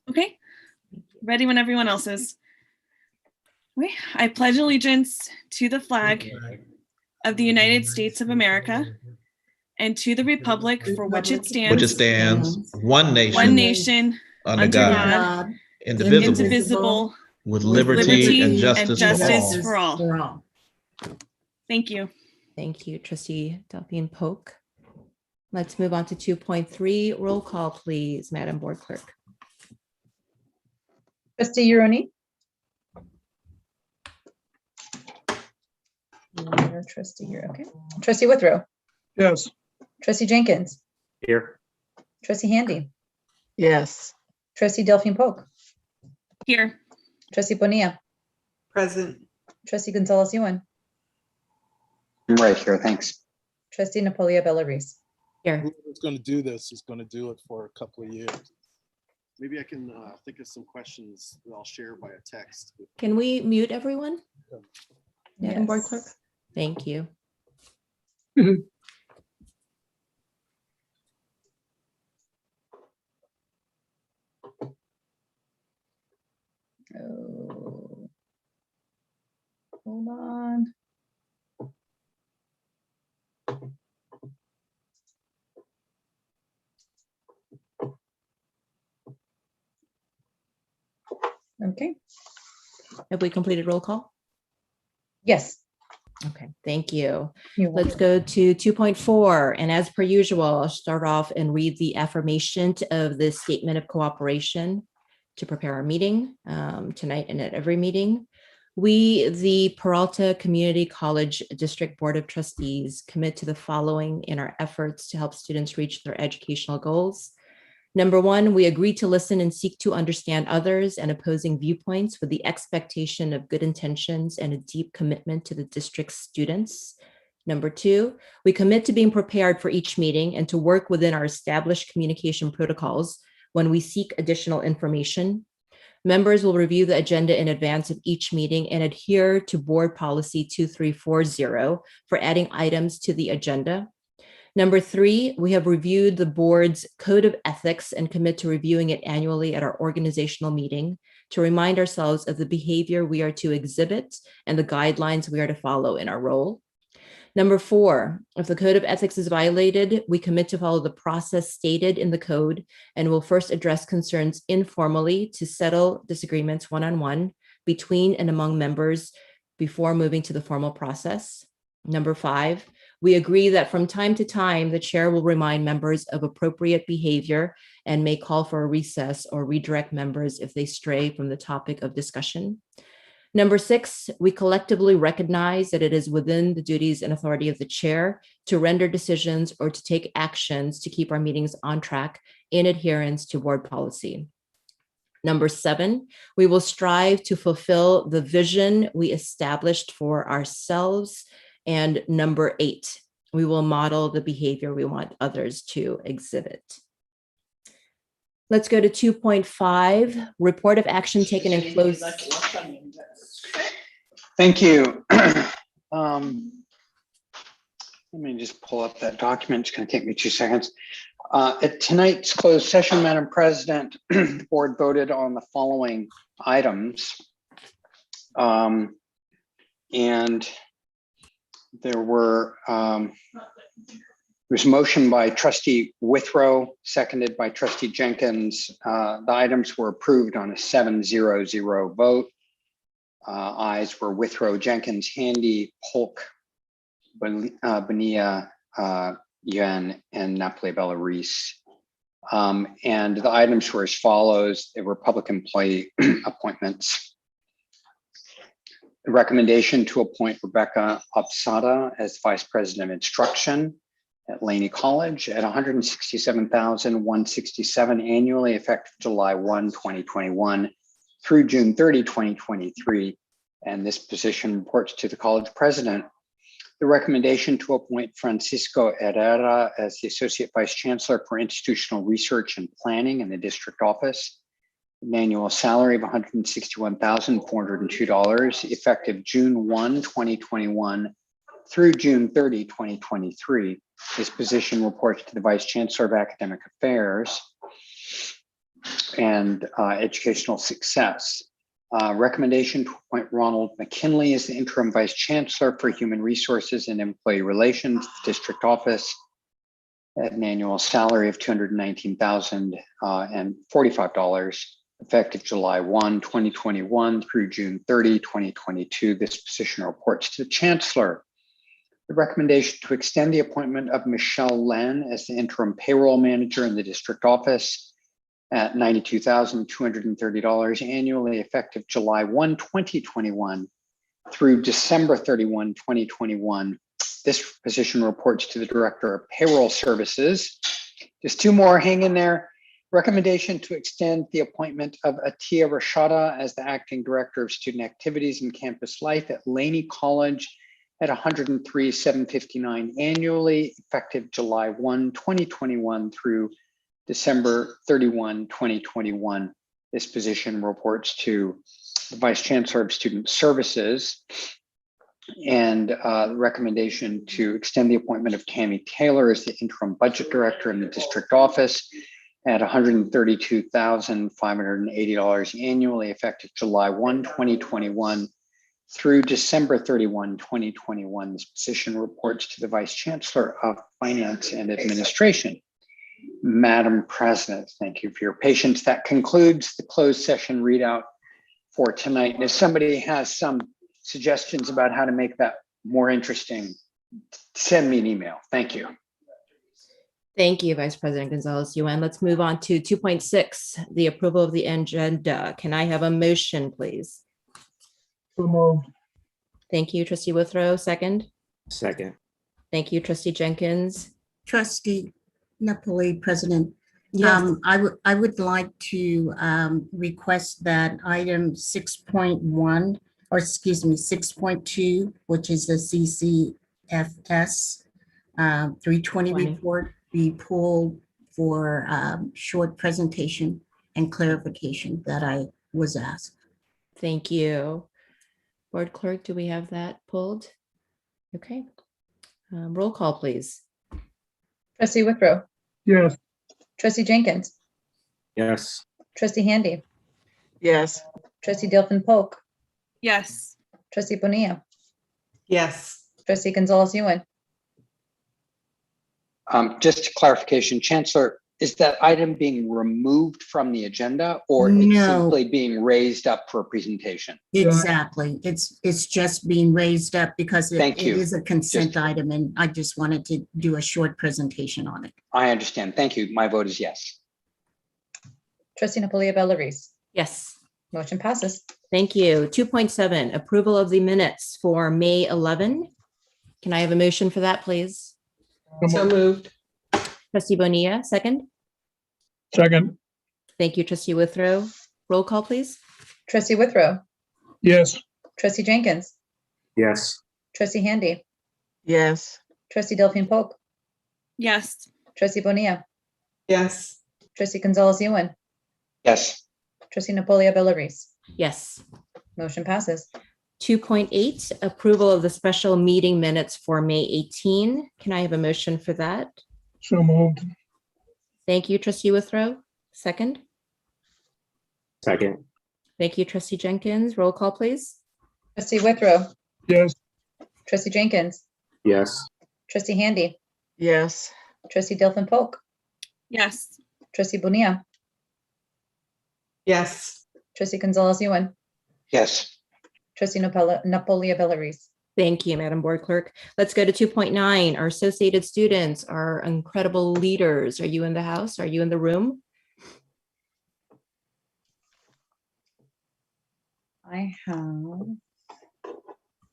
Okay, ready when everyone else is. Okay. I pledge allegiance to the flag of the United States of America and to the republic for which it stands, one nation, under God, indivisible, with liberty and justice for all. Thank you. Thank you, Trustee Delphine Polk. Let's move on to 2.3. Roll call, please, Madam Board Clerk. Trustee Uroni. Trustee, you're okay. Trustee Withrow. Yes. Trustee Jenkins. Here. Trustee Handy. Yes. Trustee Delphine Polk. Here. Trustee Bonilla. Present. Trustee Gonzalez Ewan. I'm right here, thanks. Trustee Napolia Bellaris. Here. Whoever's going to do this is going to do it for a couple of years. Maybe I can think of some questions that I'll share via text. Can we mute everyone? Madam Board Yes. Clerk? Thank you. Oh. Hold on. Okay. Have we completed roll call? Yes. Okay, thank you. You're Let's go to 2.4. And as per usual, I'll start off and read the affirmation of the statement of cooperation to prepare our meeting tonight and at every meeting. We, the Peralta Community College District Board of Trustees, commit to the following in our efforts to help students reach their educational goals. Number one, we agree to listen and seek to understand others and opposing viewpoints with the expectation of good intentions and a deep commitment to the district's students. Number two, we commit to being prepared for each meeting and to work within our established communication protocols when we seek additional information. Members will review the agenda in advance of each meeting and adhere to Board Policy 2340 for adding items to the agenda. Number three, we have reviewed the board's code of ethics and commit to reviewing it annually at our organizational meeting to remind ourselves of the behavior we are to exhibit and the guidelines we are to follow in our role. Number four, if the code of ethics is violated, we commit to follow the process stated in the code and will first address concerns informally to settle disagreements one-on-one between and among members before moving to the formal process. Number five, we agree that from time to time, the chair will remind members of appropriate behavior and may call for a recess or redirect members if they stray from the topic of discussion. Number six, we collectively recognize that it is within the duties and authority of the chair to render decisions or to take actions to keep our meetings on track in adherence to board policy. Number seven, we will strive to fulfill the vision we established for ourselves. And number eight, we will model the behavior we want others to exhibit. Let's go to 2.5, report of action taken in closed. Thank you. Let me just pull up that document. It's going to take me 2 seconds. At tonight's closed session, Madam President, the board voted on the following items. And there was a motion by Trustee Withrow, seconded by Trustee Jenkins. The items were approved on a 7-0-0 vote. Ayes were Withrow, Jenkins, Handy, Polk, Bonilla, Yen, and Napoli Bellaris. And the items were as follows. They were public employee appointments. The recommendation to appoint Rebecca Opsada as Vice President of Instruction at Laney College at $167,167 annually, effective July 1, 2021 through June 30, 2023. And this position reports to the college president. The recommendation to appoint Francisco Herrera as the Associate Vice Chancellor for Institutional Research and Planning in the district office. An annual salary of $161,402, effective June 1, 2021 through June 30, 2023. This position reports to the Vice Chancellor of Academic Affairs. and educational success. Recommendation to appoint Ronald McKinley as the interim vice chancellor for human resources and employee relations, district office, at an annual salary of $219,045, effective July 1, 2021 through June 30, 2022. This position reports to the chancellor. The recommendation to extend the appointment of Michelle Len as the interim payroll manager in the district office at $92,230 annually, effective July 1, 2021 through December 31, 2021. This position reports to the Director of Payroll Services. Just two more, hang in there. Recommendation to extend the appointment of Atiyah Rashada as the Acting Director of Student Activities and Campus Life at Laney College at $103,759 annually, effective July 1, 2021 through December 31, 2021. This position reports to the Vice Chancellor of Student Services. And the recommendation to extend the appointment of Tammy Taylor as the interim budget director in the district office at $132,580 annually, effective July 1, 2021 through December 31, 2021. This position reports to the Vice Chancellor of Finance and Administration. Madam President, thank you for your patience. That concludes the closed session readout for tonight. And if somebody has some suggestions about how to make that more interesting, send me an email. Thank you. Thank you, Vice President Gonzalez-Yuen. Let's move on to 2.6, the approval of the agenda. Can I have a motion, please? So moved. Thank you, Trustee Withrow. Second. Second. Thank you, Trustee Jenkins. Trustee Napoli, President. Yes. I would like to request that item 6.1, or excuse me, 6.2, which is the CCFS 320 report, be pulled for short presentation and clarification that I was asked. Thank you. Board Clerk, do we have that pulled? Okay. Roll call, please. Trustee Withrow, Yes. trustee Jenkins, Yes. trustee Handy, Yes. trustee Delphine Polk, Yes. trustee Bonilla, Yes. trustee Gonzalez-Yuen. Just a clarification, Chancellor, is that item being removed from the agenda or it's No. simply being raised up for a presentation? Exactly. It's just being raised up because it Thank you. is a consent Just- item, and I just wanted to do a short presentation on it. I understand. Thank you. My vote is yes. Trustee Napoli Bellarice, Yes. motion passes. Thank you. 2.7, approval of the minutes for May 11. Can I have a motion for that, please? So moved. Trustee Bonilla, second. Second. Thank you, Trustee Withrow. Roll call, please. Trustee Withrow, Yes. trustee Jenkins, Yes. trustee Handy, Yes. trustee Delphine Polk, Yes. trustee Bonilla, Yes. trustee Gonzalez-Yuen, Yes. trustee Napoli Bellarice, Yes. motion passes. 2.8, approval of the special meeting minutes for May 18. Can I have a motion for that? So moved. Thank you, Trustee Withrow. Second. Second. Thank you, Trustee Jenkins. Roll call, please. Trustee Withrow, Yes. trustee Jenkins, Yes. trustee Handy, Yes. trustee Delphine Polk, Yes. trustee Bonilla, Yes. trustee Gonzalez-Yuen, Yes. trustee Napoli Bellarice. Thank you, Madam Board Clerk. Let's go to 2.9. Our associated students, our incredible leaders. Are you in the house? Are you in the room? I have,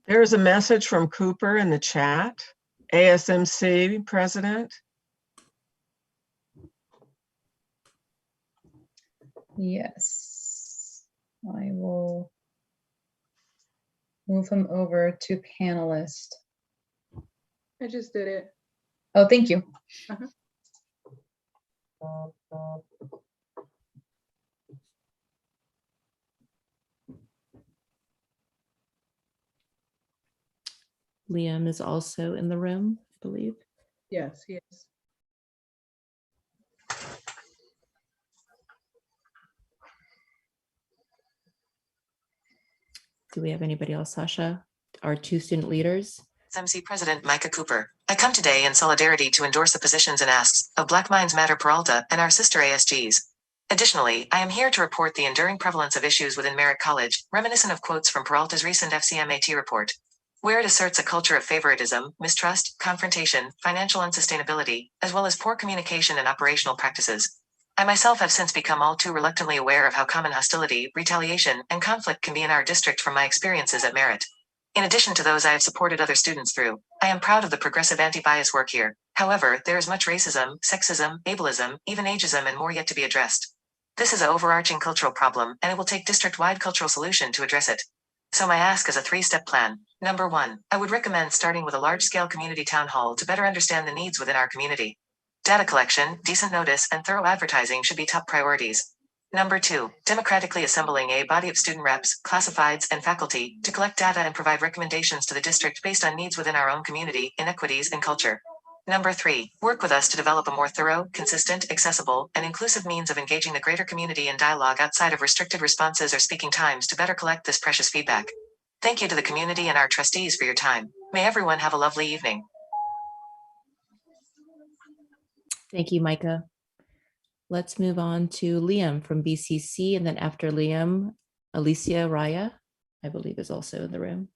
There's a message from Cooper in the chat. ASMC President. yes, I will move him over to panelist. I just did it. Oh, thank you. Liam is also in the room, I believe. Yes, yes. Do we have anybody else, Sasha? Our two student leaders? SMC President Micah Cooper. I come today in solidarity to endorse the positions and asks of Black Minds Matter Peralta and our sister ASGs. Additionally, I am here to report the enduring prevalence of issues within Merritt College, reminiscent of quotes from Peralta's recent FCMAT report, where it asserts a culture of favoritism, mistrust, confrontation, financial unsustainability, as well as poor communication and operational practices. I myself have since become all too reluctantly aware of how common hostility, retaliation, and conflict can be in our district from my experiences at Merritt. In addition to those I have supported other students through, I am proud of the progressive anti-bias work here. However, there is much racism, sexism, ableism, even ageism, and more yet to be addressed. This is an overarching cultural problem, and it will take district-wide cultural solution to address it. So my ask is a 3-step plan. Number 1, I would recommend starting with a large-scale community town hall to better understand the needs within our community. Data collection, decent notice, and thorough advertising should be top priorities. Number 2, democratically assembling a body of student reps, classifieds, and faculty to collect data and provide recommendations to the district based on needs within our own community, inequities, and culture. Number 3, work with us to develop a more thorough, consistent, accessible, and inclusive means of engaging the greater community in dialogue outside of restricted responses or speaking times to better collect this precious feedback. Thank you to the community and our trustees for your time. May everyone have a lovely evening. Thank you, Micah. Let's move on to Liam from BCC, and then after Liam, Alicia Raya, I believe, is also in the room.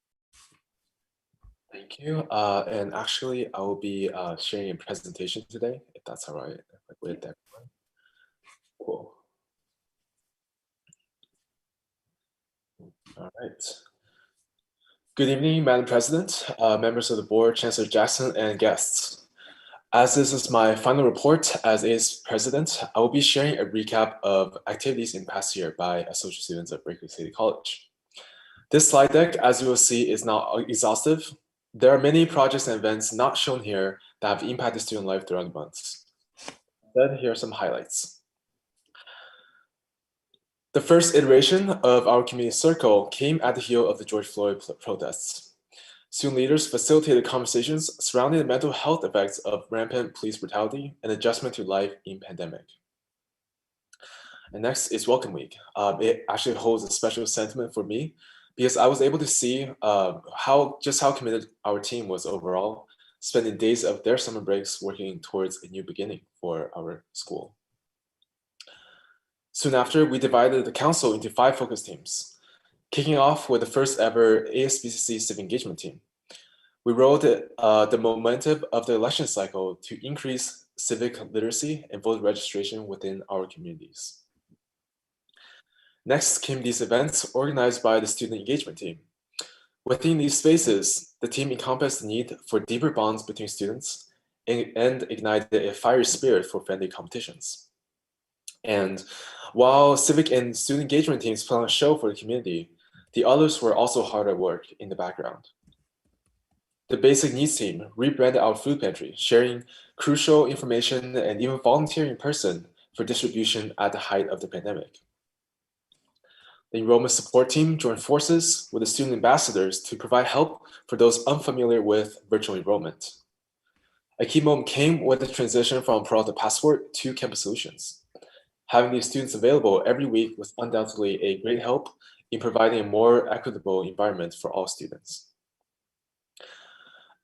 Thank you. And actually, I will be sharing a presentation today, if that's all right with everyone. Cool. All right. Good evening, Madam President, members of the board, Chancellor Jackson, and guests. As this is my final report as AS President, I will be sharing a recap of activities in the past year by associate students at Berkeley City College. This slide deck, as you will see, is not exhaustive. There are many projects and events not shown here that have impacted student life throughout the months. Then here are some highlights. The first iteration of our community circle came at the heel of the George Floyd protests. Student leaders facilitated conversations surrounding the mental health effects of rampant police brutality and adjustment to life in pandemic. And next is Welcome Week. It actually holds a special sentiment for me because I was able to see how committed our team was overall, spending days of their summer breaks working towards a new beginning for our school. Soon after, we divided the council into 5 focus teams, kicking off with the first ever ASBCC civic engagement team. We rode the momentum of the election cycle to increase civic literacy and voter registration within our communities. Next came these events organized by the student engagement team. Within these spaces, the team encompassed the need for deeper bonds between students and ignited a fiery spirit for friendly competitions. And while civic and student engagement teams put on a show for the community, the others were also hard at work in the background. The basic needs team rebranded our food pantry, sharing crucial information and even volunteering in person for distribution at the height of the pandemic. The enrollment support team joined forces with the student ambassadors to provide help for those unfamiliar with virtual enrollment. A key moment came with the transition from Peralta Passport to Campus Solutions. Having these students available every week was undoubtedly a great help in providing a more equitable environment for all students.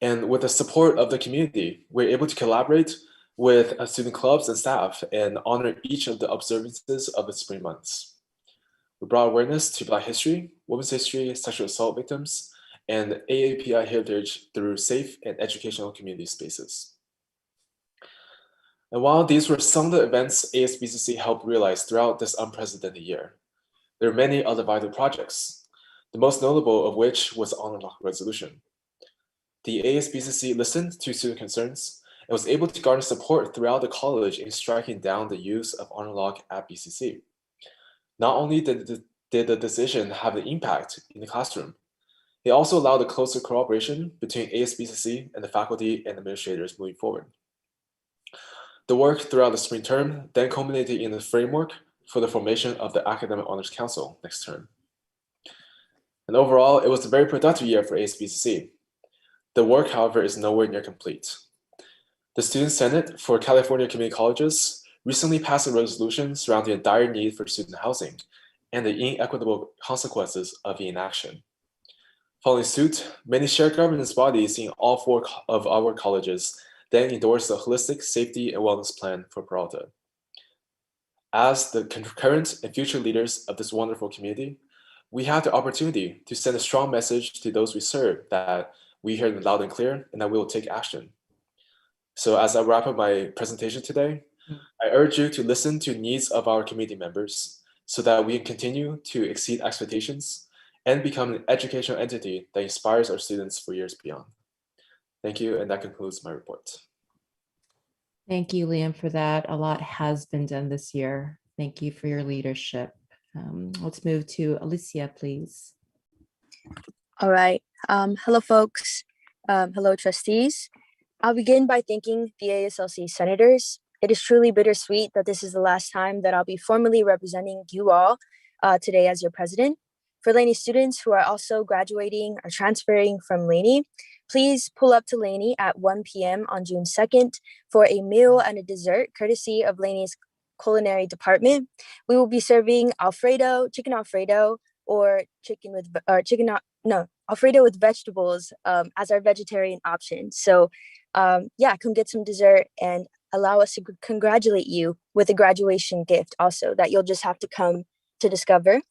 And with the support of the community, we're able to collaborate with student clubs and staff and honor each of the observances of the spring months. We brought awareness to Black history, women's history, sexual assault victims, and AAPI heritage through safe and educational community spaces. And while these were some of the events ASBCC helped realize throughout this unprecedented year, there are many other vital projects, the most notable of which was the Honor Lock resolution. The ASBCC listened to student concerns and was able to garner support throughout the college in striking down the use of Honor Lock at BCC. Not only did the decision have an impact in the classroom, it also allowed a closer cooperation between ASBCC and the faculty and administrators moving forward. The work throughout the spring term then culminated in the framework for the formation of the Academic Honors Council next term. And overall, it was a very productive year for ASBCC. The work, however, is nowhere near complete. The Student Senate for California Community Colleges recently passed a resolution surrounding a dire need for student housing and the inequitable consequences of inaction. Following suit, many shared governance bodies in all four of our colleges then endorsed a holistic safety and wellness plan for Peralta. As the current and future leaders of this wonderful community, we have the opportunity to send a strong message to those we serve that we hear them loud and clear and that we will take action. So as I wrap up my presentation today, I urge you to listen to needs of our community members so that we can continue to exceed expectations and become an educational entity that inspires our students for years beyond. Thank you, and that concludes my report. Thank you, Liam, for that. A lot has been done this year. Thank you for your leadership. Let's move to Alicia, please. All right. Hello, folks. Hello, trustees. I'll begin by thanking the ASLC senators. It is truly bittersweet that this is the last time that I'll be formally representing you all today as your president. For Laney students who are also graduating or transferring from Laney, please pull up to Laney at 1 p.m. on June 2nd for a meal and a dessert courtesy of Laney's culinary department. We will be serving Alfredo, chicken Alfredo, or Alfredo with vegetables as our vegetarian option. So yeah, come get some dessert and allow us to congratulate you with a graduation gift also that you'll just have to come to discover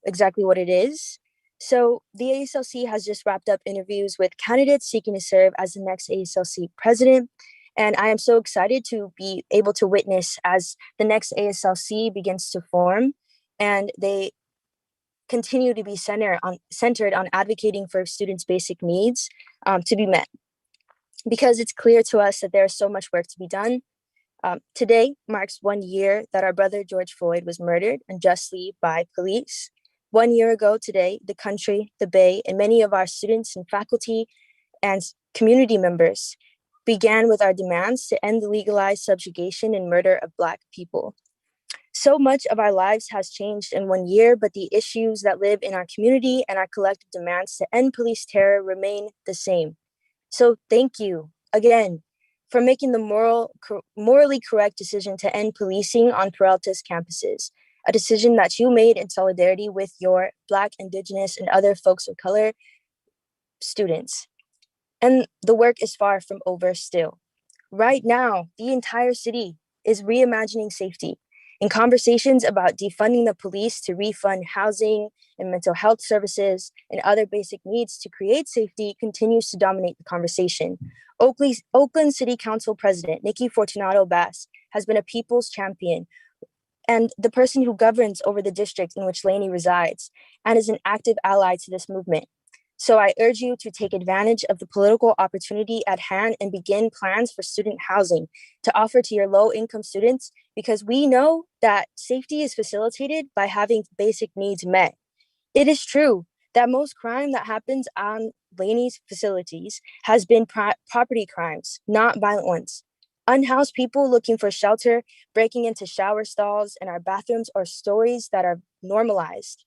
exactly what it is. So the ASLC has just wrapped up interviews with candidates seeking to serve as the next ASLC president. And I am so excited to be able to witness as the next ASLC begins to form and they continue to be centered on advocating for students' basic needs to be met. Because it's clear to us that there is so much work to be done. Today marks 1 year that our brother George Floyd was murdered unjustly by police. 1 year ago today, the country, the Bay, and many of our students and faculty and community members began with our demands to end the legalized subjugation and murder of Black people. So much of our lives has changed in 1 year, but the issues that live in our community and our collective demands to end police terror remain the same. So thank you again for making the morally correct decision to end policing on Peralta's campuses, a decision that you made in solidarity with your Black, Indigenous, and other folks of color students. And the work is far from over still. Right now, the entire city is reimagining safety. In conversations about defunding the police to refund housing and mental health services and other basic needs to create safety continues to dominate the conversation. Oakland City Council President Nikki Fortunato Bass has been a people's champion and the person who governs over the district in which Laney resides and is an active ally to this movement. So I urge you to take advantage of the political opportunity at hand and begin plans for student housing to offer to your low-income students, because we know that safety is facilitated by having basic needs met. It is true that most crime that happens on Laney's facilities has been property crimes, not violent ones. Unhoused people looking for shelter, breaking into shower stalls and our bathrooms are stories that are normalized.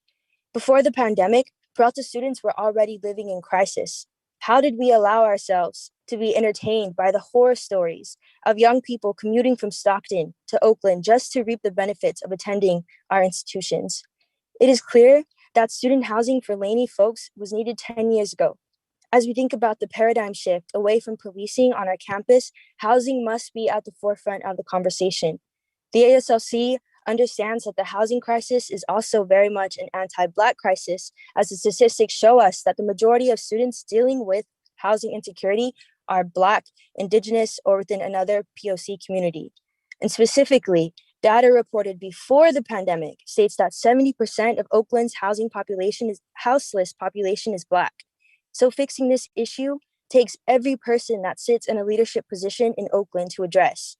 Before the pandemic, Peralta students were already living in crisis. How did we allow ourselves to be entertained by the horror stories of young people commuting from Stockton to Oakland just to reap the benefits of attending our institutions? It is clear that student housing for Laney folks was needed 10 years ago. As we think about the paradigm shift away from policing on our campus, housing must be at the forefront of the conversation. The ASLC understands that the housing crisis is also very much an anti-Black crisis, as the statistics show us that the majority of students dealing with housing insecurity are Black, Indigenous, or within another POC community. And specifically, data reported before the pandemic states that 70% of Oakland's houseless population is Black. So fixing this issue takes every person that sits in a leadership position in Oakland to address.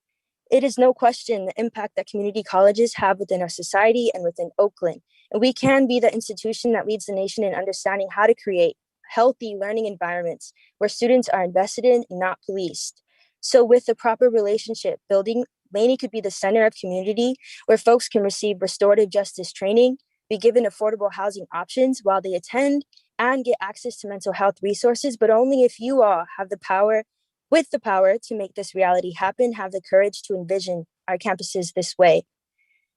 It is no question the impact that community colleges have within our society and within Oakland. And we can be the institution that leads the nation in understanding how to create healthy learning environments where students are invested in and not policed. So with the proper relationship building, Laney could be the center of community where folks can receive restorative justice training, be given affordable housing options while they attend, and get access to mental health resources, but only if you all have the power to make this reality happen, have the courage to envision our campuses this way.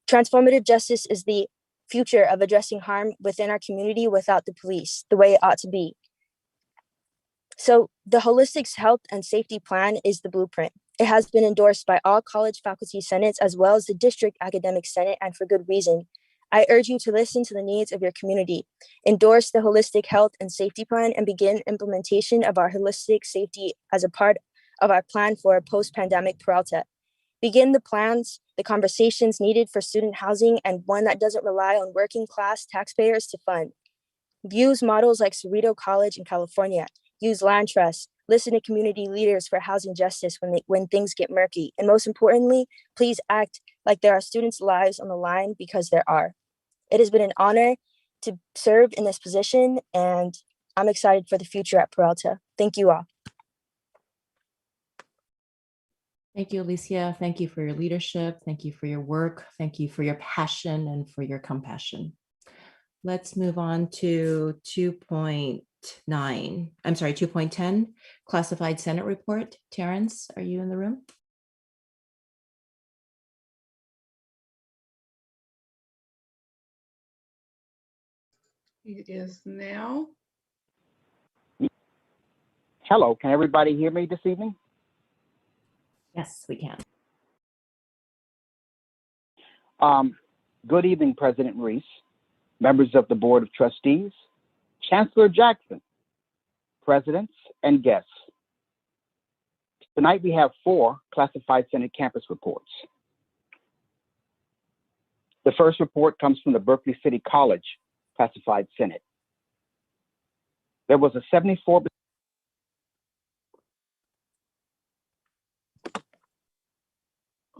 Transformative justice is the future of addressing harm within our community without the police, the way it ought to be. So the Holistic Health and Safety Plan is the blueprint. It has been endorsed by all college faculty senates as well as the district academic senate, and for good reason. I urge you to listen to the needs of your community, endorse the Holistic Health and Safety Plan, and begin implementation of our holistic safety as a part of our plan for a post-pandemic Peralta. Begin the plans, the conversations needed for student housing, and one that doesn't rely on working class taxpayers to fund. Use models like Cerrito College in California. Use land trusts. Listen to community leaders for housing justice when things get murky. And most importantly, please act like there are students' lives on the line, because there are. It has been an honor to serve in this position, and I'm excited for the future at Peralta. Thank you all. Thank you, Alicia. Thank you for your leadership. Thank you for your work. Thank you for your passion and for your compassion. Let's move on to 2.10, Classified Senate Report. Terrence, are you in the room? He is now. Hello, can everybody hear me this evening? Yes, we can. Good evening, President Reese, members of the Board of Trustees, Chancellor Jackson, presidents, and guests. Tonight we have 4 classified Senate campus reports. The first report comes from the Berkeley City College Classified Senate. There was a 74%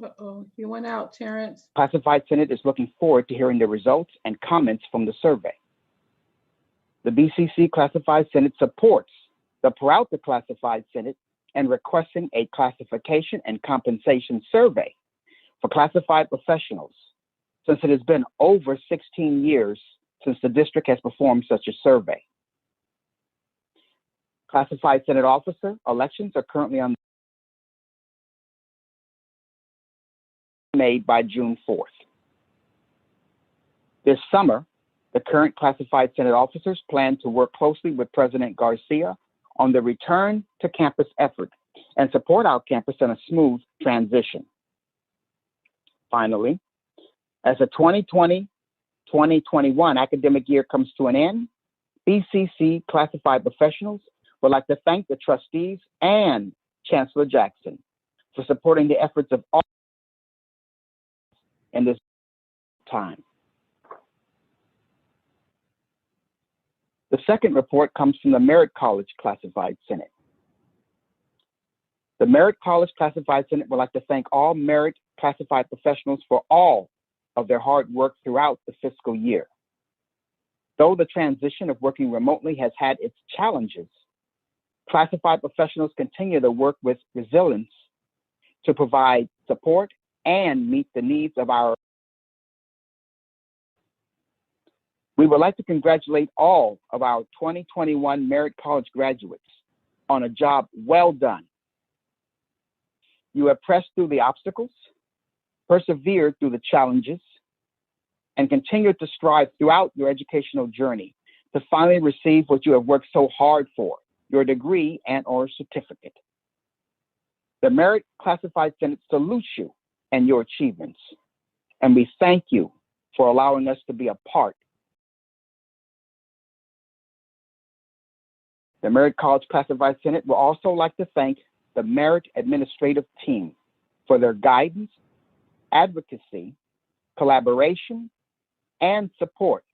Uh-oh, you went out, Terrence. Classified Senate is looking forward to hearing the results and comments from the survey. The BCC Classified Senate supports the Peralta Classified Senate and requesting a classification and compensation survey for classified professionals, since it has been over 16 years since the district has performed such a survey. Classified Senate officer elections are currently made by June 4th. This summer, the current classified Senate officers plan to work closely with President Garcia on the return to campus effort and support our campus in a smooth transition. Finally, as the 2020-2021 academic year comes to an end, BCC classified professionals would like to thank the trustees and Chancellor Jackson for supporting the efforts of all in this time. The second report comes from the Merritt College Classified Senate. The Merritt College Classified Senate would like to thank all Merritt classified professionals for all of their hard work throughout the fiscal year. Though the transition of working remotely has had its challenges, classified professionals continue to work with resilience to provide support and meet the needs of our. We would like to congratulate all of our 2021 Merritt College graduates on a job well done. You have pressed through the obstacles, persevered through the challenges, and continued to strive throughout your educational journey to finally receive what you have worked so hard for, your degree and/or certificate. The Merritt Classified Senate salutes you and your achievements, and we thank you for allowing us to be a part. The Merritt College Classified Senate will also like to thank the Merritt administrative team for their guidance, advocacy, collaboration, and support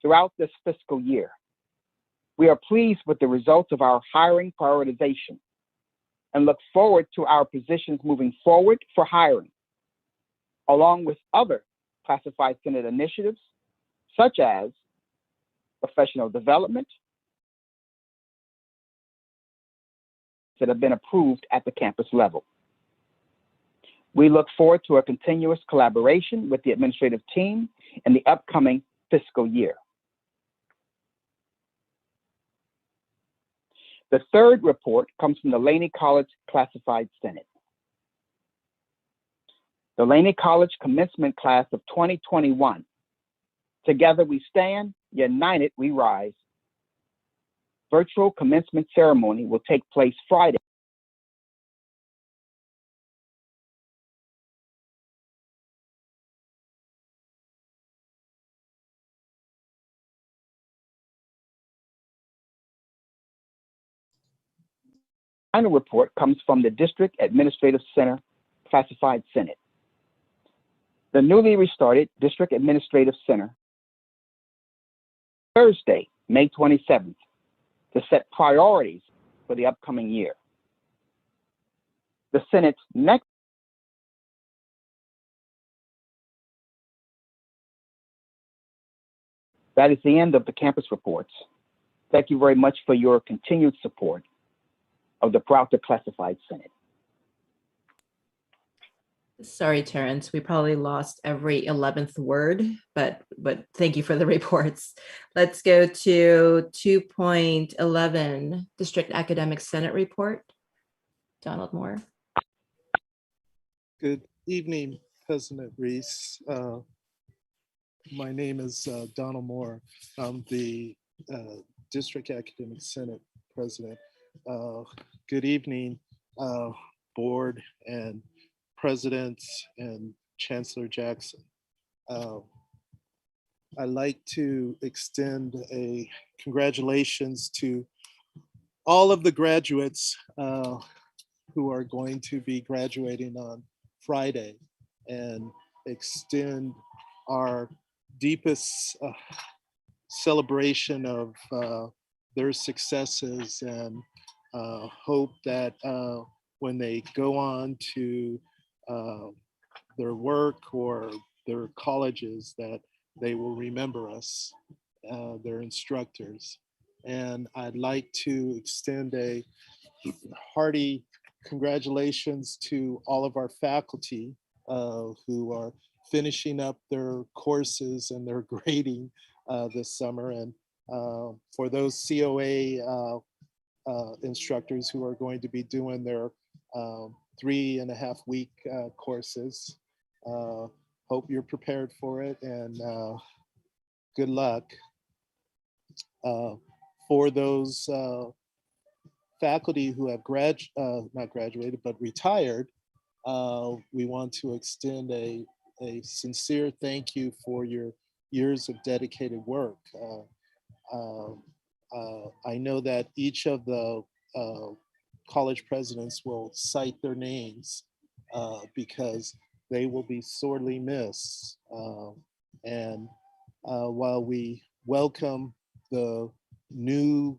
throughout this fiscal year. We are pleased with the results of our hiring prioritization and look forward to our positions moving forward for hiring, along with other classified Senate initiatives, such as professional development that have been approved at the campus level. We look forward to a continuous collaboration with the administrative team in the upcoming fiscal year. The third report comes from the Laney College Classified Senate. The Laney College commencement class of 2021 Together we stand, united we rise. Virtual commencement ceremony will take place Friday. Final report comes from the District Administrative Center Classified Senate. The newly restarted District Administrative Center Thursday, May 27th, to set priorities for the upcoming year. The Senate's next That is the end of the campus reports. Thank you very much for your continued support of the Peralta Classified Senate. Sorry, Terrence, we probably lost every 11th word, but thank you for the reports. Let's go to 2.11, District Academic Senate Report. Donald Moore. Good evening, President Reese. My name is Donald Moore. I'm the District Academic Senate President. Good evening, Board and Presidents and Chancellor Jackson. I'd like to extend a congratulations to all of the graduates who are going to be graduating on Friday, and extend our deepest celebration of their successes, and hope that when they go on to their work or their colleges, that they will remember us, their instructors. And I'd like to extend a hearty congratulations to all of our faculty who are finishing up their courses and their grading this summer. And for those COA instructors who are going to be doing their 3.5-week courses, hope you're prepared for it, and good luck. For those faculty who have not graduated but retired, we want to extend a sincere thank you for your years of dedicated work. I know that each of the college presidents will cite their names because they will be sorely missed. And while we welcome the new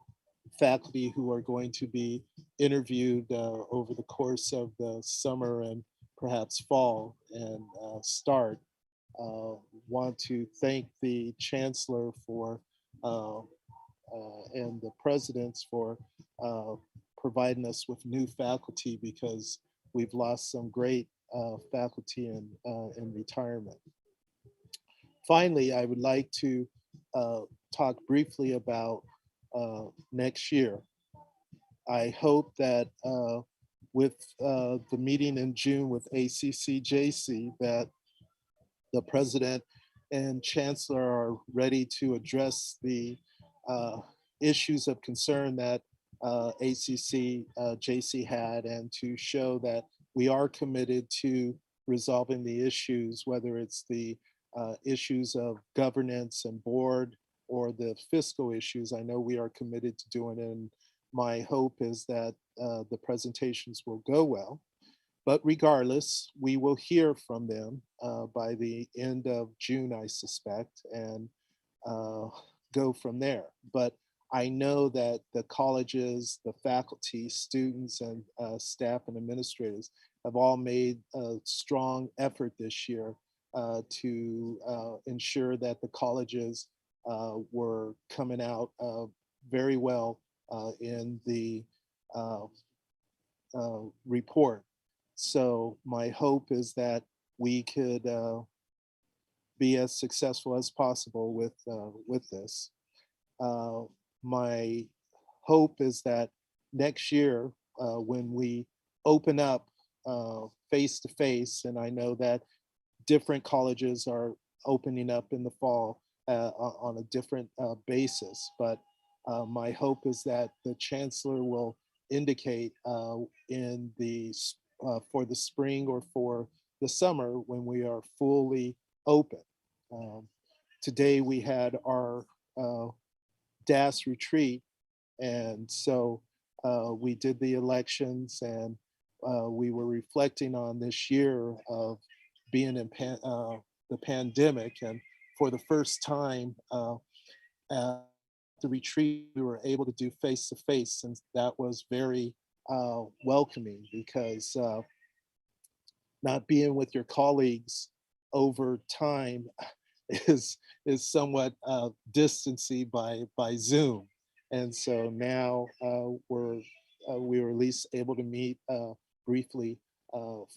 faculty who are going to be interviewed over the course of the summer and perhaps fall and start, want to thank the Chancellor for and the presidents for providing us with new faculty, because we've lost some great faculty in retirement. Finally, I would like to talk briefly about next year. I hope that with the meeting in June with ACCJC, that the President and Chancellor are ready to address the issues of concern that ACCJC had, and to show that we are committed to resolving the issues, whether it's the issues of governance and board or the fiscal issues. I know we are committed to doing it, and my hope is that the presentations will go well. But regardless, we will hear from them by the end of June, I suspect, and go from there. But I know that the colleges, the faculty, students, and staff and administrators have all made a strong effort this year to ensure that the colleges were coming out very well in the report. So my hope is that we could be as successful as possible with this. My hope is that next year, when we open up face to face, and I know that different colleges are opening up in the fall, on a different basis. But my hope is that the Chancellor will indicate in the for the spring or for the summer when we are fully open. Today we had our DAS retreat, and so we did the elections, and we were reflecting on this year of being in the pandemic, and for the first time at the retreat we were able to do face-to-face, and that was very welcoming, because not being with your colleagues over time is somewhat distancing by Zoom. And so now we were at least able to meet briefly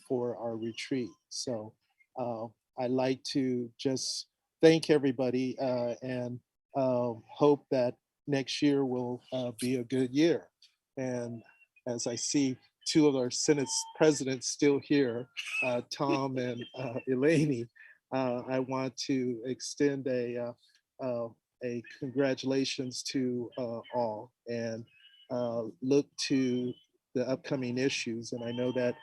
for our retreat. So I'd like to just thank everybody and hope that next year will be a good year. And as I see two of our Senate presidents still here, Tom and Laney, I want to extend a congratulations to all, and look to the upcoming issues. And I know that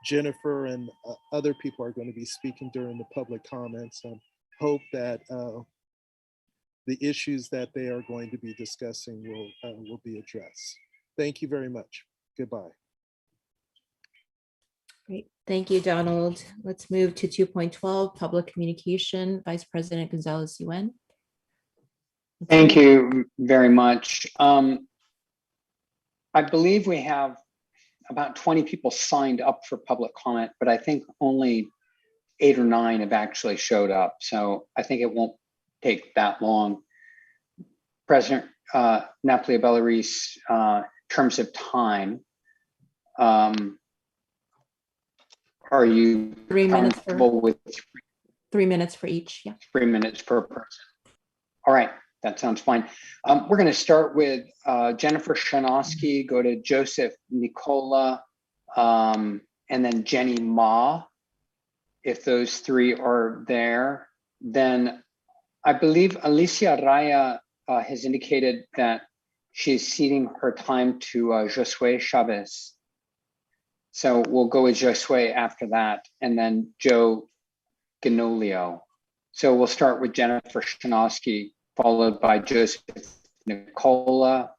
Jennifer and other people are going to be speaking during the public comments, and hope that the issues that they are going to be discussing will be addressed. Thank you very much. Goodbye. Great. Thank you, Donald. Let's move to 2.12, public communication. Vice President Gonzalez-Yuen. Thank you very much. I believe we have about 20 people signed up for public comment, but I think only 8 or 9 have actually showed up. So I think it won't take that long. President Napoli Bellaris, in terms of time, are you 3 minutes with 3 minutes for each? Yeah. 3 minutes per person? All right, that sounds fine. We're going to start with Jennifer Shanosky, go to Joseph Nicola, and then Jenny Ma, if those 3 are there. Then I believe Alicia Raya has indicated that she's ceding her time to Josue Chavez. So we'll go with Josue after that, and then Joe Ganolio. So we'll start with Jennifer Shanosky, followed by Joseph Nicola,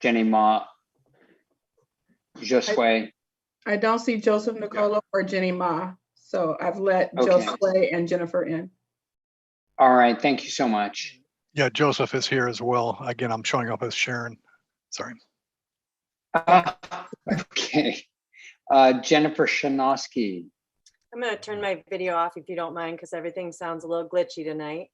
Jenny Ma, Josue. I don't see Joseph Nicola or Jenny Ma, so I've let Okay. Josue and Jennifer in. All right, thank you so much. Yeah, Joseph is here as well. Again, I'm showing up as Sharon. Sorry. Okay. Jennifer Shanosky. I'm going to turn my video off if you don't mind, because everything sounds a little glitchy tonight.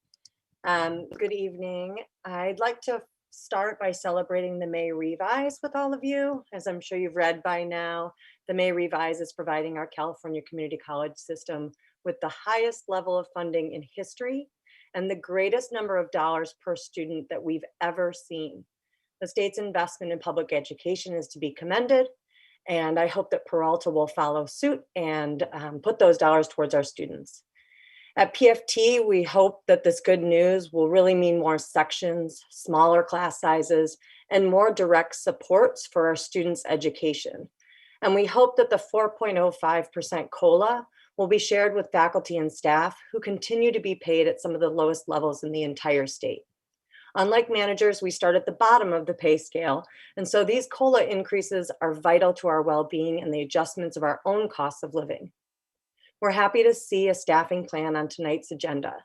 Good evening. I'd like to start by celebrating the May Revise with all of you. As I'm sure you've read by now, the May Revise is providing our California community college system with the highest level of funding in history and the greatest number of dollars per student that we've ever seen. The state's investment in public education is to be commended, and I hope that Peralta will follow suit and put those dollars towards our students. At PFT, we hope that this good news will really mean more sections, smaller class sizes, and more direct supports for our students' education. And we hope that the 4.05% COLA will be shared with faculty and staff who continue to be paid at some of the lowest levels in the entire state. Unlike managers, we start at the bottom of the pay scale, and so these COLA increases are vital to our well-being and the adjustments of our own costs of living. We're happy to see a staffing plan on tonight's agenda.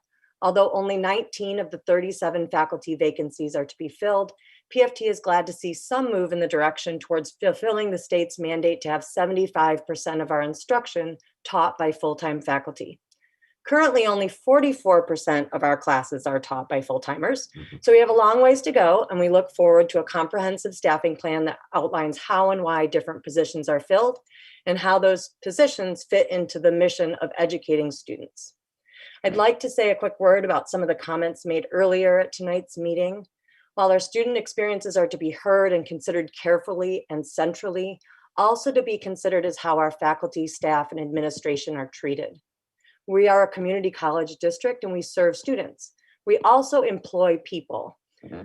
Although only 19 of the 37 faculty vacancies are to be filled, PFT is glad to see some move in the direction towards fulfilling the state's mandate to have 75% of our instruction taught by full-time faculty. Currently, only 44% of our classes are taught by full-timers, so we have a long ways to go, and we look forward to a comprehensive staffing plan that outlines how and why different positions are filled and how those positions fit into the mission of educating students. I'd like to say a quick word about some of the comments made earlier at tonight's meeting. While our student experiences are to be heard and considered carefully and centrally, also to be considered is how our faculty, staff, and administration are treated. We are a community college district and we serve students, We also employ people.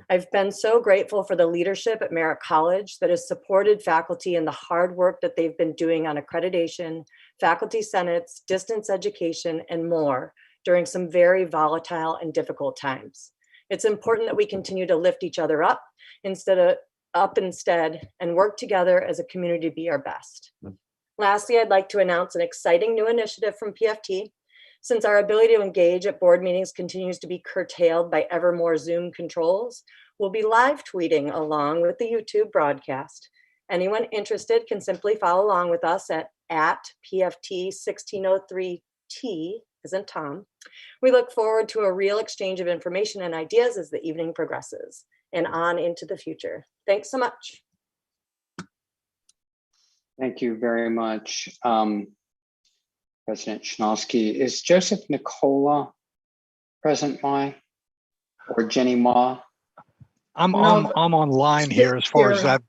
I've been so grateful for the leadership at Merritt College that has supported faculty in the hard work that they've been doing on accreditation, faculty senates, distance education, and more during some very volatile and difficult times. It's important that we continue to lift each other up instead, and work together as a community to be our best. Lastly, I'd like to announce an exciting new initiative from PFT. Since our ability to engage at board meetings continues to be curtailed by ever more Zoom controls, we'll be live tweeting along with the YouTube broadcast. Anyone interested can simply follow along with us at PFT1603T, as in Tom. We look forward to a real exchange of information and ideas as the evening progresses and on into the future. Thanks so much. Thank you very much, President Chnosky. Is Joseph Nicola present, Mai, or Jenny Ma? I'm online here as far as that.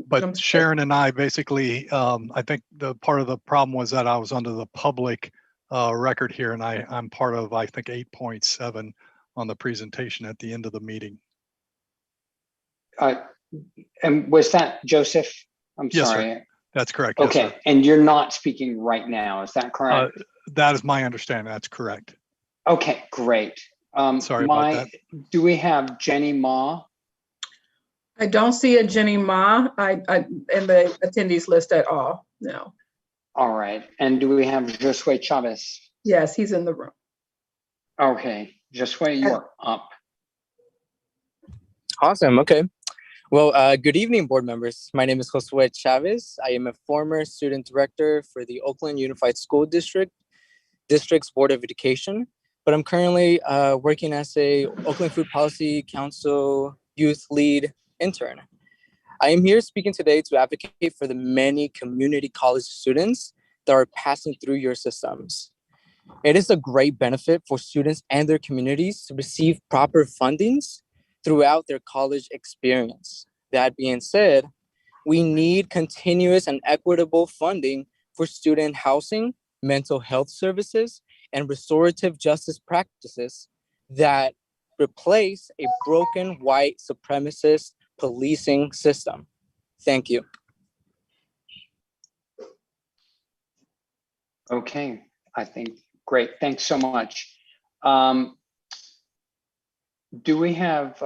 But Sharon and I basically, I think the part of the problem was that I was under the public record here, and I'm part of, I think, 8.7 on the presentation at the end of the meeting. And was that Joseph? I'm Yes, sorry. sir. That's correct. Okay, yes, sir. and you're not speaking right now, is that correct? That is my understanding. That's correct. Okay, great. Sorry about that. Do we have Jenny Ma? I don't see a Jenny Ma in the attendees list at all. No. All right. And do we have Josue Chavez? Yes, he's in the room. Okay, Josue, you're up. Awesome. Okay. Well, good evening, board members. My name is Josue Chavez. I am a former student director for the Oakland Unified School District's Board of Education, but I'm currently working as a Oakland Food Policy Council Youth Lead intern. I am here speaking today to advocate for the many community college students that are passing through your systems. It is a great benefit for students and their communities to receive proper fundings throughout their college experience. That being said, we need continuous and equitable funding for student housing, mental health services, and restorative justice practices that replace a broken white supremacist policing system. Thank you. Okay, I think, great, thanks so much. Do we have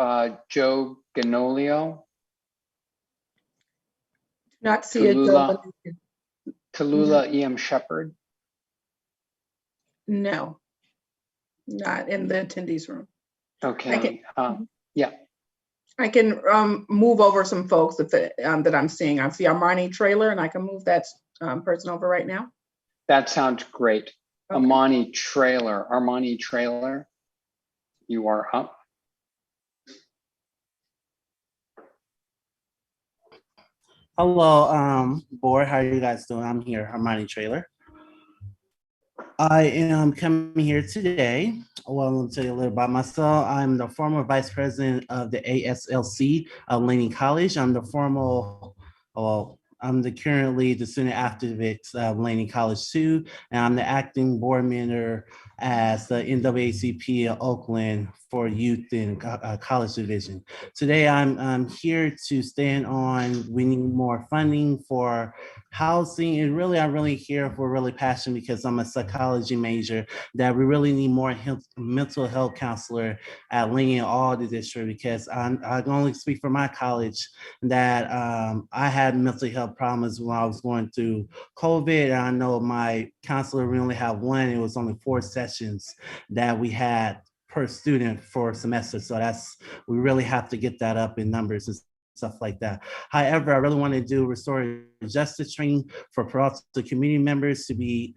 Joe Ganolio? Not see it. Tallulah E.M. Shepherd? No, not in the attendees room. Okay, yeah. I can move over some folks that I'm seeing. I see Armani Trailer, and I can move that person over right now. That sounds great. Okay. Armani Trailer, you are up. Hello, board. How are you guys doing? I'm here, Armani Trailer. I am coming here today. Well, let me tell you a little about myself. I'm the former vice president of the ASLC of Laney College. I'm currently the student activist of Laney College too, and I'm the acting board member as the NAACP of Oakland for youth and college division. Today, I'm here to stand on we need more funding for housing, and really, I'm really here for really passionate because I'm a psychology major that we really need more mental health counselor at Laney and all the district because I can only speak for my college that I had mental health problems when I was going through COVID. And I know my counselor, we only had one. It was only 4 sessions that we had per student for a semester. So we really have to get that up in numbers and stuff like that. However, I really want to do restorative justice training for Peralta community members to be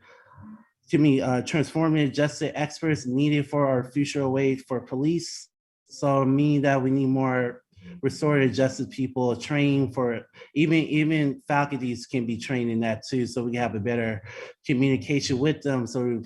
transformative justice experts needed for our future wage for police. So meaning that we need more restorative justice people, train for even faculties can be trained in that too. So we can have a better communication with them, so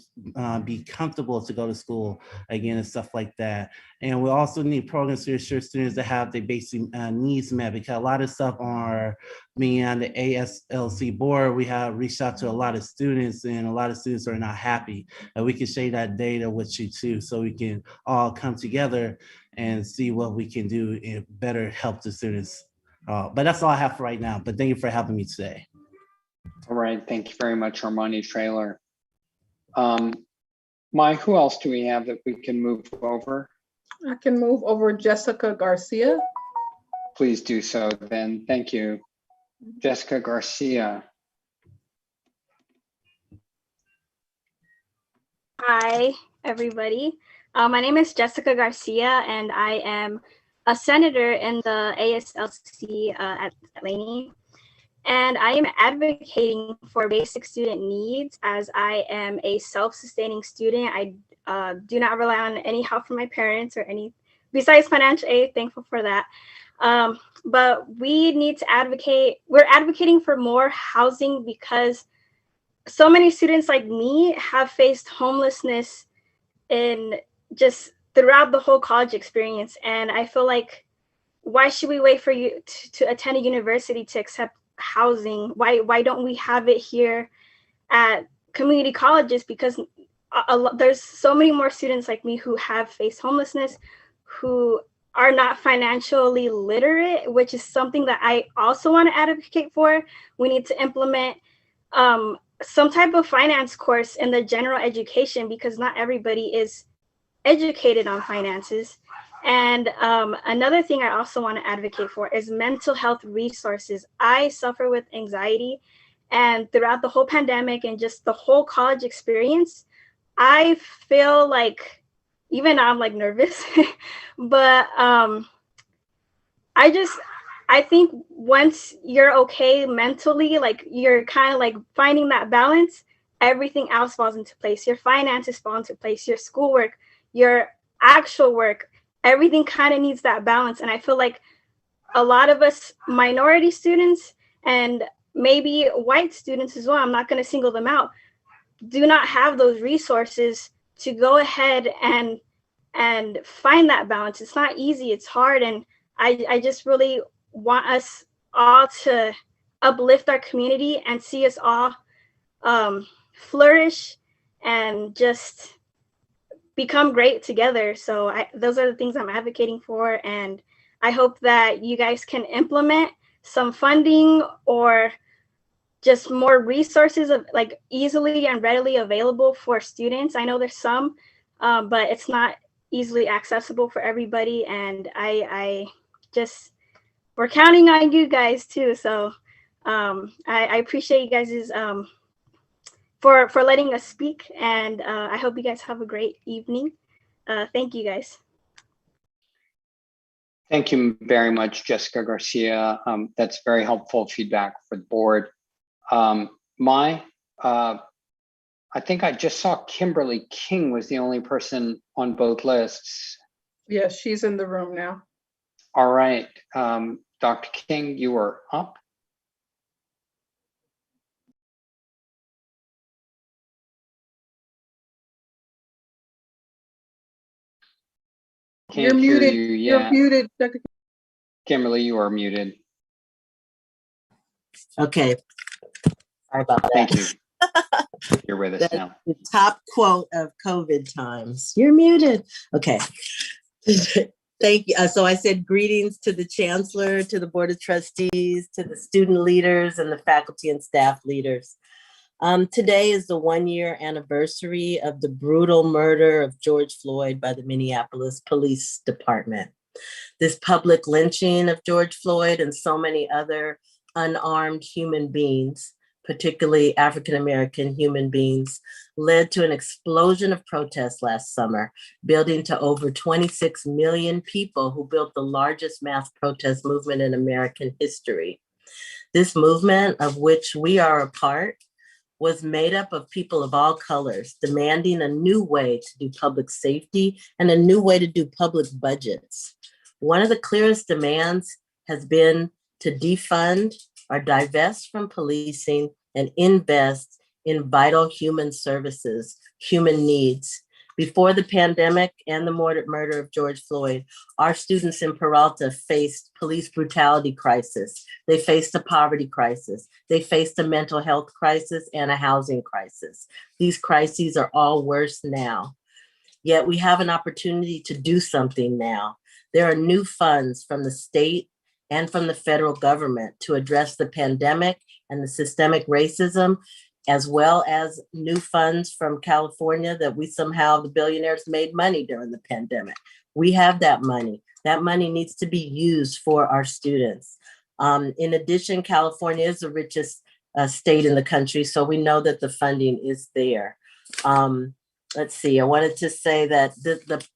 be comfortable to go to school again and stuff like that. And we also need programs to ensure students to have their basic needs met, because a lot of stuff are being on the ASLC board. We have reached out to a lot of students, and a lot of students are not happy. And we can share that data with you too, so we can all come together and see what we can do and better help the students. But that's all I have for right now. But thank you for having me today. All right, thank you very much, Armani Trailer. Mai, who else do we have that we can move over? I can move over Jessica Garcia. Please do so then. Thank you. Jessica Garcia. Hi, everybody. My name is Jessica Garcia, and I am a senator in the ASLC at Laney. And I am advocating for basic student needs, as I am a self-sustaining student. I do not rely on any help from my parents or any besides financial aid. Thankful for that. But we need to advocate. We're advocating for more housing because so many students like me have faced homelessness in just throughout the whole college experience. And I feel like, why should we wait for you to attend a university to accept housing? Why don't we have it here at community colleges? Because there's so many more students like me who have faced homelessness, who are not financially literate, which is something that I also want to advocate for. We need to implement some type of finance course in the general education, because not everybody is educated on finances. And another thing I also want to advocate for is mental health resources. I suffer with anxiety, and throughout the whole pandemic and just the whole college experience, I feel like, even now I'm like nervous, but I think once you're okay mentally, like you're kind of like finding that balance, everything else falls into place. Your finances fall into place, your schoolwork, your actual work, everything kind of needs that balance. And I feel like a lot of us minority students and maybe white students as well, I'm not going to single them out, do not have those resources to go ahead and find that balance. It's not easy, it's hard. And I just really want us all to uplift our community and see us all flourish and just become great together. So those are the things I'm advocating for. And I hope that you guys can implement some funding or just more resources of like easily and readily available for students. I know there's some, but it's not easily accessible for everybody. And we're counting on you guys too. So I appreciate you guys' for letting us speak, and I hope you guys have a great evening. Thank you guys. Thank you very much, Jessica Garcia. That's very helpful feedback for the board. Mai, I think I just saw Kimberly King was the only person on both lists. Yes, she's in the room now. All right, Dr. King, you are up. Can't You're hear muted. you You're yet. muted, Dr. Kimberly, you are muted. Okay. Sorry about that. Thank you. You're with us That's now. the top quote of COVID times. You're muted. Okay. Thank you. So I said greetings to the Chancellor, to the Board of Trustees, to the student leaders and the faculty and staff leaders. Today is the 1-year anniversary of the brutal murder of George Floyd by the Minneapolis Police Department. This public lynching of George Floyd and so many other unarmed human beings, particularly African-American human beings, led to an explosion of protests last summer, building to over 26 million people who built the largest mass protest movement in American history. This movement, of which we are a part, was made up of people of all colors, demanding a new way to do public safety and a new way to do public budgets. One of the clearest demands has been to defund or divest from policing and invest in vital human services, human needs. Before the pandemic and the murder of George Floyd, our students in Peralta faced police brutality crisis. They faced a poverty crisis. They faced a mental health crisis and a housing crisis. These crises are all worse now. Yet we have an opportunity to do something now. There are new funds from the state and from the federal government to address the pandemic and the systemic racism, as well as new funds from California that we somehow, the billionaires, made money during the pandemic. We have that money. That money needs to be used for our students. In addition, California is the richest state in the country, so we know that the funding is there. Let's see, I wanted to say that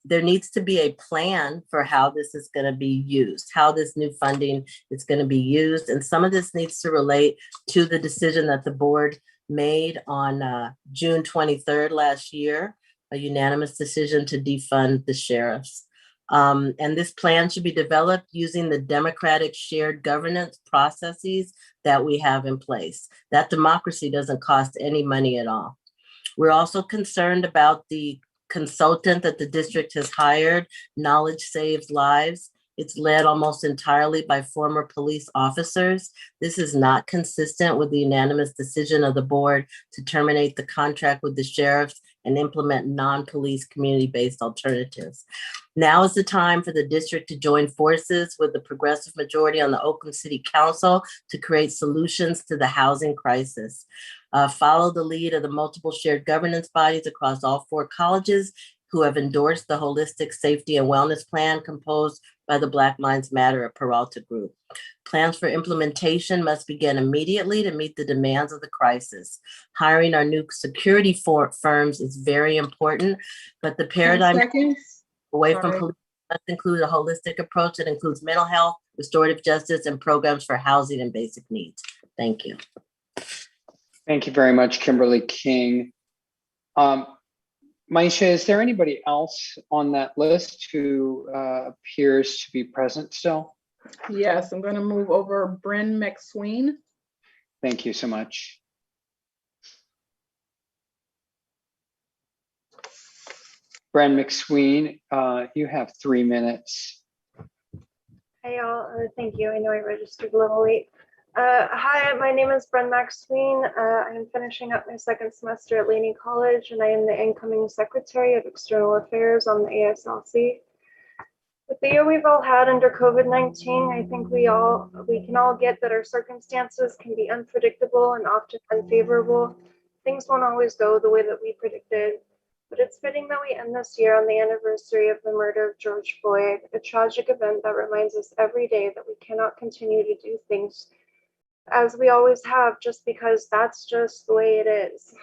there needs to be a plan for how this is going to be used, how this new funding is going to be used. And some of this needs to relate to the decision that the board made on June 23rd last year, a unanimous decision to defund the sheriffs. And this plan should be developed using the democratic shared governance processes that we have in place. That democracy doesn't cost any money at all. We're also concerned about the consultant that the district has hired, Knowledge Saves Lives. It's led almost entirely by former police officers. This is not consistent with the unanimous decision of the board to terminate the contract with the sheriffs and implement non-police community-based alternatives. Now is the time for the district to join forces with the progressive majority on the Oakland City Council to create solutions to the housing crisis. Follow the lead of the multiple shared governance bodies across all 4 colleges who have endorsed the holistic safety and wellness plan composed by the Black Minds Matter at Peralta Group. Plans for implementation must begin immediately to meet the demands of the crisis. Hiring our new security firms is very important, but the paradigm away from police must include a holistic approach that includes mental health, restorative justice, and programs for housing and basic needs. Thank you. Thank you very much, Kimberly King. Maisha, is there anybody else on that list who appears to be present still? Yes, I'm going to move over Bryn McSween. Thank you so much. Bren McSween, you have 3 minutes. Hey y'all, thank you. I know I registered a little late. Hi, my name is Bren McSween. I am finishing up my 2nd semester at Laney College, and I am the incoming Secretary of External Affairs on the ASLC. With the year we've all had under COVID-19, I think we can all get that our circumstances can be unpredictable and often unfavorable. Things won't always go the way that we predicted, but it's fitting that we end this year on the anniversary of the murder of George Floyd, a tragic event that reminds us every day that we cannot continue to do things as we always have just because that's just the way it is.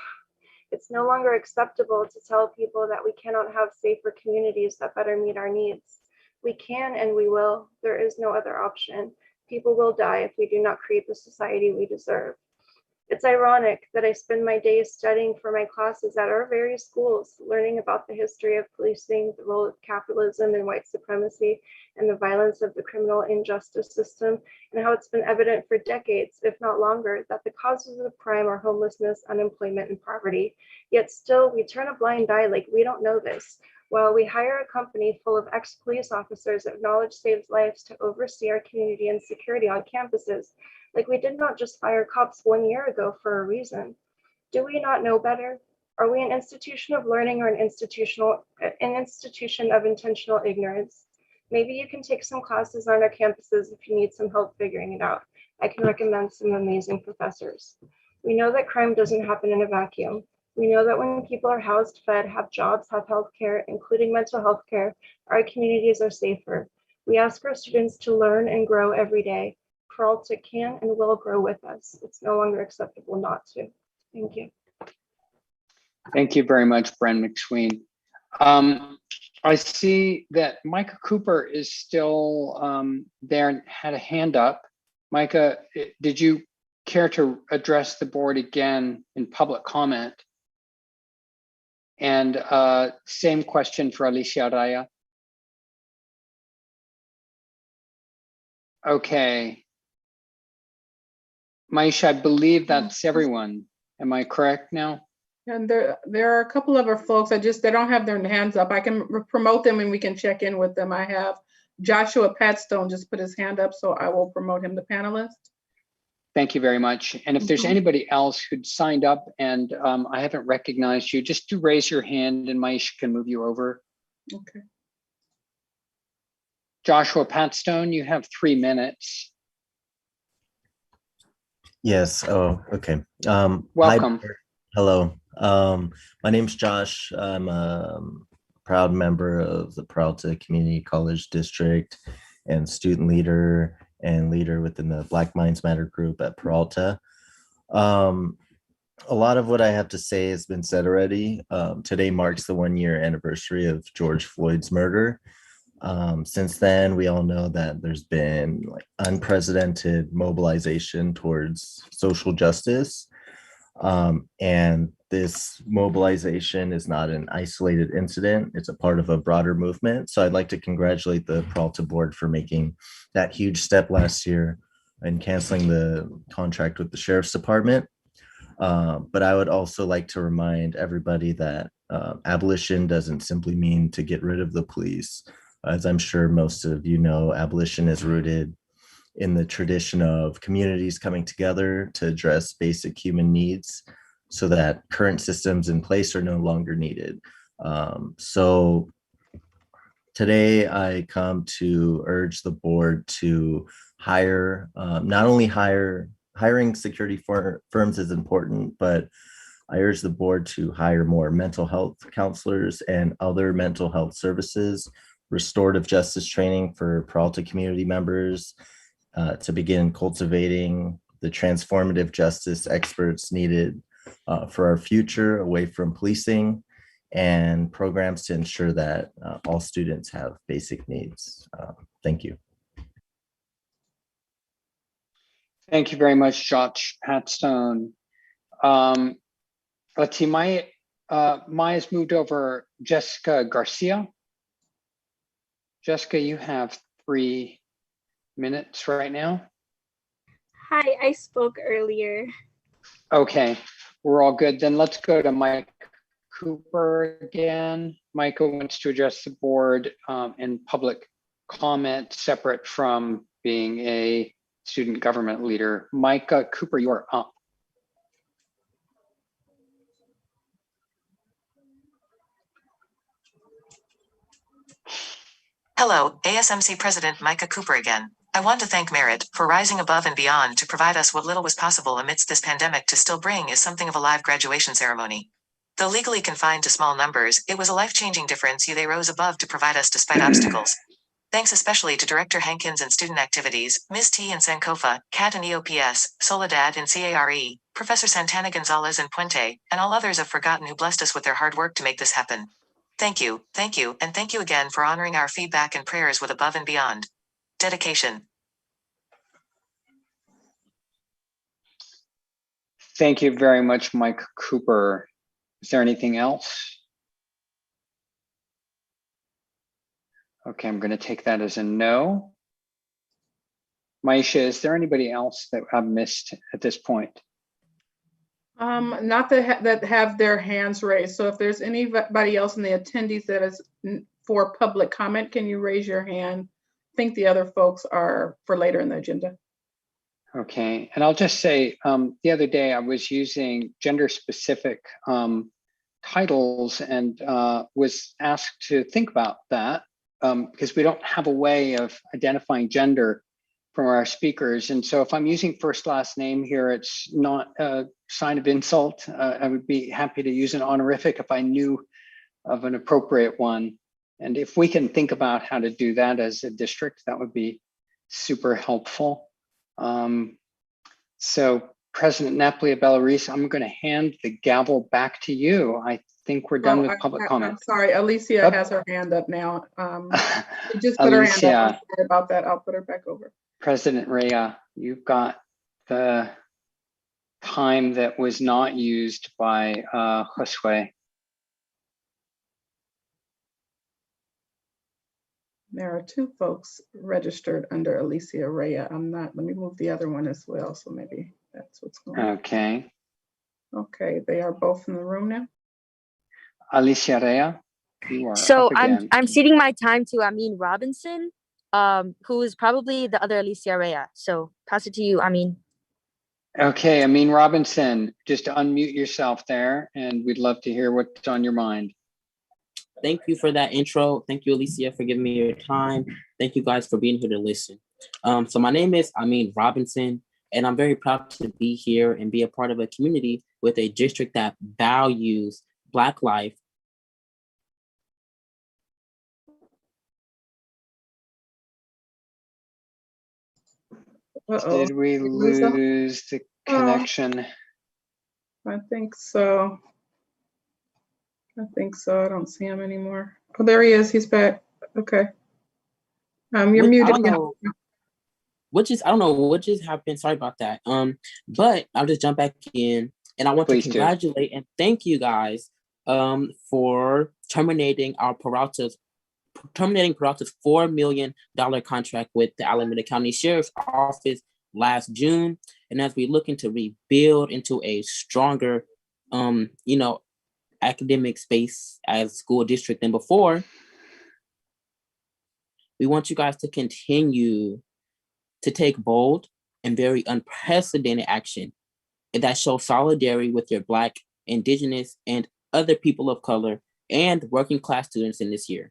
It's no longer acceptable to tell people that we cannot have safer communities that better meet our needs. We can and we will. There is no other option. People will die if we do not create the society we deserve. It's ironic that I spend my days studying for my classes at our very schools, learning about the history of policing, the role of capitalism and white supremacy, and the violence of the criminal injustice system, and how it's been evident for decades, if not longer, that the causes of crime are homelessness, unemployment, and poverty. Yet still, we turn a blind eye like we don't know this. While we hire a company full of ex-police officers that Knowledge Saves Lives to oversee our community and security on campuses, like we did not just fire cops 1 year ago for a reason. Do we not know better? Are we an institution of learning or an institution of intentional ignorance? Maybe you can take some classes on our campuses if you need some help figuring it out. I can recommend some amazing professors. We know that crime doesn't happen in a vacuum. We know that when people are housed, fed, have jobs, have healthcare, including mental health care, our communities are safer. We ask our students to learn and grow every day. Peralta can and will grow with us. It's no longer acceptable not to. Thank you. Thank you very much, Bren McSween. I see that Micah Cooper is still there and had a hand up. Micah, did you care to address the board again in public comment? And same question for Alicia Atiyah. Okay. Maisha, I believe that's everyone. Am I correct now? And there are a couple of our folks, they don't have their hands up. I can promote them and we can check in with them. I have Joshua Patstone just put his hand up, so I will promote him to panelist. Thank you very much. And if there's anybody else who'd signed up and I haven't recognized you, just do raise your hand and Maisha can move you over. Okay. Joshua Patstone, you have 3 minutes. Yes. Oh, okay. Welcome. Hi, hello. My name's Josh. I'm a proud member of the Peralta Community College District and student leader and leader within the Black Minds Matter group at Peralta. A lot of what I have to say has been said already. Today marks the 1-year anniversary of George Floyd's murder. Since then, we all know that there's been like unprecedented mobilization towards social justice. And this mobilization is not an isolated incident. It's a part of a broader movement. So I'd like to congratulate the Peralta board for making that huge step last year and canceling the contract with the Sheriff's Department. But I would also like to remind everybody that abolition doesn't simply mean to get rid of the police. As I'm sure most of you know, abolition is rooted in the tradition of communities coming together to address basic human needs so that current systems in place are no longer needed. So today I come to urge the board to hire, not only hiring security firms is important, but I urge the board to hire more mental health counselors and other mental health services, restorative justice training for Peralta community members, to begin cultivating the transformative justice experts needed for our future away from policing, and programs to ensure that all students have basic needs. Thank you. Thank you very much, Josh Patstone. Let's see, Maya's moved over Jessica Garcia. Jessica, you have 3 minutes right now. Hi, I spoke earlier. Okay, we're all good. Then let's go to Mike Cooper again. Micah wants to address the board in public comment separate from being a student government leader. Micah Cooper, you are up. Hello, ASMC President Micah Cooper again. I want to thank Merritt for rising above and beyond to provide us what little was possible amidst this pandemic to still bring is something of a live graduation ceremony. Though legally confined to small numbers, it was a life-changing difference they rose above to provide us despite obstacles. Thanks especially to Director Hankins and Student Activities, Ms. T in Sankofa, Kat in EOPS, Soledad in CARE, Professor Santana Gonzalez in Puente, and all others I've forgotten who blessed us with their hard work to make this happen. Thank you, and thank you again for honoring our feedback and prayers with above and beyond. Dedication. Thank you very much, Mike Cooper. Is there anything else? Okay, I'm going to take that as a no. Maisha, is there anybody else that I've missed at this point? Not that have their hands raised. So if there's anybody else in the attendees that is for public comment, can you raise your hand? I think the other folks are for later in the agenda. Okay, and I'll just say the other day I was using gender-specific titles and was asked to think about that because we don't have a way of identifying gender from our speakers. And so if I'm using first last name here, it's not a sign of insult. I would be happy to use an honorific if I knew of an appropriate one. And if we can think about how to do that as a district, that would be super helpful. So President Napoli of Belarus, I'm going to hand the gavel back to you. I think we're done with public comment. I'm sorry, Alicia has her hand up now. She just put her hand up. I'm sorry about that. I'll put her back over. President Rea, you've got the time that was not used by Josue. There are two folks registered under Alicia Rhea. Let me move the other one as well. So maybe that's what's going on. Okay. Okay, they are both in the room now. Alicia Rhea, you are So up again. I'm ceding my time to Amin Robinson, who is probably the other Alicia Rhea. So pass it to you, Amin. Okay, Amin Robinson, just unmute yourself there, and we'd love to hear what's on your mind. Thank you for that intro. Thank you, Alicia, for giving me your time. Thank you guys for being here to listen. So my name is Amin Robinson, and I'm very proud to be here and be a part of a community with a district that values Black life. Uh-oh. Did we lose the connection? I think so. I don't see him anymore. Oh, there he is. He's back. Okay. You're muted again. I don't know what just happened. Sorry about that. But I'll just jump back in, and I want to congratulate and thank you guys for terminating Peralta's $4 million contract with the Alameda County Sheriff's Office last June. And as we looking to rebuild into a stronger, academic space as school district than before, we want you guys to continue to take bold and very unprecedented action that shows solidarity with your Black, Indigenous, and other people of color and working class students in this year.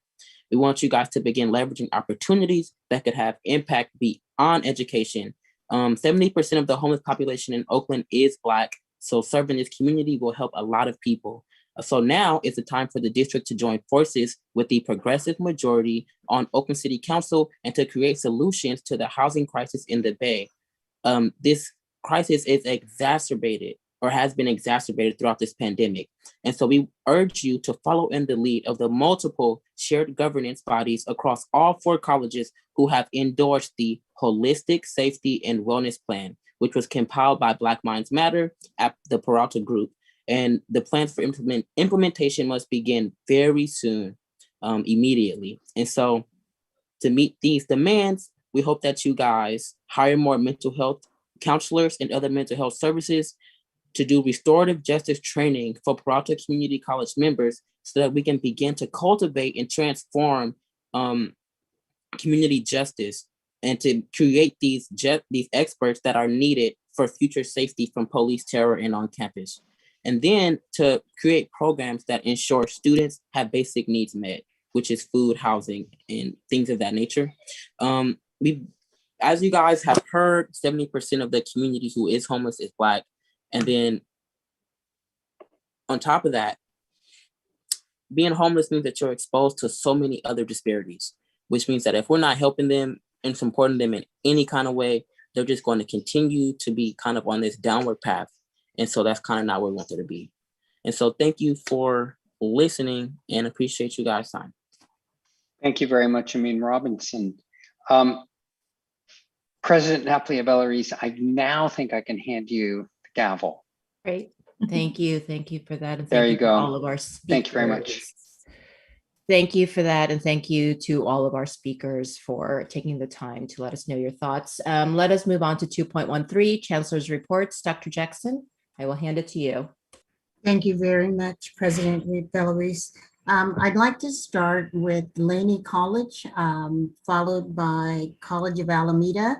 We want you guys to begin leveraging opportunities that could have impact beyond education. 70% of the homeless population in Oakland is Black, so serving this community will help a lot of people. So now is the time for the district to join forces with the progressive majority on Oakland City Council and to create solutions to the housing crisis in the Bay. This crisis is exacerbated or has been exacerbated throughout this pandemic. And so we urge you to follow in the lead of the multiple shared governance bodies across all 4 colleges who have endorsed the Holistic Safety and Wellness Plan, which was compiled by Black Minds Matter at the Peralta Group. And the plans for implementation must begin very soon, immediately. And so to meet these demands, we hope that you guys hire more mental health counselors and other mental health services to do restorative justice training for Peralta Community College members so that we can begin to cultivate and transform community justice and to create these experts that are needed for future safety from police terror and on campus. And then to create programs that ensure students have basic needs met, which is food, housing, and things of that nature. As you guys have heard, 70% of the community who is homeless is Black. And then on top of that, being homeless means that you're exposed to so many other disparities, which means that if we're not helping them and supporting them in any kind of way, they're just going to continue to be kind of on this downward path. And so that's kind of not where we want it to be. And so thank you for listening and appreciate you guys' time. Thank you very much, Amin Robinson. President Napoli Bellarice, I now think I can hand you the gavel. Great. Thank you. Thank you for that. And There thank you for go. all of our speakers. Thank you very much. Thank you for that. And thank you to all of our speakers for taking the time to let us know your thoughts. Let us move on to 2.13, Chancellor's reports. Dr. Jackson, I will hand it to you. Thank you very much, President Bellarice. I'd like to start with Laney College, followed by College of Alameda,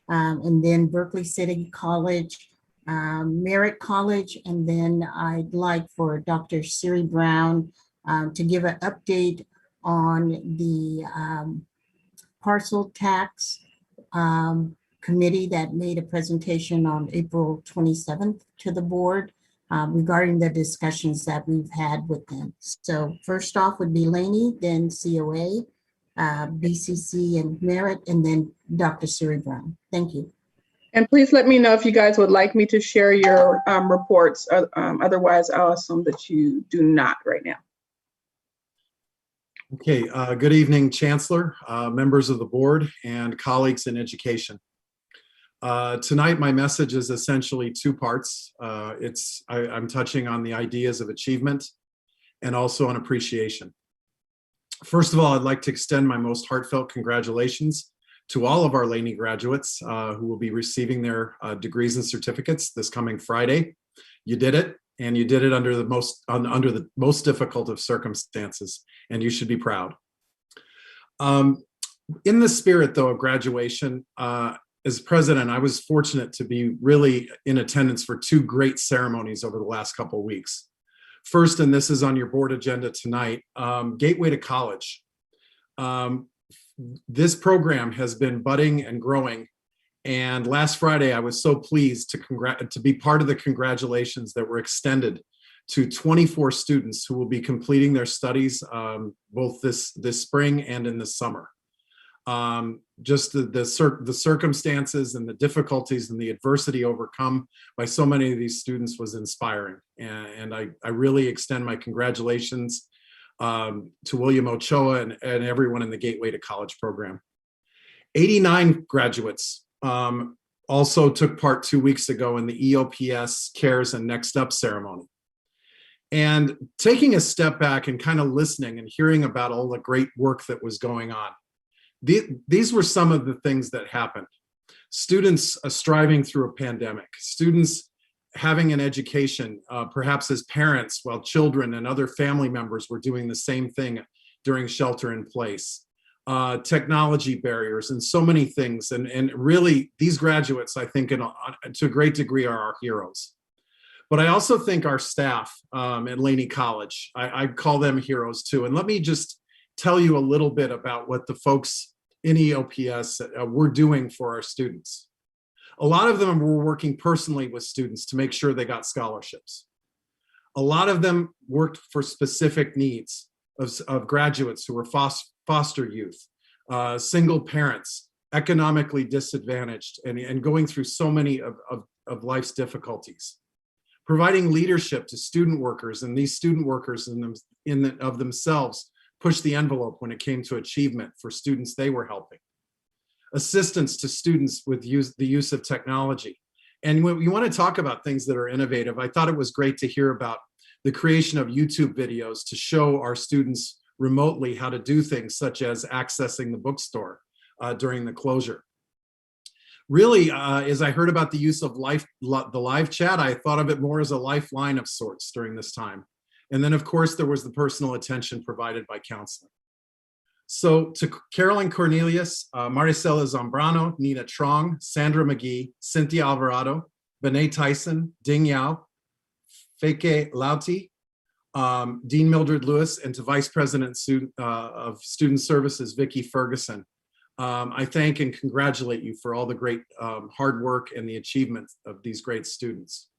and then Berkeley City College, Merritt College, and then I'd like for Dr. Siri Brown to give an update on the parcel tax committee that made a presentation on April 27th to the board regarding the discussions that we've had with them. So first off would be Laney, then COA, BCC and Merritt, and then Dr. Siri Brown. Thank you. And please let me know if you guys would like me to share your reports. Otherwise, I'll assume that you do not right now. Okay, good evening, Chancellor, members of the board, and colleagues in education. Tonight, my message is essentially 2 parts. I'm touching on the ideas of achievement and also on appreciation. First of all, I'd like to extend my most heartfelt congratulations to all of our Laney graduates who will be receiving their degrees and certificates this coming Friday. You did it, and you did it under the most difficult of circumstances, and you should be proud. In the spirit, though, of graduation, as president, I was fortunate to be really in attendance for two great ceremonies over the last couple of weeks. First, and this is on your board agenda tonight, Gateway to College. This program has been budding and growing. And last Friday, I was so pleased to be part of the congratulations that were extended to 24 students who will be completing their studies both this spring and in the summer. Just the circumstances and the difficulties and the adversity overcome by so many of these students was inspiring. And I really extend my congratulations to William Ochoa and everyone in the Gateway to College program. 89 graduates also took part 2 weeks ago in the EOPS Cares and Next Up ceremony. And taking a step back and kind of listening and hearing about all the great work that was going on. These were some of the things that happened. Students striving through a pandemic, students having an education, perhaps as parents, while children and other family members were doing the same thing during shelter in place, technology barriers and so many things. And really these graduates, I think to a great degree are our heroes. But I also think our staff at Laney College, I call them heroes too. And let me just tell you a little bit about what the folks in EOPS were doing for our students. A lot of them were working personally with students to make sure they got scholarships. A lot of them worked for specific needs of graduates who were foster youth, single parents, economically disadvantaged, and going through so many of life's difficulties. Providing leadership to student workers, and these student workers of themselves push the envelope when it came to achievement for students they were helping. Assistance to students with the use of technology. And when you want to talk about things that are innovative, I thought it was great to hear about the creation of YouTube videos to show our students remotely how to do things such as accessing the bookstore during the closure. Really, as I heard about the use of the live chat, I thought of it more as a lifeline of sorts during this time. And then, of course, there was the personal attention provided by counseling. So to Carolyn Cornelius, Maricela Zambrano, Nina Trong, Sandra McGee, Cynthia Alvarado, Benet Tyson, Ding Yao, Feke Lauti, Dean Mildred Lewis, and to Vice President of Student Services, Vicki Ferguson. I thank and congratulate you for all the great hard work and the achievements of these great students.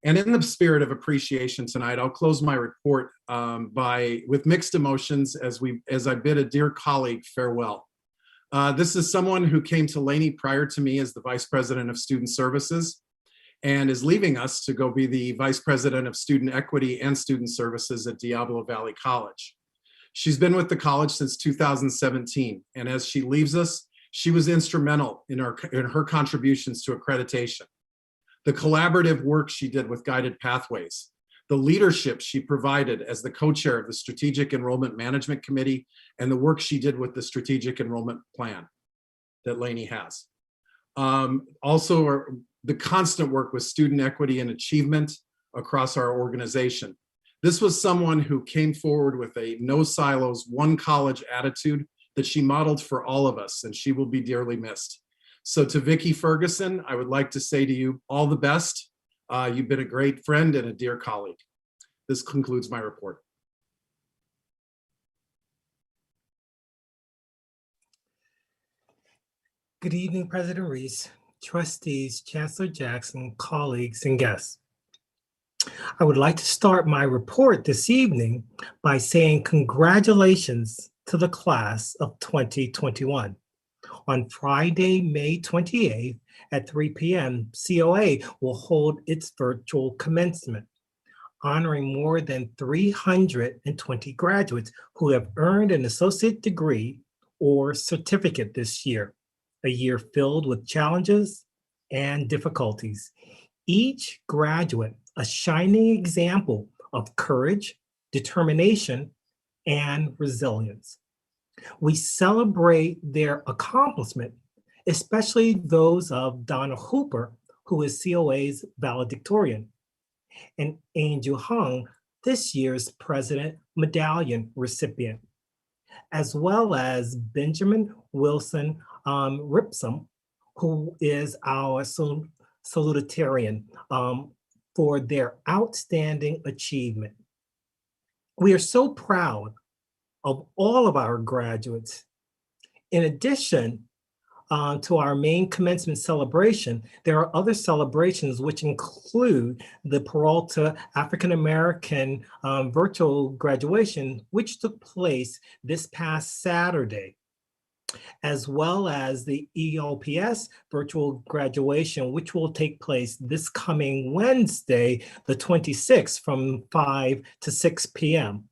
And in the spirit of appreciation tonight, I'll close my report with mixed emotions as I bid a dear colleague farewell. This is someone who came to Laney prior to me as the Vice President of Student Services and is leaving us to go be the Vice President of Student Equity and Student Services at Diablo Valley College. She's been with the college since 2017, and as she leaves us, she was instrumental in her contributions to accreditation. The collaborative work she did with Guided Pathways, the leadership she provided as the co-chair of the Strategic Enrollment Management Committee, and the work she did with the Strategic Enrollment Plan that Laney has. Also, the constant work with student equity and achievement across our organization. This was someone who came forward with a no silos, one college attitude that she modeled for all of us, and she will be dearly missed. So to Vicki Ferguson, I would like to say to you all the best. You've been a great friend and a dear colleague. This concludes my report. Good evening, President Reese, trustees, Chancellor Jackson, colleagues, and guests. I would like to start my report this evening by saying congratulations to the class of 2021. On Friday, May 28th at 3 p.m., COA will hold its virtual commencement, honoring more than 320 graduates who have earned an associate degree or certificate this year, a year filled with challenges and difficulties. Each graduate, a shining example of courage, determination, and resilience. We celebrate their accomplishment, especially those of Donna Hooper, who is COA's valedictorian, and Angel Hung, this year's President Medallion recipient, as well as Benjamin Wilson Ripsum, who is our salutatorian for their outstanding achievement. We are so proud of all of our graduates. In addition to our main commencement celebration, there are other celebrations which include the Peralta African American virtual graduation, which took place this past Saturday, as well as the EOPS virtual graduation, which will take place this coming Wednesday, the 26th, from 5 to 6 p.m.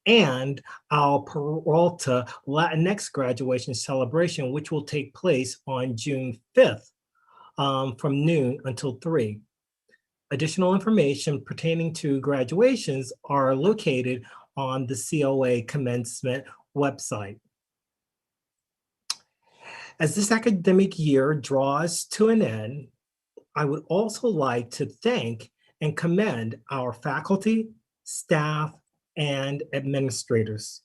And our Peralta Latinx graduation celebration, which will take place on June 5th from noon until 3. Additional information pertaining to graduations are located on the COA commencement website. As this academic year draws to an end, I would also like to thank and commend our faculty, staff, and administrators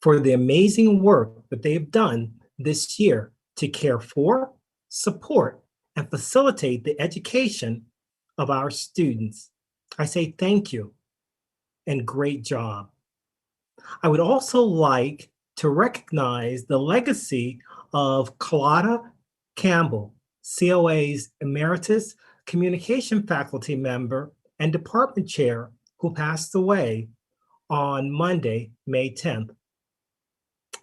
for the amazing work that they've done this year to care for, support, and facilitate the education of our students. I say thank you and great job. I would also like to recognize the legacy of Carlotta Campbell, COA's Emeritus Communication Faculty Member and Department Chair, who passed away on Monday, May 10th.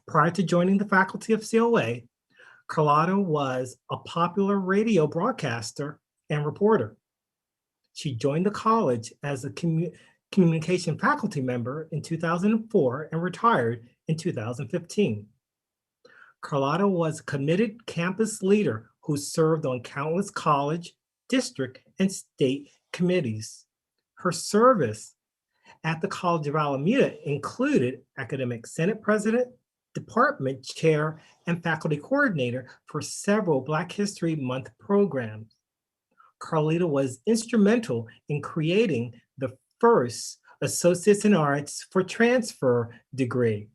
Prior to joining the faculty of COA, Carlotta was a popular radio broadcaster and reporter. She joined the college as a communication faculty member in 2004 and retired in 2015. Carlotta was a committed campus leader who served on countless college, district, and state committees. Her service at the College of Alameda included Academic Senate President, Department Chair, and Faculty Coordinator for several Black History Month programs. Carlotta was instrumental in creating the first Associates in Arts for Transfer degree.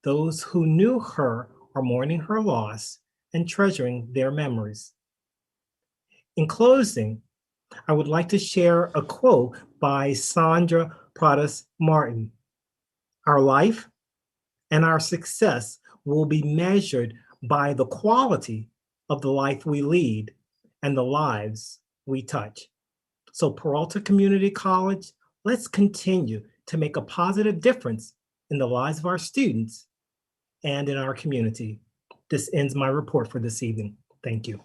Those who knew her are mourning her loss and treasuring their memories. In closing, I would like to share a quote by Sandra Pradas Martin. Our life and our success will be measured by the quality of the life we lead and the lives we touch. So Peralta Community College, let's continue to make a positive difference in the lives of our students and in our community. This ends my report for this evening. Thank you.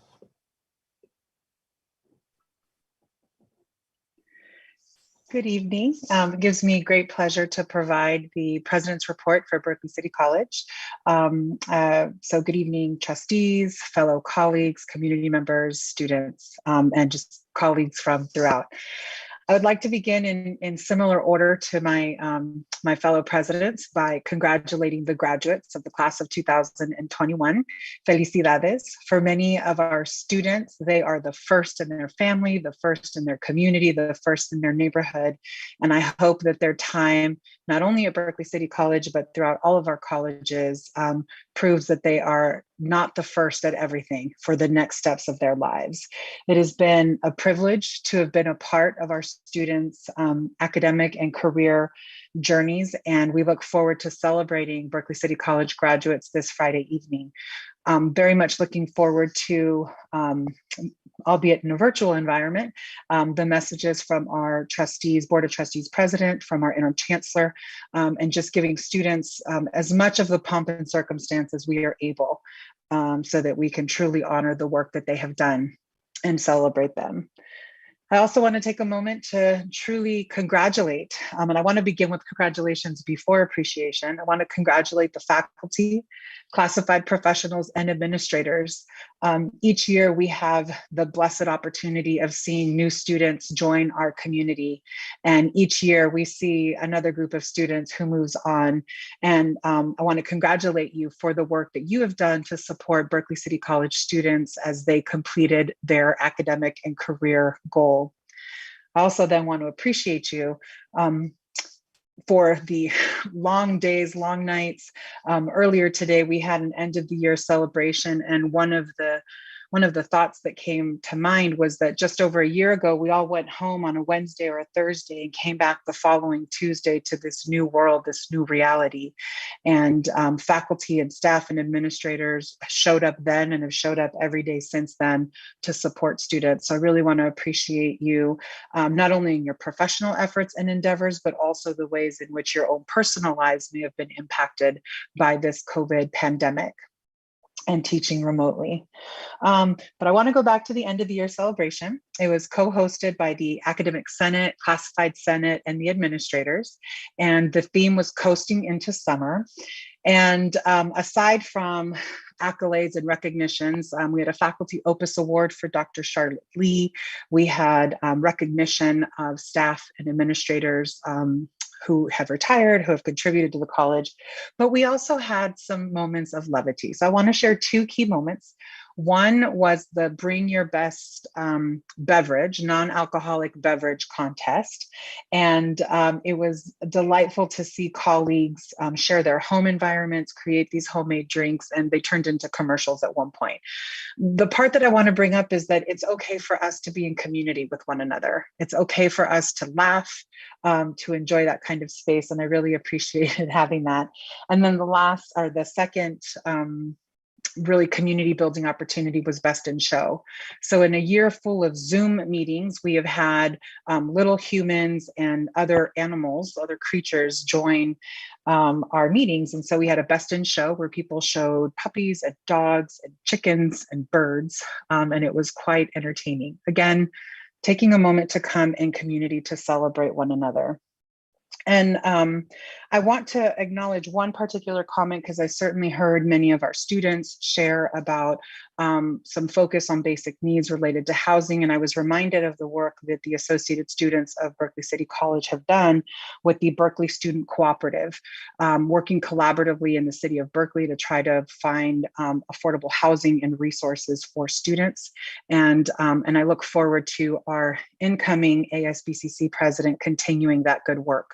Good evening. It gives me great pleasure to provide the President's Report for Berkeley City College. So good evening, trustees, fellow colleagues, community members, students, and just colleagues from throughout. I would like to begin in similar order to my, my fellow presidents by congratulating the graduates of the class of 2021. Felicidades. For many of our students, they are the first in their family, the first in their community, the first in their neighborhood. And I hope that their time, not only at Berkeley City College, but throughout all of our colleges, proves that they are not the first at everything for the next steps of their lives. It has been a privilege to have been a part of our students' academic and career journeys, and we look forward to celebrating Berkeley City College graduates this Friday evening. Very much looking forward to, albeit in a virtual environment, the messages from our trustees, Board of Trustees president, from our interim chancellor, and just giving students as much of the pomp and circumstance as we are able, so that we can truly honor the work that they have done and celebrate them. I also want to take a moment to truly congratulate, and I want to begin with congratulations before appreciation. I want to congratulate the faculty, classified professionals, and administrators Each year we have the blessed opportunity of seeing new students join our community. And each year we see another group of students who moves on. And I want to congratulate you for the work that you have done to support Berkeley City College students as they completed their academic and career goal. I also then want to appreciate you for the long days, long nights. Earlier today, we had an end of the year celebration, and one of the thoughts that came to mind was that just over a year ago, we all went home on a Wednesday or a Thursday and came back the following Tuesday to this new world, this new reality. And faculty and staff and administrators showed up then and have showed up every day since then to support students. So I really want to appreciate you, not only in your professional efforts and endeavors, but also the ways in which your own personal lives may have been impacted by this COVID pandemic and teaching remotely. But I want to go back to the end of the year celebration. It was co-hosted by the Academic Senate, Classified Senate, and the administrators. And the theme was Coasting into Summer. And aside from accolades and recognitions, we had a Faculty Opus Award for Dr. Charlotte Lee. We had recognition of staff and administrators who have retired, who have contributed to the college, but we also had some moments of levity. So I want to share two key moments. One was the Bring Your Best Beverage, non-alcoholic beverage contest. And it was delightful to see colleagues share their home environments, create these homemade drinks, and they turned into commercials at one point. The part that I want to bring up is that it's okay for us to be in community with one another. It's okay for us to laugh, to enjoy that kind of space. And I really appreciated having that. And then the second really community building opportunity was Best in Show. So in a year full of Zoom meetings, we have had little humans and other animals, other creatures join our meetings. And so we had a Best in Show where people showed puppies and dogs and chickens and birds. And it was quite entertaining. Again, taking a moment to come in community to celebrate one another. And I want to acknowledge one particular comment because I certainly heard many of our students share about some focus on basic needs related to housing. And I was reminded of the work that the Associated Students of Berkeley City College have done with the Berkeley Student Cooperative, working collaboratively in the city of Berkeley to try to find affordable housing and resources for students. And I look forward to our incoming ASBCC president continuing that good work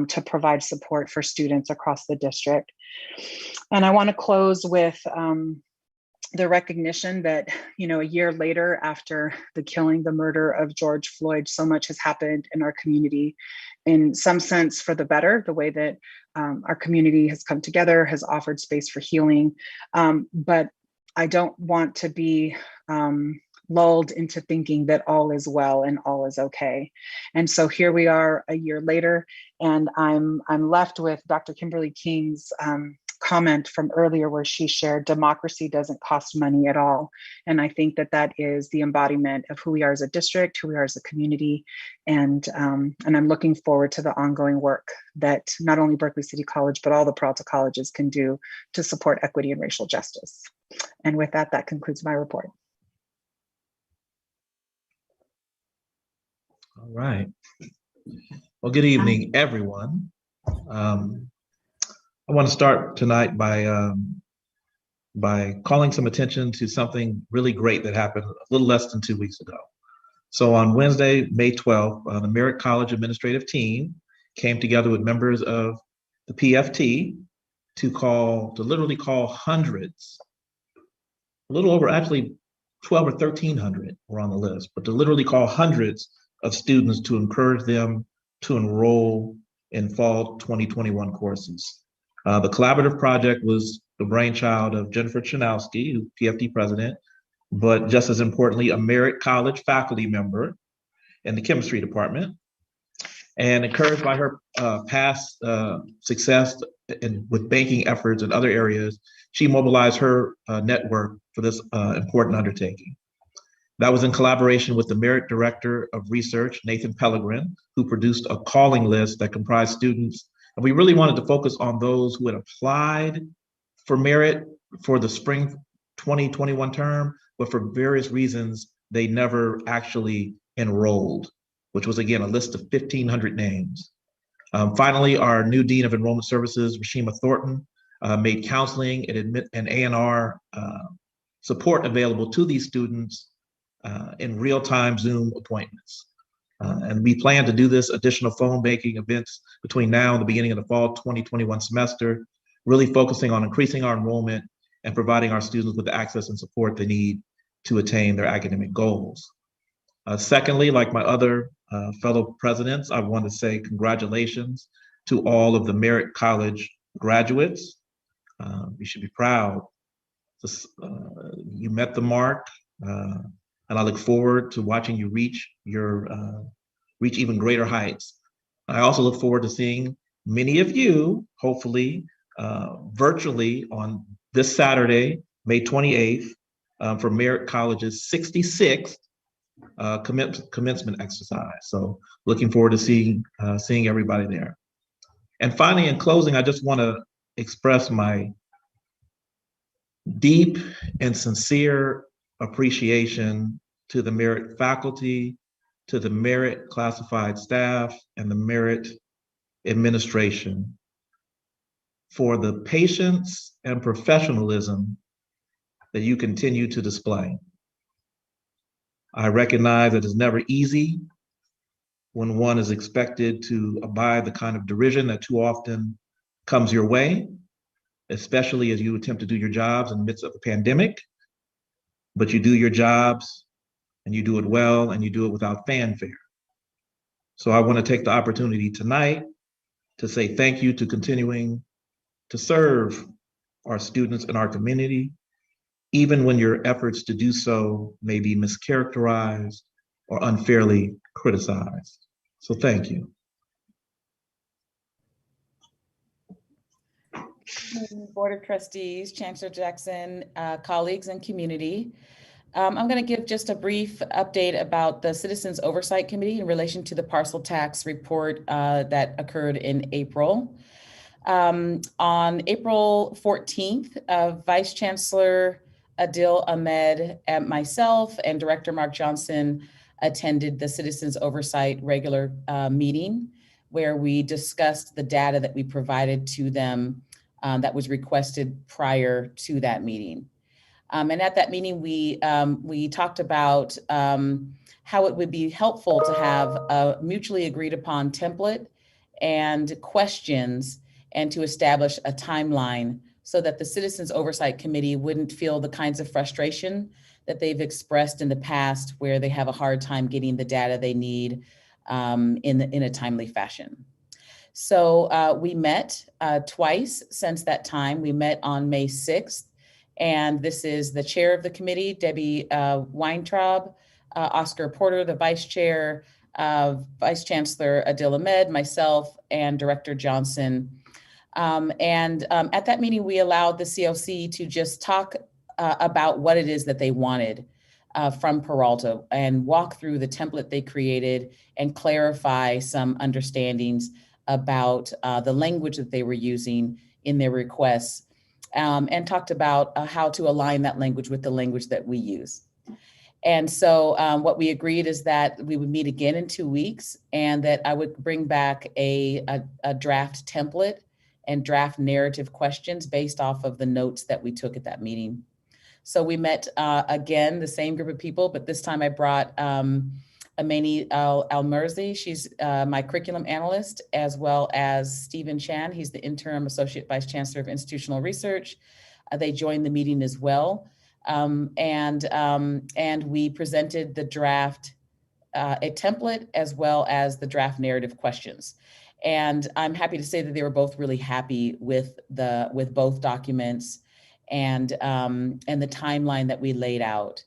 to provide support for students across the district. And I want to close with the recognition that, a year later after the murder of George Floyd, so much has happened in our community, in some sense for the better, the way that our community has come together, has offered space for healing. But I don't want to be lulled into thinking that all is well and all is okay. And so here we are a year later, and I'm left with Dr. Kimberly King's comment from earlier where she shared democracy doesn't cost money at all. And I think that that is the embodiment of who we are as a district, who we are as a community. And I'm looking forward to the ongoing work that not only Berkeley City College, but all the Peralta colleges can do to support equity and racial justice. And with that, that concludes my report. All right. Well, good evening, everyone. I want to start tonight by calling some attention to something really great that happened a little less than 2 weeks ago. So on Wednesday, May 12th, the Merritt College administrative team came together with members of the PFT to literally call hundreds, a little over actually 12 or 1,300 were on the list, but to literally call hundreds of students to encourage them to enroll in fall 2021 courses. The collaborative project was the brainchild of Jennifer Chanowski, who's PFT president, but just as importantly, a Merritt College faculty member in the chemistry department. And encouraged by her past success with banking efforts in other areas, she mobilized her network for this important undertaking. That was in collaboration with the Merritt Director of Research, Nathan Pellegrin, who produced a calling list that comprised students. And we really wanted to focus on those who had applied for Merritt for the spring 2021 term, but for various reasons, they never actually enrolled, which was again, a list of 1,500 names. Finally, our new Dean of Enrollment Services, Rashima Thornton, made counseling and A&R support available to these students in real-time Zoom appointments. And we plan to do this additional phone banking events between now and the beginning of the fall 2021 semester, really focusing on increasing our enrollment and providing our students with the access and support they need to attain their academic goals. Secondly, like my other fellow presidents, I want to say congratulations to all of the Merritt College graduates. You should be proud. You met the mark, and I look forward to watching you reach even greater heights. I also look forward to seeing many of you, hopefully, virtually on this Saturday, May 28th, for Merritt College's 66th commencement exercise. So looking forward to seeing everybody there. And finally, in closing, I just want to express my deep and sincere appreciation to the Merritt faculty, to the Merritt classified staff, and the Merritt administration for the patience and professionalism that you continue to display. I recognize that it's never easy when one is expected to abide the kind of derision that too often comes your way, especially as you attempt to do your jobs in the midst of a pandemic. But you do your jobs and you do it well and you do it without fanfare. So I want to take the opportunity tonight to say thank you to continuing to serve our students in our community, even when your efforts to do so may be mischaracterized or unfairly criticized. So thank you. Board of Trustees, Chancellor Jackson, colleagues and community. I'm going to give just a brief update about the Citizens Oversight Committee in relation to the parcel tax report that occurred in April. On April 14th, Vice Chancellor Adil Ahmed and myself and Director Mark Johnson attended the Citizens Oversight regular meeting where we discussed the data that we provided to them that was requested prior to that meeting. And at that meeting, we talked about how it would be helpful to have a mutually agreed upon template and questions and to establish a timeline so that the Citizens Oversight Committee wouldn't feel the kinds of frustration that they've expressed in the past where they have a hard time getting the data they need in a timely fashion. So we met twice since that time. We met on May 6th, and this is the chair of the committee, Debbie Weintraub, Oscar Porter, the vice chair, Vice Chancellor Adil Ahmed, myself, and Director Johnson. At that meeting, we allowed the COC to just talk about what it is that they wanted from Peralta and walk through the template they created and clarify some understandings about the language that they were using in their requests, and talked about how to align that language with the language that we use. And so what we agreed is that we would meet again in 2 weeks and that I would bring back a draft template and draft narrative questions based off of the notes that we took at that meeting. So we met again, the same group of people, but this time I brought Amani Almerzi, she's my curriculum analyst, as well as Stephen Chan, he's the interim associate vice chancellor of institutional research. They joined the meeting as well. And we presented the draft, a template, as well as the draft narrative questions. And I'm happy to say that they were both really happy with both documents and the timeline that we laid out.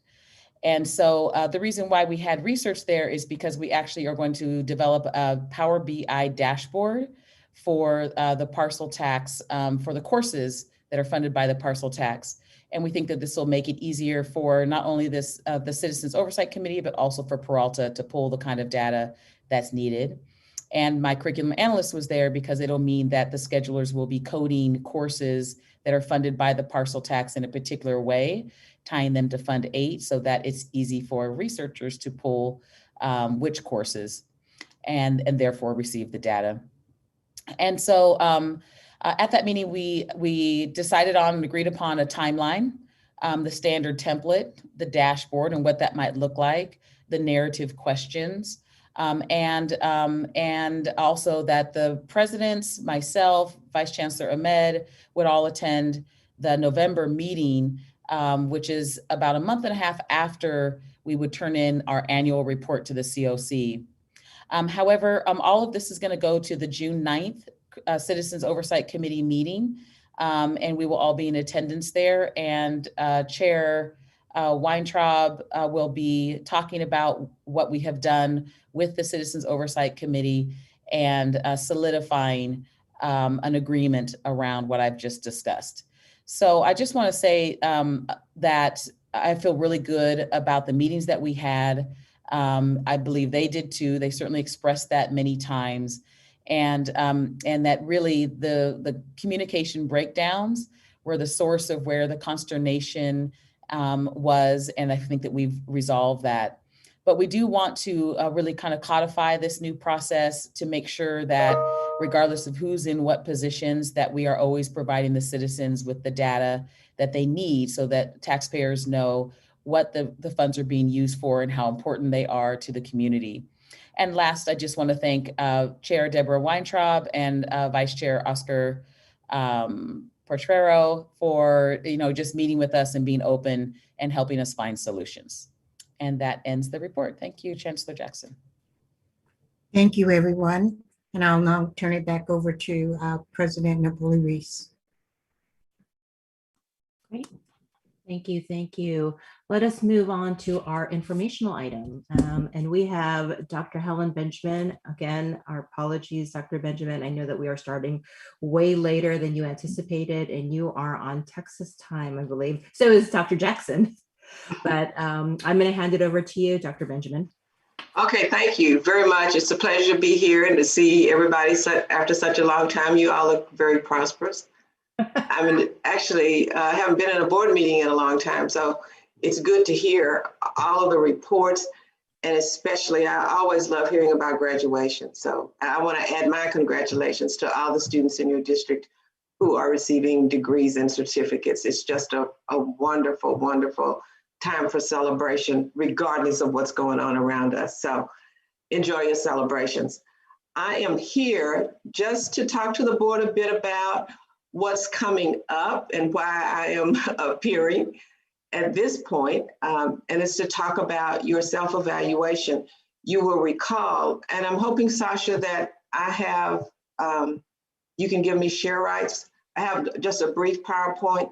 And so the reason why we had research there is because we actually are going to develop a Power BI dashboard for the parcel tax for the courses that are funded by the parcel tax. And we think that this will make it easier for not only the Citizens Oversight Committee, but also for Peralta to pull the kind of data that's needed. And my curriculum analyst was there because it'll mean that the schedulers will be coding courses that are funded by the parcel tax in a particular way, tying them to Fund 8 so that it's easy for researchers to pull which courses and therefore receive the data. And so at that meeting, we decided on and agreed upon a timeline, the standard template, the dashboard and what that might look like, the narrative questions, and also that the presidents, myself, Vice Chancellor Ahmed would all attend the November meeting, which is about a month and a half after we would turn in our annual report to the COC. However, all of this is going to go to the June 9th Citizens Oversight Committee meeting, and we will all be in attendance there. And Chair Weintraub will be talking about what we have done with the Citizens Oversight Committee and solidifying an agreement around what I've just discussed. So I just want to say that I feel really good about the meetings that we had. I believe they did too. They certainly expressed that many times. And that really the communication breakdowns were the source of where the consternation was. And I think that we've resolved that. But we do want to really kind of codify this new process to make sure that regardless of who's in what positions, that we are always providing the citizens with the data that they need so that taxpayers know what the funds are being used for and how important they are to the community. And last, I just want to thank Chair Deborah Weintraub and Vice Chair Oscar Portrero for just meeting with us and being open and helping us find solutions. And that ends the report. Thank you, Chancellor Jackson. Thank you, everyone. And I'll now turn it back over to President Napoli Reese. Great. Thank you. Thank you. Let us move on to our informational item. And we have Dr. Helen Benjamin. Again, our apologies, Dr. Benjamin. I know that we are starting way later than you anticipated, and you are on Texas time, I believe. So is Dr. Jackson. But I'm going to hand it over to you, Dr. Benjamin. Okay, thank you very much. It's a pleasure to be here and to see everybody after such a long time. You all look very prosperous. I mean, actually, I haven't been in a board meeting in a long time, so it's good to hear all of the reports, and especially, I always love hearing about graduation. So I want to add my congratulations to all the students in your district who are receiving degrees and certificates. It's just a wonderful, wonderful time for celebration, regardless of what's going on around us. So enjoy your celebrations. I am here just to talk to the board a bit about what's coming up and why I am appearing at this point, and it's to talk about your self-evaluation. You will recall, and I'm hoping, Sasha, that I have, you can give me share rights. I have just a brief PowerPoint.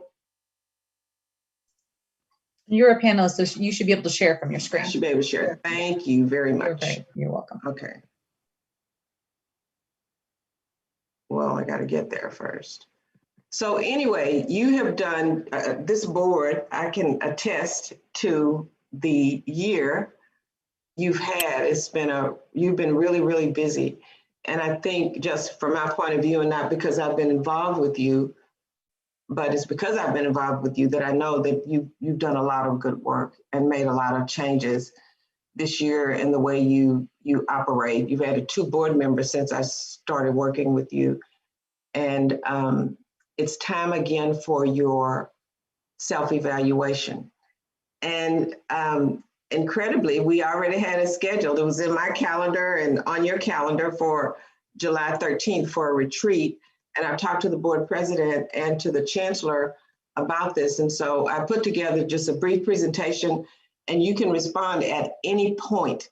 You're a panelist, so you should be able to share from your screen. I should be able to share. Thank you very much. You're welcome. Okay. Well, I got to get there first. So anyway, you have done, this board, I can attest to the year you've had. You've been really, really busy. And I think just from my point of view, and not because I've been involved with you, but it's because I've been involved with you that I know that you've done a lot of good work and made a lot of changes this year in the way you operate. You've added 2 board members since I started working with you. And it's time again for your self-evaluation. And incredibly, we already had it scheduled. It was in my calendar and on your calendar for July 13th for a retreat. And I've talked to the board president and to the chancellor about this. And so I put together just a brief presentation, and you can respond at any point.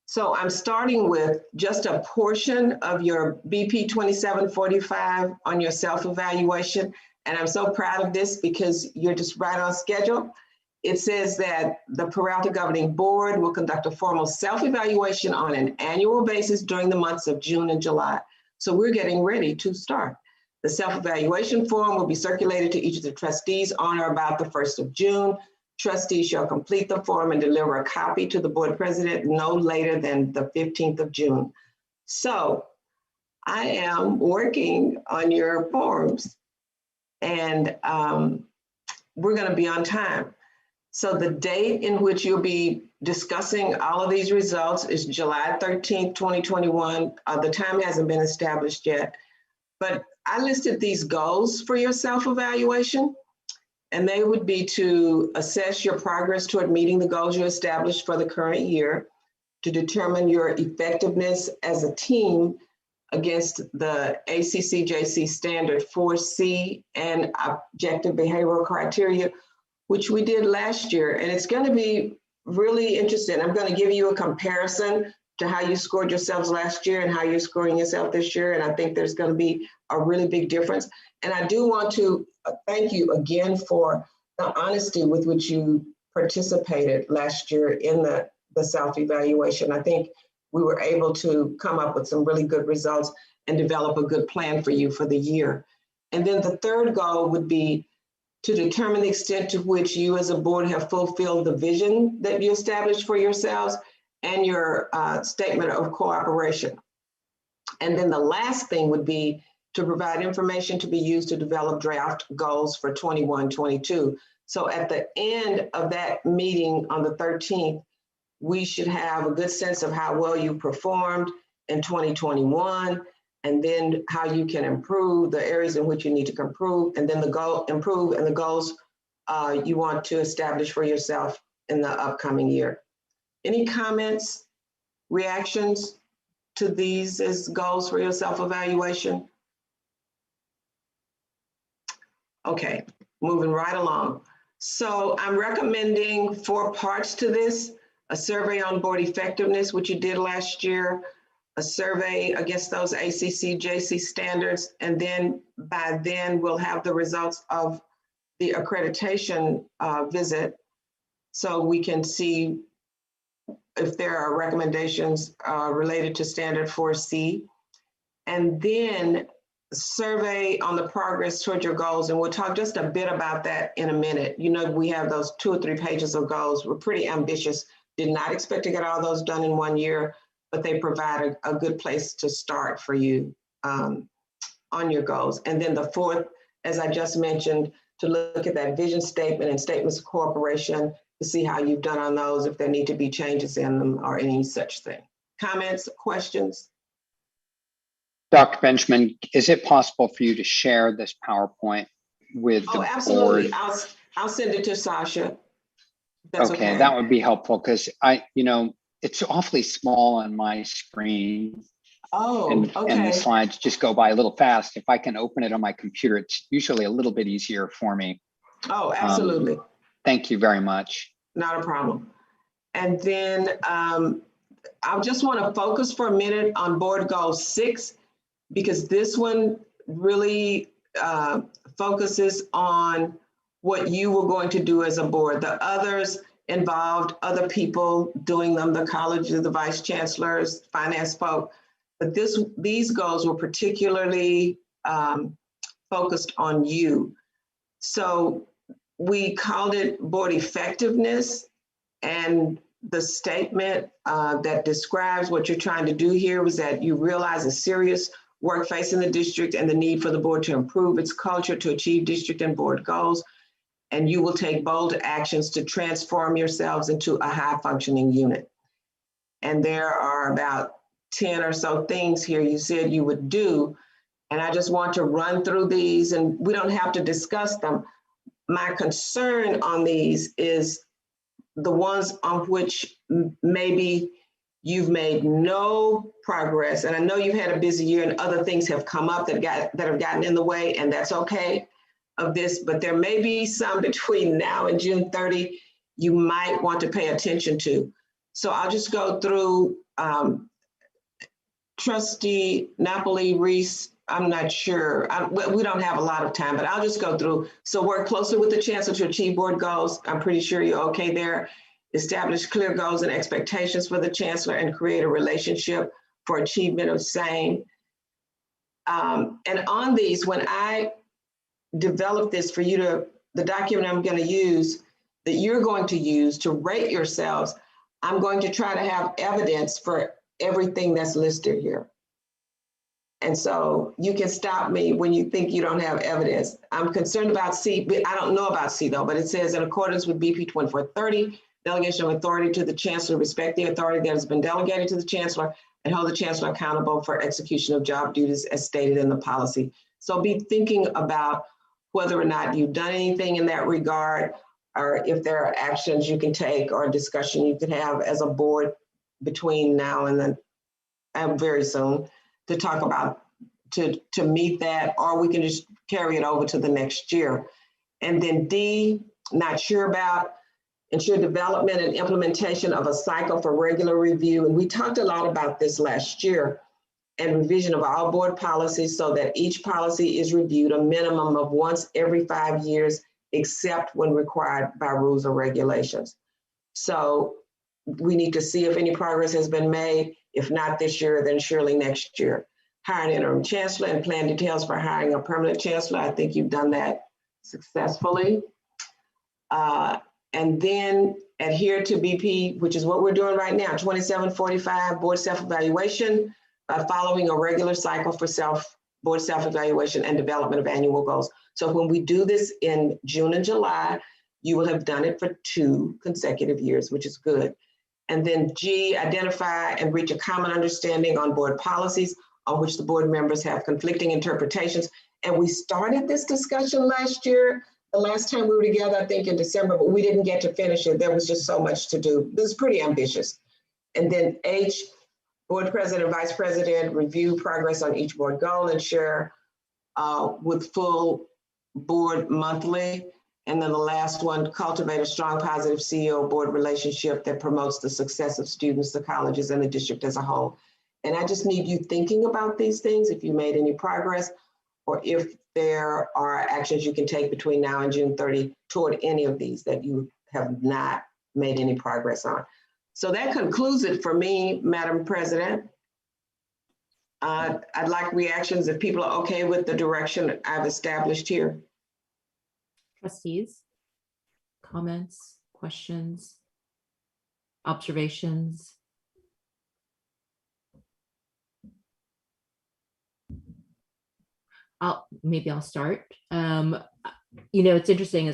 So I'm starting with just a portion of your BP 2745 on your self-evaluation. And I'm so proud of this because you're just right on schedule. It says that the Peralta Governing Board will conduct a formal self-evaluation on an annual basis during the months of June and July. So we're getting ready to start. The self-evaluation form will be circulated to each of the trustees on or about the 1st of June. Trustees shall complete the form and deliver a copy to the board president no later than the 15th of June. So I am working on your forms, and we're going to be on time. So the date in which you'll be discussing all of these results is July 13th, 2021. The time hasn't been established yet, but I listed these goals for your self-evaluation, and they would be to assess your progress toward meeting the goals you established for the current year, to determine your effectiveness as a team against the ACCJC standard 4C and objective behavioral criteria, which we did last year. And it's going to be really interesting. I'm going to give you a comparison to how you scored yourselves last year and how you're scoring yourself this year. And I think there's going to be a really big difference. And I do want to thank you again for the honesty with which you participated last year in the self-evaluation. I think we were able to come up with some really good results and develop a good plan for you for the year. And then the third goal would be to determine the extent to which you as a board have fulfilled the vision that you established for yourselves and your statement of cooperation. And then the last thing would be to provide information to be used to develop draft goals for 21-22. So at the end of that meeting on the 13th, we should have a good sense of how well you performed in 2021, and then how you can improve, the areas in which you need to improve, and then the goal improve and the goals you want to establish for yourself in the upcoming year. Any comments, reactions to these as goals for your self-evaluation? Okay, moving right along. So I'm recommending 4 parts to this: a survey on board effectiveness, which you did last year, a survey against those ACCJC standards, and then by then we'll have the results of the accreditation visit, so we can see if there are recommendations related to standard 4C. And then survey on the progress toward your goals, and we'll talk just a bit about that in a minute. You know, we have those 2 or 3 pages of goals. We're pretty ambitious. Did not expect to get all those done in 1 year, but they provide a good place to start for you on your goals. And then the 4th, as I just mentioned, to look at that vision statement and statements of cooperation to see how you've done on those, if there need to be changes in them or any such thing. Comments, questions? Dr. Benjamin, is it possible for you to share this PowerPoint with the absolutely. board? I'll send it to Sasha. Okay, that would be helpful, because it's awfully small on my screen. Oh, okay. And the slides just go by a little fast. If I can open it on my computer, it's usually a little bit easier for me. Oh, absolutely. Thank you very much. Not a problem. And then I just want to focus for a minute on board goal 6, because this one really focuses on what you were going to do as a board. The others involved other people doing them, the college, the vice chancellors, finance folk. But these goals were particularly focused on you. So we called it board effectiveness, and the statement that describes what you're trying to do here was that you realize a serious work facing the district and the need for the board to improve its culture to achieve district and board goals. And you will take bold actions to transform yourselves into a high functioning unit. And there are about 10 or so things here you said you would do. And I just want to run through these, and we don't have to discuss them. My concern on these is the ones on which maybe you've made no progress. And I know you've had a busy year and other things have come up that have gotten in the way, and that's okay of this, but there may be some between now and June 30 you might want to pay attention to. So I'll just go through Trustee Napoli, Reese, I'm not sure. We don't have a lot of time, but I'll just go through. So work closely with the Chancellor to achieve board goals. I'm pretty sure you're okay there. Establish clear goals and expectations for the Chancellor and create a relationship for achievement of same. And on these, when I develop this for you to, the document I'm going to use, that you're going to use to rate yourselves, I'm going to try to have evidence for everything that's listed here. And so you can stop me when you think you don't have evidence. I'm concerned about C, but I don't know about C though, but it says in accordance with BP 2430, delegation of authority to the chancellor, respect the authority that has been delegated to the chancellor and hold the chancellor accountable for execution of job duties as stated in the policy. So be thinking about whether or not you've done anything in that regard, or if there are actions you can take or discussion you can have as a board between now and then, and very soon, to talk about, to meet that, or we can just carry it over to the next year. And then D, not sure about, ensure development and implementation of a cycle for regular review. And we talked a lot about this last year, and revision of all board policies so that each policy is reviewed a minimum of once every 5 years, except when required by rules or regulations. So we need to see if any progress has been made. If not this year, then surely next year. Hire an interim chancellor and plan details for hiring a permanent chancellor. I think you've done that successfully. And then adhere to BP, which is what we're doing right now, 2745 board self-evaluation by following a regular cycle for board self-evaluation and development of annual goals. So when we do this in June and July, you will have done it for 2 consecutive years, which is good. And then G, identify and reach a common understanding on board policies on which the board members have conflicting interpretations. And we started this discussion last year, the last time we were together, I think in December, but we didn't get to finish it. There was just so much to do. This is pretty ambitious. And then H, board president and vice president review progress on each board goal and share with full board monthly. And then the last one, cultivate a strong, positive CEO board relationship that promotes the success of students, the colleges, and the district as a whole. And I just need you thinking about these things, if you made any progress, or if there are actions you can take between now and June 30 toward any of these that you have not made any progress on. So that concludes it for me, Madam President. I'd like reactions if people are okay with the direction I've established here. Trustees, comments, questions, observations? Maybe I'll start. You know, it's interesting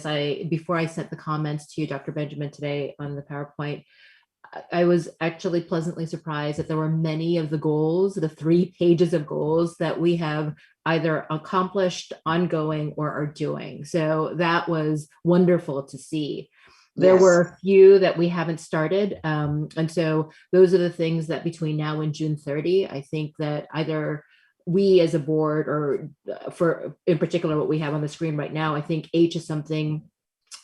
before I sent the comments to you, Dr. Benjamin, today on the PowerPoint, I was actually pleasantly surprised that there were many of the goals, the 3 pages of goals that we have either accomplished, ongoing, or are doing. So that was wonderful to see. There were a few that we haven't started. And so those are the things that between now and June 30, I think that either we as a board, or for in particular what we have on the screen right now, I think H is something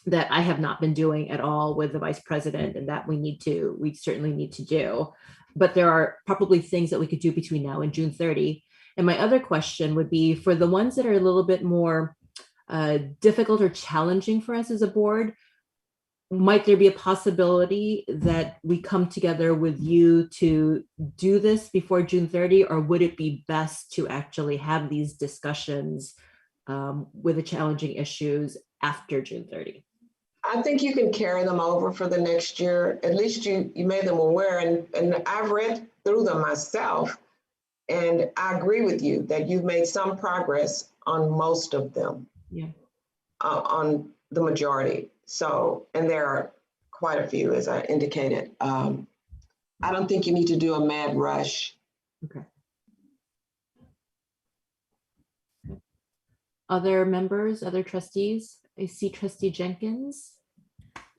that I have not been doing at all with the vice president, and that we certainly need to do. But there are probably things that we could do between now and June 30. And my other question would be for the ones that are a little bit more difficult or challenging for us as a board, might there be a possibility that we come together with you to do this before June 30, or would it be best to actually have these discussions with the challenging issues after June 30? I think you can carry them over for the next year. At least you made them aware, and I've read through them myself, and I agree with you that you've made some progress on most of them. Yeah. On the majority. So, and there are quite a few, as I indicated. I don't think you need to do a mad rush. Okay. Other members, other trustees? I see Trustee Jenkins.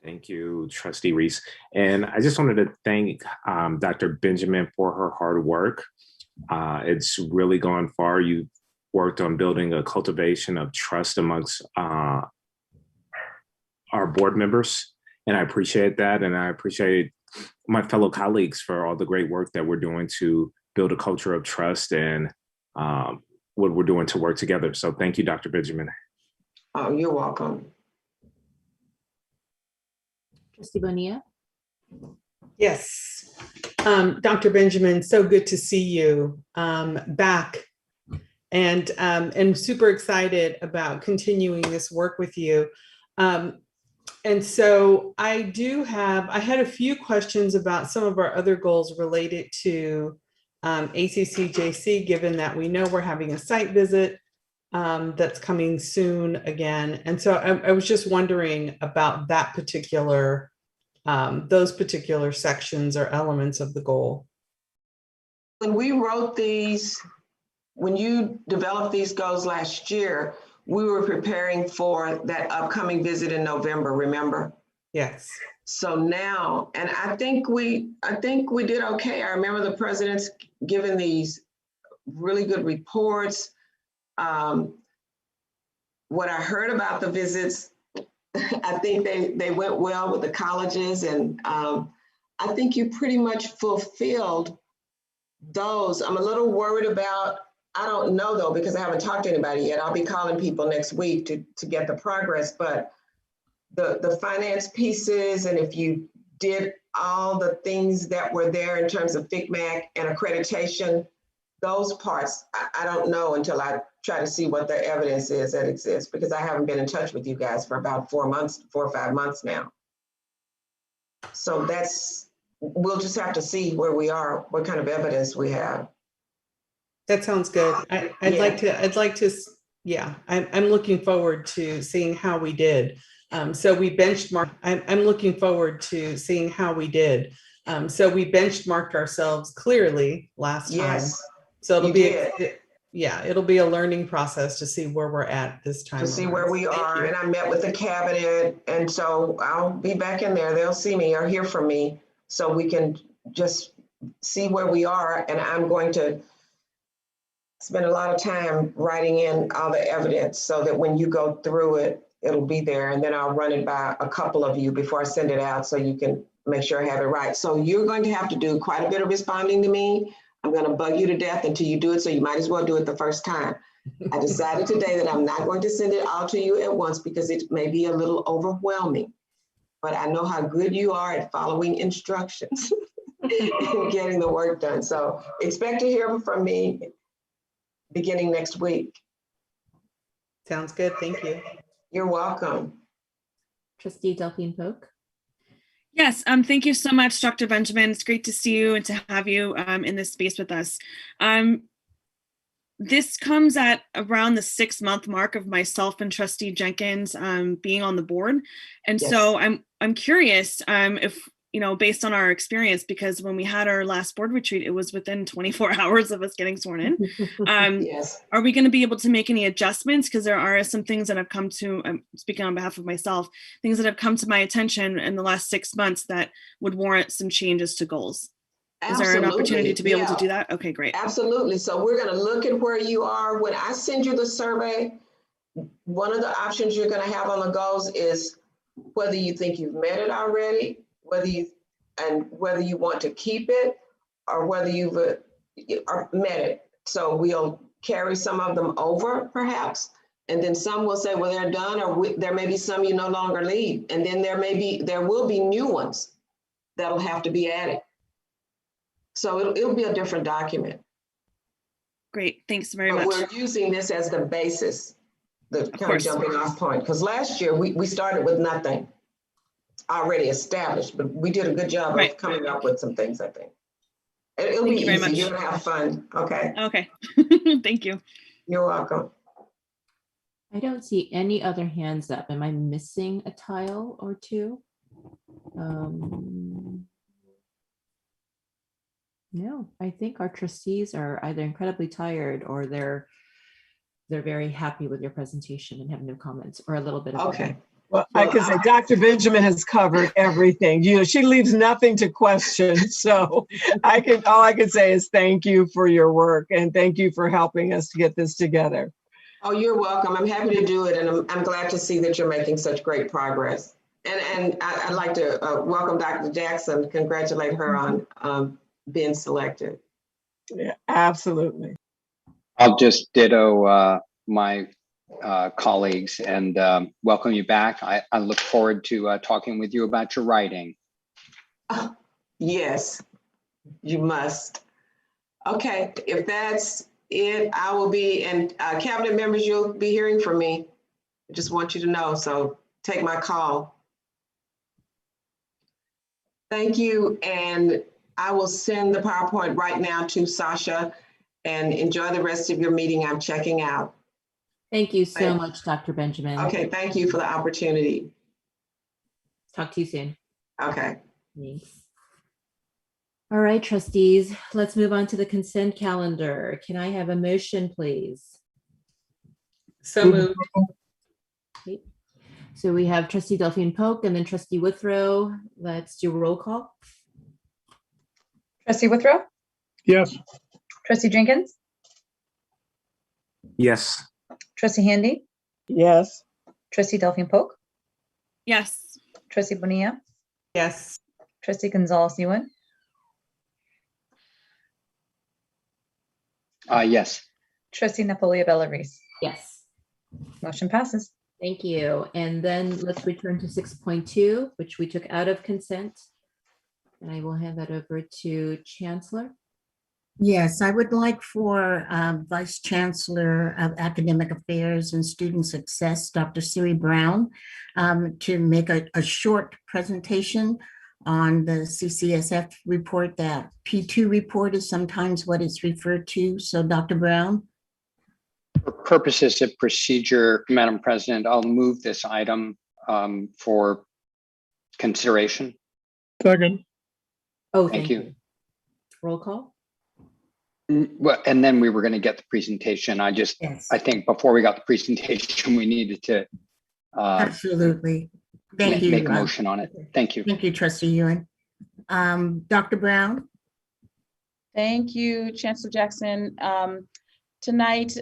Thank you, Trustee Reese. And I just wanted to thank Dr. Benjamin for her hard work. It's really gone far. You worked on building a cultivation of trust amongst our board members, and I appreciate that. And I appreciate my fellow colleagues for all the great work that we're doing to build a culture of trust and what we're doing to work together. So thank you, Dr. Benjamin. Oh, you're welcome. Trustee Bonilla. Yes, Dr. Benjamin, so good to see you back, and super excited about continuing this work with you. And so I had a few questions about some of our other goals related to ACCJC, given that we know we're having a site visit that's coming soon again. And so I was just wondering about that particular, those particular sections or elements of the goal. When we wrote these, when you developed these goals last year, we were preparing for that upcoming visit in November, remember? Yes. So now, and I think we did okay. I remember the president's giving these really good reports. What I heard about the visits, I think they went well with the colleges, and I think you pretty much fulfilled those. I'm a little worried about, I don't know though, because I haven't talked to anybody yet. I'll be calling people next week to get the progress, but the finance pieces, and if you did all the things that were there in terms of FICMAC and accreditation, those parts, I don't know until I try to see what the evidence is that exists, because I haven't been in touch with you guys for about 4 or 5 months now. So we'll just have to see where we are, what kind of evidence we have. That sounds good. I'd like to, yeah, I'm looking forward to seeing how we did. So we benchmarked, I'm looking forward to seeing how we did. So we benchmarked ourselves clearly last time. Yes, so it'll be, it'll be a learning process to see where we're at this time. To see where we are. And I met with the cabinet, and so I'll be back in there. They'll see me or hear from me, so we can just see where we are. And I'm going to spend a lot of time writing in all the evidence so that when you go through it, it'll be there. And then I'll run it by a couple of you before I send it out so you can make sure I have it right. So you're going to have to do quite a bit of responding to me. I'm going to bug you to death until you do it, so you might as well do it the first time. I decided today that I'm not going to send it all to you at once because it may be a little overwhelming, but I know how good you are at following instructions and getting the work done. So expect to hear from me beginning next week. Sounds good. Thank you. You're welcome. Trustee Delphine Polk. Yes, thank you so much, Dr. Benjamin. It's great to see you and to have you in this space with us. This comes at around the 6-month mark of myself and Trustee Jenkins being on the board. And Yes. so I'm curious if, you know, based on our experience, because when we had our last board retreat, it was within 24 hours of us getting sworn in. Yes. Are we going to be able to make any adjustments? Because there are some things that have come to, I'm speaking on behalf of myself, things that have come to my attention in the last 6 months that would warrant some changes to goals. Is there an opportunity to be able to do that? Okay, great. Absolutely. So we're going to look at where you are. When I send you the survey, one of the options you're going to have on the goals is whether you think you've met it already, whether you want to keep it, or whether you've met it. So we'll carry some of them over perhaps, and then some will say, well, they're done, or there may be some you no longer need. And then there will be new ones that'll have to be added. So it'll be a different document. Great, thanks very much. We're using this as the basis, the kind of jumping off point. Because last year we started with nothing already established, but we did a good job of coming up with some things, I think. It'll be easy. You're gonna have fun. Okay. Okay. Thank you. You're welcome. I don't see any other hands up. Am I missing a tile or two? No, I think our trustees are either incredibly tired or they're very happy with your presentation and have no comments, or a little bit of okay. Well, I can say Dr. Benjamin has covered everything. You know, she leaves nothing to question. So all I can say is thank you for your work and thank you for helping us to get this together. Oh, you're welcome. I'm happy to do it, and I'm glad to see that you're making such great progress. And I'd like to welcome Dr. Jackson, congratulate her on being selected. Yeah, absolutely. I'll just ditto my colleagues and welcome you back. I look forward to talking with you about your writing. Yes, you must. Okay, if that's it, I will be, and cabinet members, you'll be hearing from me. I just want you to know, so take my call. Thank you, and I will send the PowerPoint right now to Sasha, and enjoy the rest of your meeting. I'm checking out. Thank you so much, Dr. Benjamin. Okay, thank you for the opportunity. Talk to you soon. Okay. Thanks. All right, trustees, let's move on to the consent calendar. Can I have a motion, please? So moved. Okay. So we have trustee Delphine Polk and then trustee Withrow. Let's do a roll call. Trustee Withrow? Yes. Trustee Jenkins? Yes. Trustee Handy? Yes. Trustee Delphine Polk? Yes. Trustee Bonilla? Yes. Trustee Gonzalez-Ewan? Yes. Trustee Napolia Reese? Yes. Motion passes. Thank you. And then let's return to 6.2, which we took out of consent. And I will hand that over to Chancellor. Yes, I would like for Vice Chancellor of Academic Affairs and Student Success, Dr. Siri Brown, to make a short presentation on the CCSF report. That P2 report is sometimes what it's referred to. So Dr. Brown. For purposes of procedure, Madam President, I'll move this item for consideration. Second. Oh, Thank you. Roll call. Well, and then we were going to get the presentation. I think before we got the presentation, we needed to Absolutely. Thank you. Make a motion on it. Thank you. Thank you, Trustee Ewan. Dr. Brown. Thank you, Chancellor Jackson. Tonight,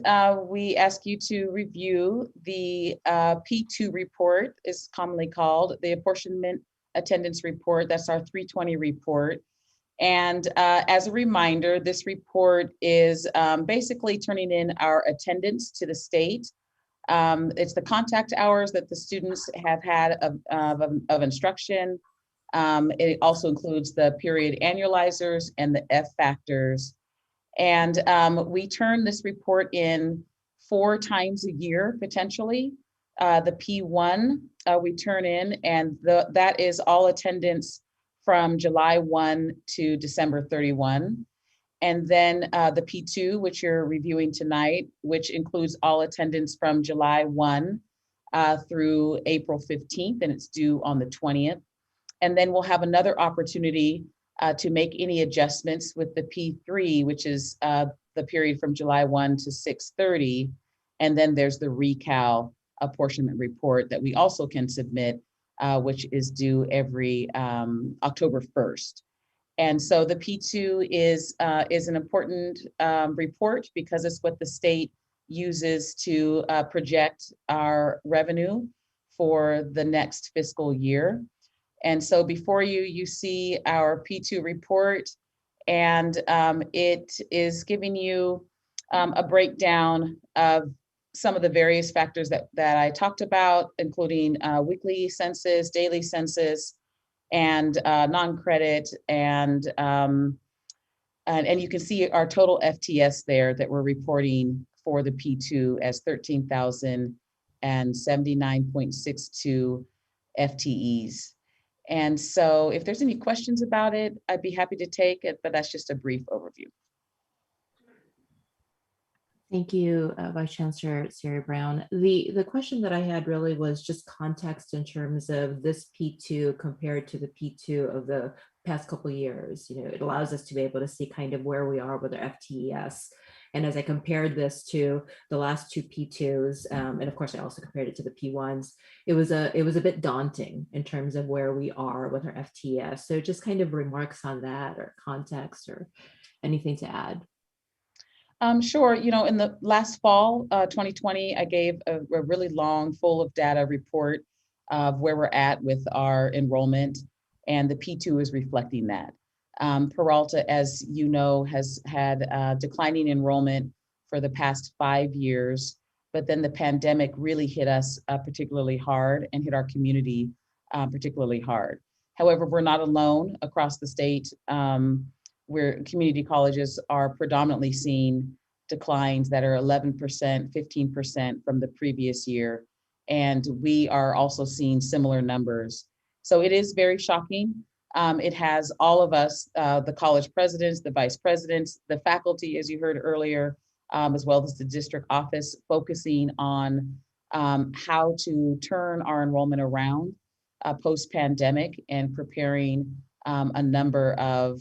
we ask you to review the P2 report, is commonly called the Apportionment Attendance Report. That's our 320 report. And as a reminder, this report is basically turning in our attendance to the state. It's the contact hours that the students have had of instruction. It also includes the period annualizers and the F factors. And we turn this report in 4 times a year, potentially. The P1 we turn in, and that is all attendance from July 1 to December 31. And then the P2, which you're reviewing tonight, which includes all attendance from July 1 through April 15th, and it's due on the 20th. And then we'll have another opportunity to make any adjustments with the P3, which is the period from July 1 to 6/30. And then there's the recal apportionment report that we also can submit, which is due every October 1st. And so the P2 is an important report because it's what the state uses to project our revenue for the next fiscal year. And so before you see our P2 report, and it is giving you a breakdown of some of the various factors that I talked about, including weekly census, daily census, and non-credit, and you can see our total FTS there that we're reporting for the P2 as 13,079.62 FTEs. And so if there's any questions about it, I'd be happy to take it, but that's just a brief overview. Thank you, Vice Chancellor Siri Brown. The question that I had really was just context in terms of this P2 compared to the P2 of the past couple of years. You know, it allows us to be able to see kind of where we are with our FTES. And as I compared this to the last 2 P2s, and of course I also compared it to the P1s, it was a bit daunting in terms of where we are with our FTES. So just kind of remarks on that, or context, or anything to add. Sure. You know, in the last fall, 2020, I gave a really long, full of data report of where we're at with our enrollment, and the P2 is reflecting that. Peralta, as you know, has had declining enrollment for the past 5 years, but then the pandemic really hit us particularly hard and hit our community particularly hard. However, we're not alone across the state. Where community colleges are predominantly seeing declines that are 11%, 15% from the previous year. And we are also seeing similar numbers. So it is very shocking. It has all of us, the college presidents, the vice presidents, the faculty, as you heard earlier, as well as the district office, focusing on how to turn our enrollment around post-pandemic and preparing a number of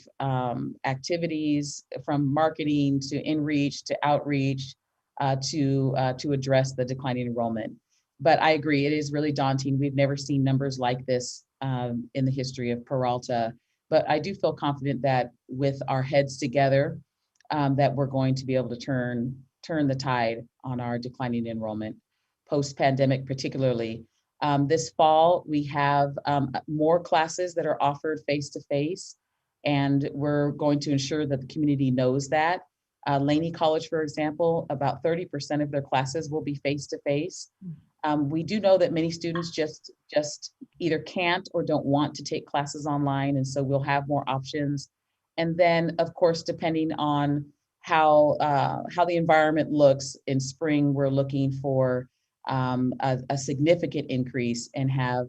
activities from marketing to in-reach to outreach to address the declining enrollment. But I agree, it is really daunting. We've never seen numbers like this in the history of Peralta. But I do feel confident that with our heads together, that we're going to be able to turn the tide on our declining enrollment post-pandemic, particularly. This fall, we have more classes that are offered face-to-face, and we're going to ensure that the community knows that. Laney College, for example, about 30% of their classes will be face-to-face. We do know that many students just either can't or don't want to take classes online, and so we'll have more options. And then, of course, depending on how the environment looks in spring, we're looking for a significant increase and have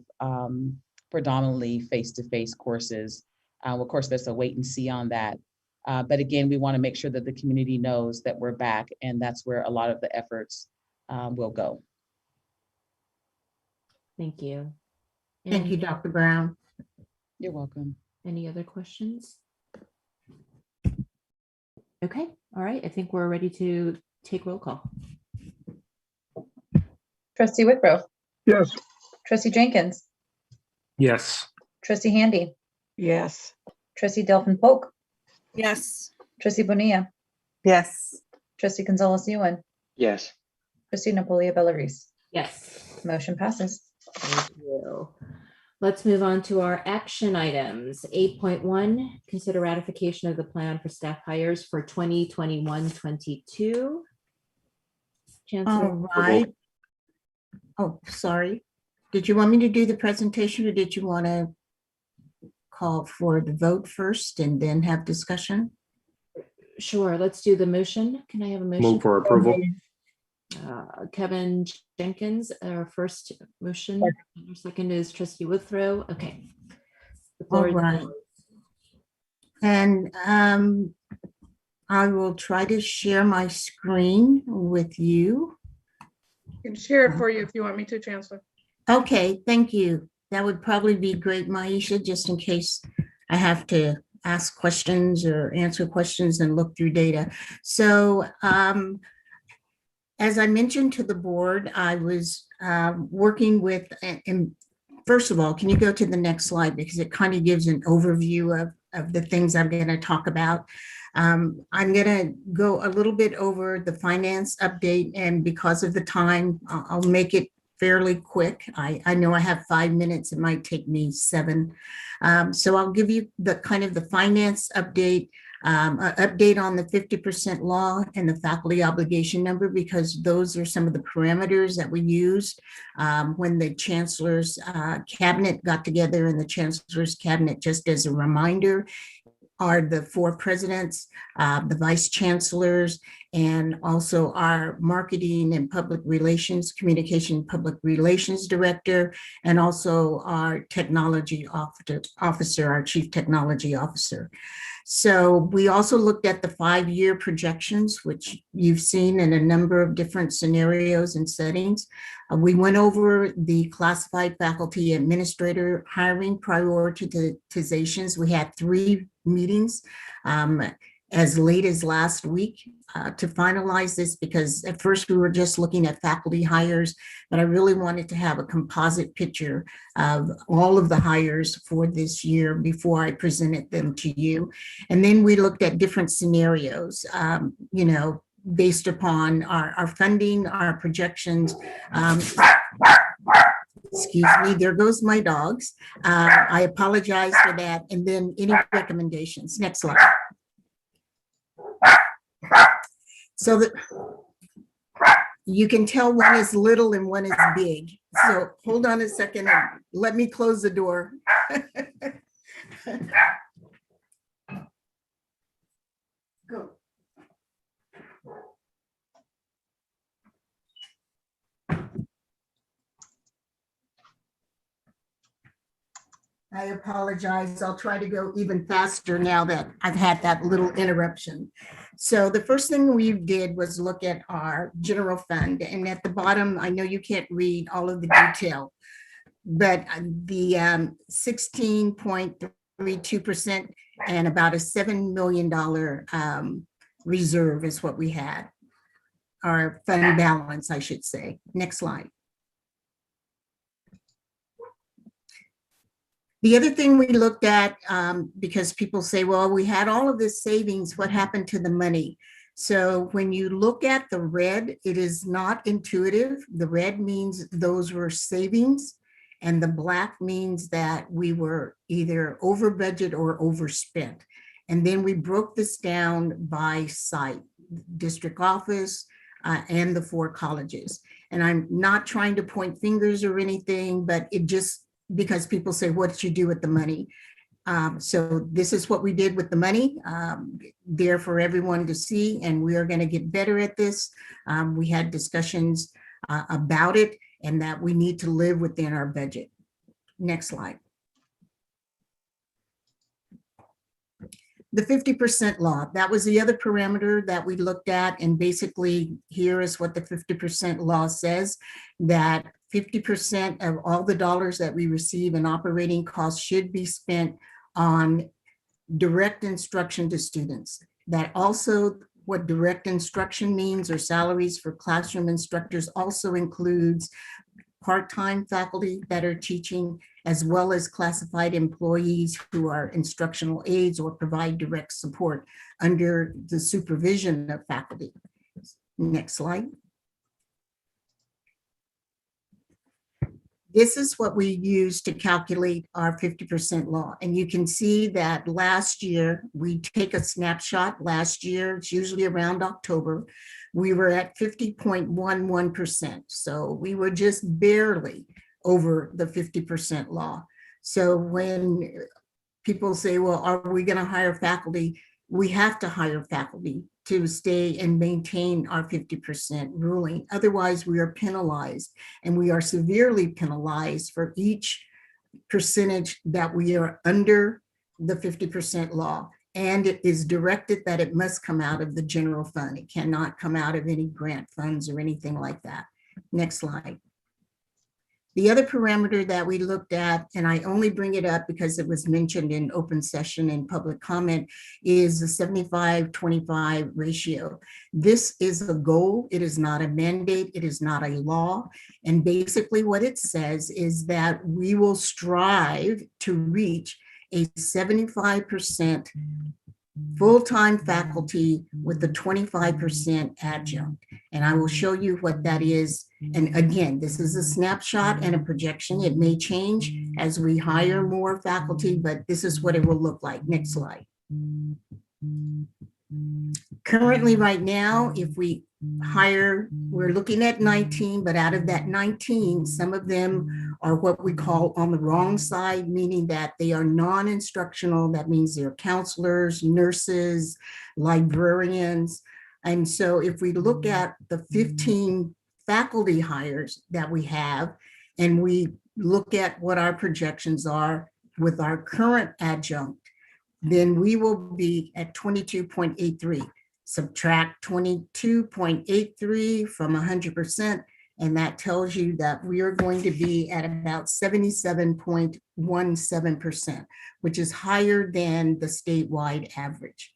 predominantly face-to-face courses. Of course, there's a wait and see on that. But again, we want to make sure that the community knows that we're back, and that's where a lot of the efforts will go. Thank you. Thank you, Dr. Brown. You're welcome. Any other questions? Okay, all right. I think we're ready to take roll call. Trustee Whitgrove. Yes. Trustee Jenkins. Yes. Trustee Handy. Yes. Trustee Delphine Polk. Yes. Trustee Bonilla. Yes. Trustee Gonzalez Ewan. Yes. Trustee Napolia Bellaris. Yes. Motion passes. Thank you. Let's move on to our action items. 8.1, consider ratification of the plan for staff hires for 2021-22. Chancellor. All right. Oh, sorry. Did you want me to do the presentation, or did you want to call for the vote first and then have discussion? Sure, let's do the motion. Can I have a motion? Move for approval. Kevin Jenkins, our first motion. Our second is Trustee Withrow. Okay. The floor All right. is yours. And I will try to share my screen with you. I can share it for you if you want me to, Chancellor. Okay, thank you. That would probably be great, Maisha, just in case I have to ask questions or answer questions and look through data. So as I mentioned to the board, I was working with, and first of all, can you go to the next slide, because it kind of gives an overview of the things I'm going to talk about. I'm going to go a little bit over the finance update, and because of the time, I'll make it fairly quick. I know I have 5 minutes. It might take me 7. So I'll give you the kind of the finance update, update on the 50% law and the faculty obligation number, because those are some of the parameters that we used when the Chancellor's cabinet got together. And the Chancellor's cabinet, just as a reminder, are the 4 presidents, the vice chancellors, and also our marketing and public relations, communication public relations director, and also our technology officer, our chief technology officer. So we also looked at the 5-year projections, which you've seen in a number of different scenarios and settings. We went over the classified faculty administrator hiring prioritizations. We had 3 meetings as late as last week to finalize this, because at first we were just looking at faculty hires, but I really wanted to have a composite picture of all of the hires for this year before I presented them to you. And then we looked at different scenarios, you know, based upon our funding, our projections. Excuse me, there goes my dogs. I apologize for that. And then any recommendations. Next slide. So that you can tell one is little and one is big. So hold on a second and let me close the door. Go. I apologize. I'll try to go even faster now that I've had that little interruption. So the first thing we did was look at our general fund. And at the bottom, I know you can't read all of the detail, but the 16.32% and about a $7 million reserve is what we had. Our fund balance, I should say. Next slide. The other thing we looked at, because people say, well, we had all of this savings, what happened to the money? So when you look at the red, it is not intuitive. The red means those were savings, and the black means that we were either over budget or overspent. And then we broke this down by site, district office, and the 4 colleges. And I'm not trying to point fingers or anything, but it just, because people say, what did you do with the money? So this is what we did with the money, there for everyone to see, and we are going to get better at this. We had discussions about it and that we need to live within our budget. Next slide. The 50% law, that was the other parameter that we looked at. And basically here is what the 50% law says, that 50% of all the dollars that we receive in operating costs should be spent on direct instruction to students. That also, what direct instruction means, or salaries for classroom instructors, also includes part-time faculty that are teaching, as well as classified employees who are instructional aides or provide direct support under the supervision of faculty. Next slide. This is what we use to calculate our 50% law. And you can see that last year, we take a snapshot. Last year, it's usually around October, we were at 50.11%. So we were just barely over the 50% law. So when people say, well, are we going to hire faculty? We have to hire faculty to stay and maintain our 50% ruling. Otherwise, we are penalized, and we are severely penalized for each percentage that we are under the 50% law. And it is directed that it must come out of the general fund. It cannot come out of any grant funds or anything like that. Next slide. The other parameter that we looked at, and I only bring it up because it was mentioned in open session and public comment, is the 75-25 ratio. This is a goal. It is not a mandate. It is not a law. And basically what it says is that we will strive to reach a 75% full-time faculty with a 25% adjunct. And I will show you what that is. And again, this is a snapshot and a projection. It may change as we hire more faculty, but this is what it will look like. Next slide. Currently, right now, if we hire, we're looking at 19, but out of that 19, some of them are what we call on the wrong side, meaning that they are non-instructional. That means they're counselors, nurses, librarians. And so if we look at the 15 faculty hires that we have, and we look at what our projections are with our current adjunct, then we will be at 22.83. Subtract 22.83 from 100%, and that tells you that we are going to be at about 77.17%, which is higher than the statewide average.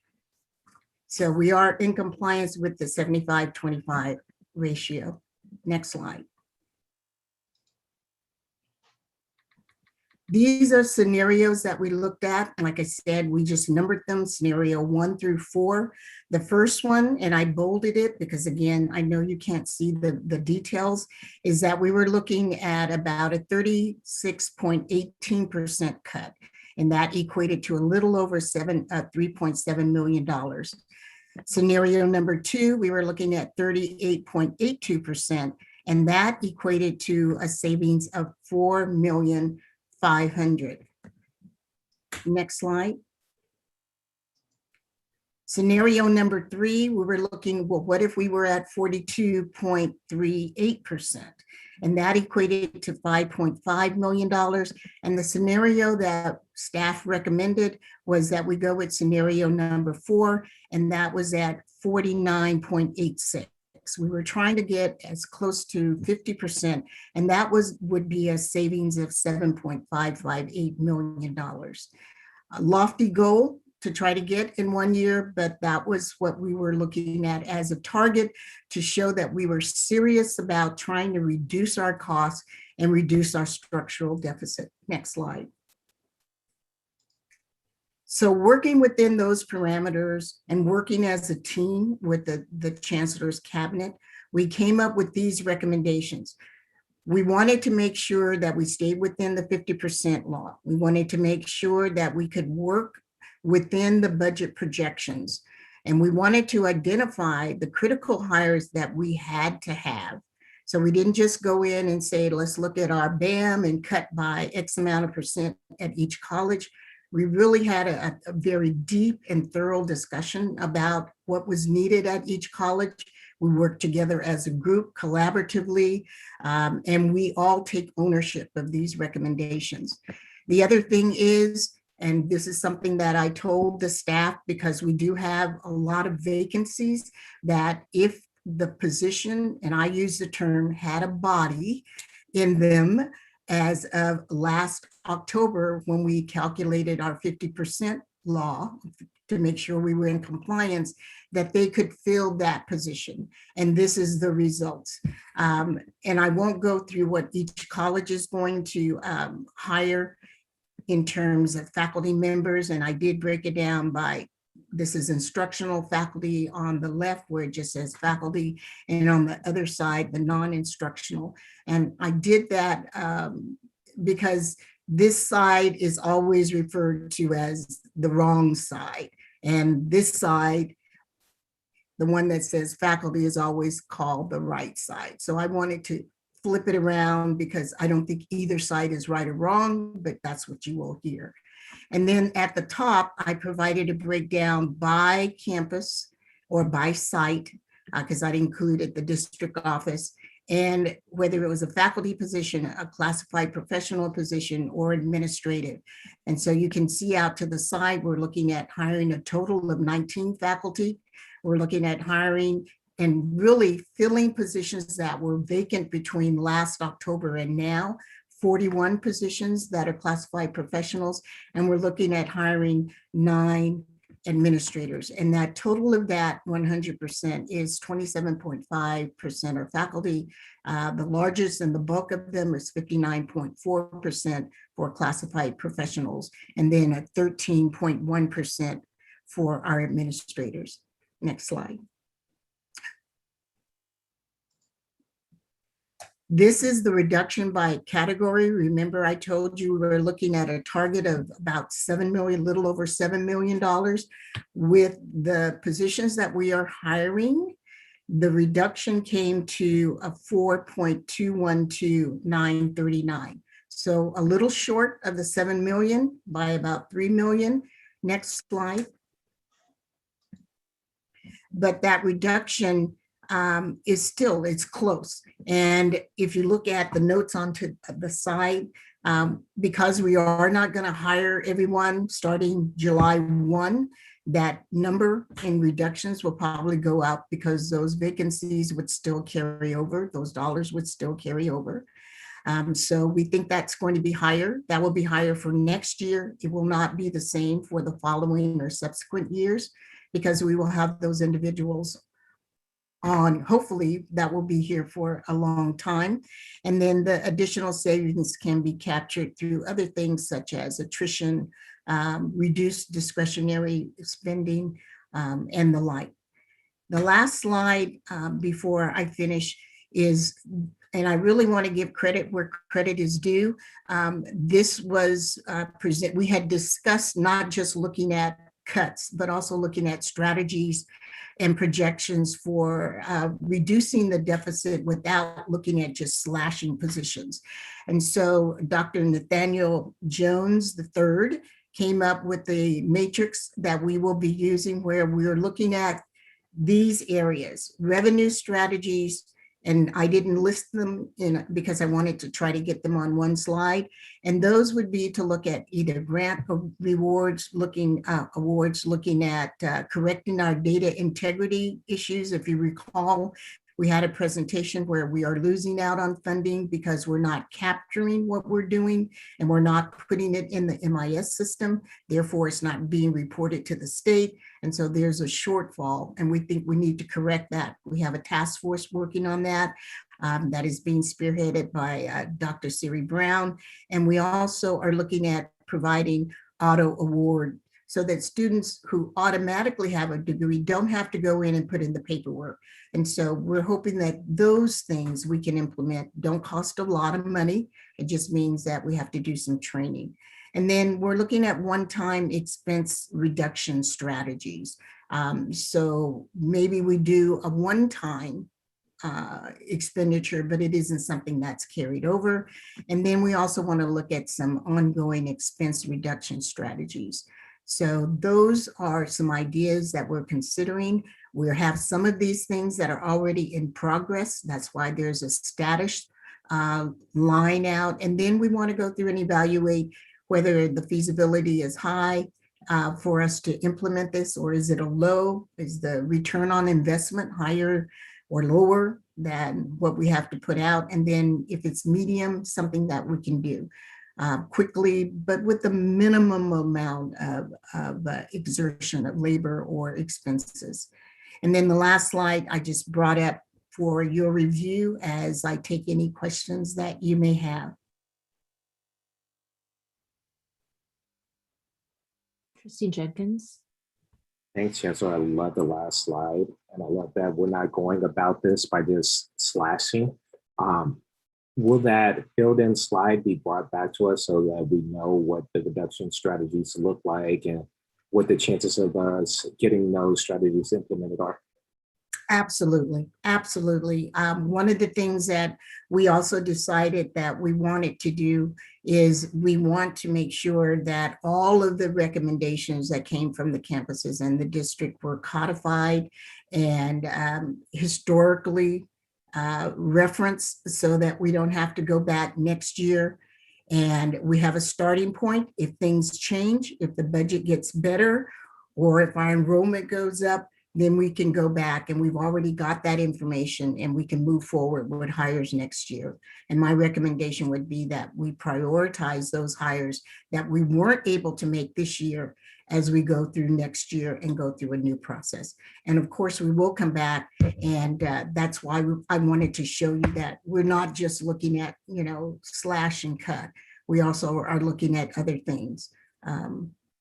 So we are in compliance with the 75-25 ratio. Next slide. These are scenarios that we looked at. Like I said, we just numbered them, scenario 1 through 4. The first one, and I bolded it because again, I know you can't see the details, is that we were looking at about a 36.18% cut. And that equated to a little over $3.7 million. Scenario number 2, we were looking at 38.82%, and that equated to a savings of $4,500,000. Next slide. Scenario number 3, we were looking, well, what if we were at 42.38%? And that equated to $5.5 million. And the scenario that staff recommended was that we go with scenario number 4, and that was at 49.86. We were trying to get as close to 50%, and that would be a savings of $7.558 million. A lofty goal to try to get in 1 year, but that was what we were looking at as a target to show that we were serious about trying to reduce our costs and reduce our structural deficit. Next slide. So working within those parameters and working as a team with the Chancellor's cabinet, we came up with these recommendations. We wanted to make sure that we stayed within the 50% law. We wanted to make sure that we could work within the budget projections. And we wanted to identify the critical hires that we had to have. So we didn't just go in and say, let's look at our BAM and cut by X amount of percent at each college. We really had a very deep and thorough discussion about what was needed at each college. We worked together as a group collaboratively, and we all take ownership of these recommendations. The other thing is, and this is something that I told the staff, because we do have a lot of vacancies, that if the position, and I use the term, had a body in them as of last October, when we calculated our 50% law to make sure we were in compliance, that they could fill that position. And this is the results. And I won't go through what each college is going to hire in terms of faculty members. And I did break it down by, this is instructional faculty on the left where it just says faculty, and on the other side, the non-instructional. And I did that because this side is always referred to as the wrong side. And this side, the one that says faculty, is always called the right side. So I wanted to flip it around because I don't think either side is right or wrong, but that's what you will hear. And then at the top, I provided a breakdown by campus or by site, because I'd included the district office, and whether it was a faculty position, a classified professional position, or administrative. And so you can see out to the side, we're looking at hiring a total of 19 faculty. We're looking at hiring and really filling positions that were vacant between last October and now, 41 positions that are classified professionals, and we're looking at hiring 9 administrators. And that total of that 100% is 27.5% are faculty. The largest and the bulk of them is 59.4% for classified professionals, and then a 13.1% for our administrators. Next slide. This is the reduction by category. Remember, I told you we were looking at a target of about $7 million, little over $7 million. With the positions that we are hiring, the reduction came to a 4.212939. So a little short of the 7 million by about 3 million. Next slide. But that reduction is still, it's close. And if you look at the notes onto the side, because we are not going to hire everyone starting July 1, that number in reductions will probably go up because those vacancies would still carry over, those dollars would still carry over. So we think that's going to be higher. That will be higher for next year. It will not be the same for the following or subsequent years, because we will have those individuals on, hopefully that will be here for a long time. And then the additional savings can be captured through other things such as attrition, reduced discretionary spending, and the like. The last slide before I finish is, and I really want to give credit where credit is due. This was we had discussed not just looking at cuts, but also looking at strategies and projections for reducing the deficit without looking at just slashing positions. And so Dr. Nathaniel Jones III came up with the matrix that we will be using, where we're looking at these areas, revenue strategies, and I didn't list them in because I wanted to try to get them on one slide. And those would be to look at either grant or rewards, awards, looking at correcting our data integrity issues. If you recall, we had a presentation where we are losing out on funding because we're not capturing what we're doing and we're not putting it in the MIS system. Therefore, it's not being reported to the state. And so there's a shortfall, and we think we need to correct that. We have a task force working on that. That is being spearheaded by Dr. Siri Brown. And we also are looking at providing auto award so that students who automatically have a degree don't have to go in and put in the paperwork. And so we're hoping that those things we can implement don't cost a lot of money. It just means that we have to do some training. And then we're looking at one-time expense reduction strategies. So maybe we do a one-time expenditure, but it isn't something that's carried over. And then we also want to look at some ongoing expense reduction strategies. So those are some ideas that we're considering. We have some of these things that are already in progress. That's why there's a status line out. And then we want to go through and evaluate whether the feasibility is high for us to implement this, or is it a low? Is the return on investment higher or lower than what we have to put out? And then if it's medium, something that we can do quickly, but with the minimum amount of exertion of labor or expenses. And then the last slide I just brought up for your review as I take any questions that you may have. Trustee Jenkins. Thanks, Chancellor. I love the last slide, and I love that we're not going about this by just slashing. Will that filled-in slide be brought back to us so that we know what the reduction strategies look like and what the chances of us getting those strategies implemented are? Absolutely, absolutely. One of the things that we also decided that we wanted to do is we want to make sure that all of the recommendations that came from the campuses and the district were codified and historically referenced so that we don't have to go back next year. And we have a starting point. If things change, if the budget gets better, or if our enrollment goes up, then we can go back, and we've already got that information and we can move forward with hires next year. And my recommendation would be that we prioritize those hires that we weren't able to make this year as we go through next year and go through a new process. And of course, we will come back, and that's why I wanted to show you that we're not just looking at, slash and cut. We also are looking at other things.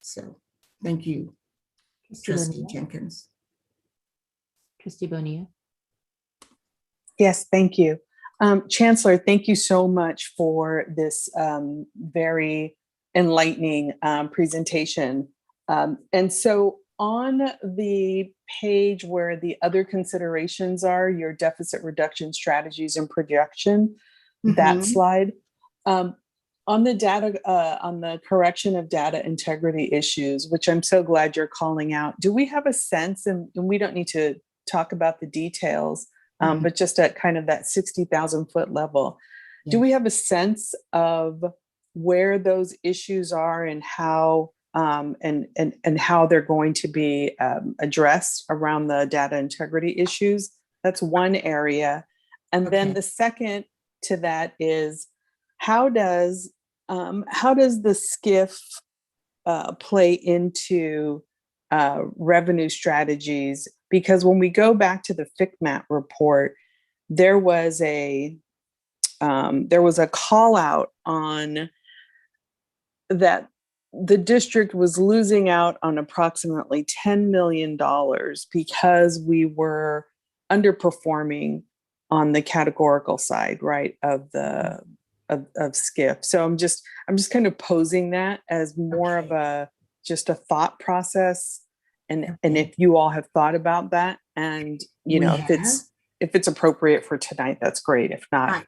So thank you, Trustee Jenkins. Trustee Bonilla. Yes, thank you. Chancellor, thank you so much for this very enlightening presentation. And so on the page where the other considerations are, your deficit reduction strategies and projection, that slide, on the data, on the correction of data integrity issues, which I'm so glad you're calling out, do we have a sense, and we don't need to talk about the details, but just at kind of that 60,000 foot level, do we have a sense of where those issues are and how and how they're going to be addressed around the data integrity issues? That's one area. And then the second to that is, how does the SCIF play into revenue strategies? Because when we go back to the FCMAT report, there was a call out on that the district was losing out on approximately $10 million because we were underperforming on the categorical side, right, of the of SCIF. So I'm just kind of posing that as more of just a thought process. And if you all have thought about that, and if it's appropriate for tonight, that's great. If not,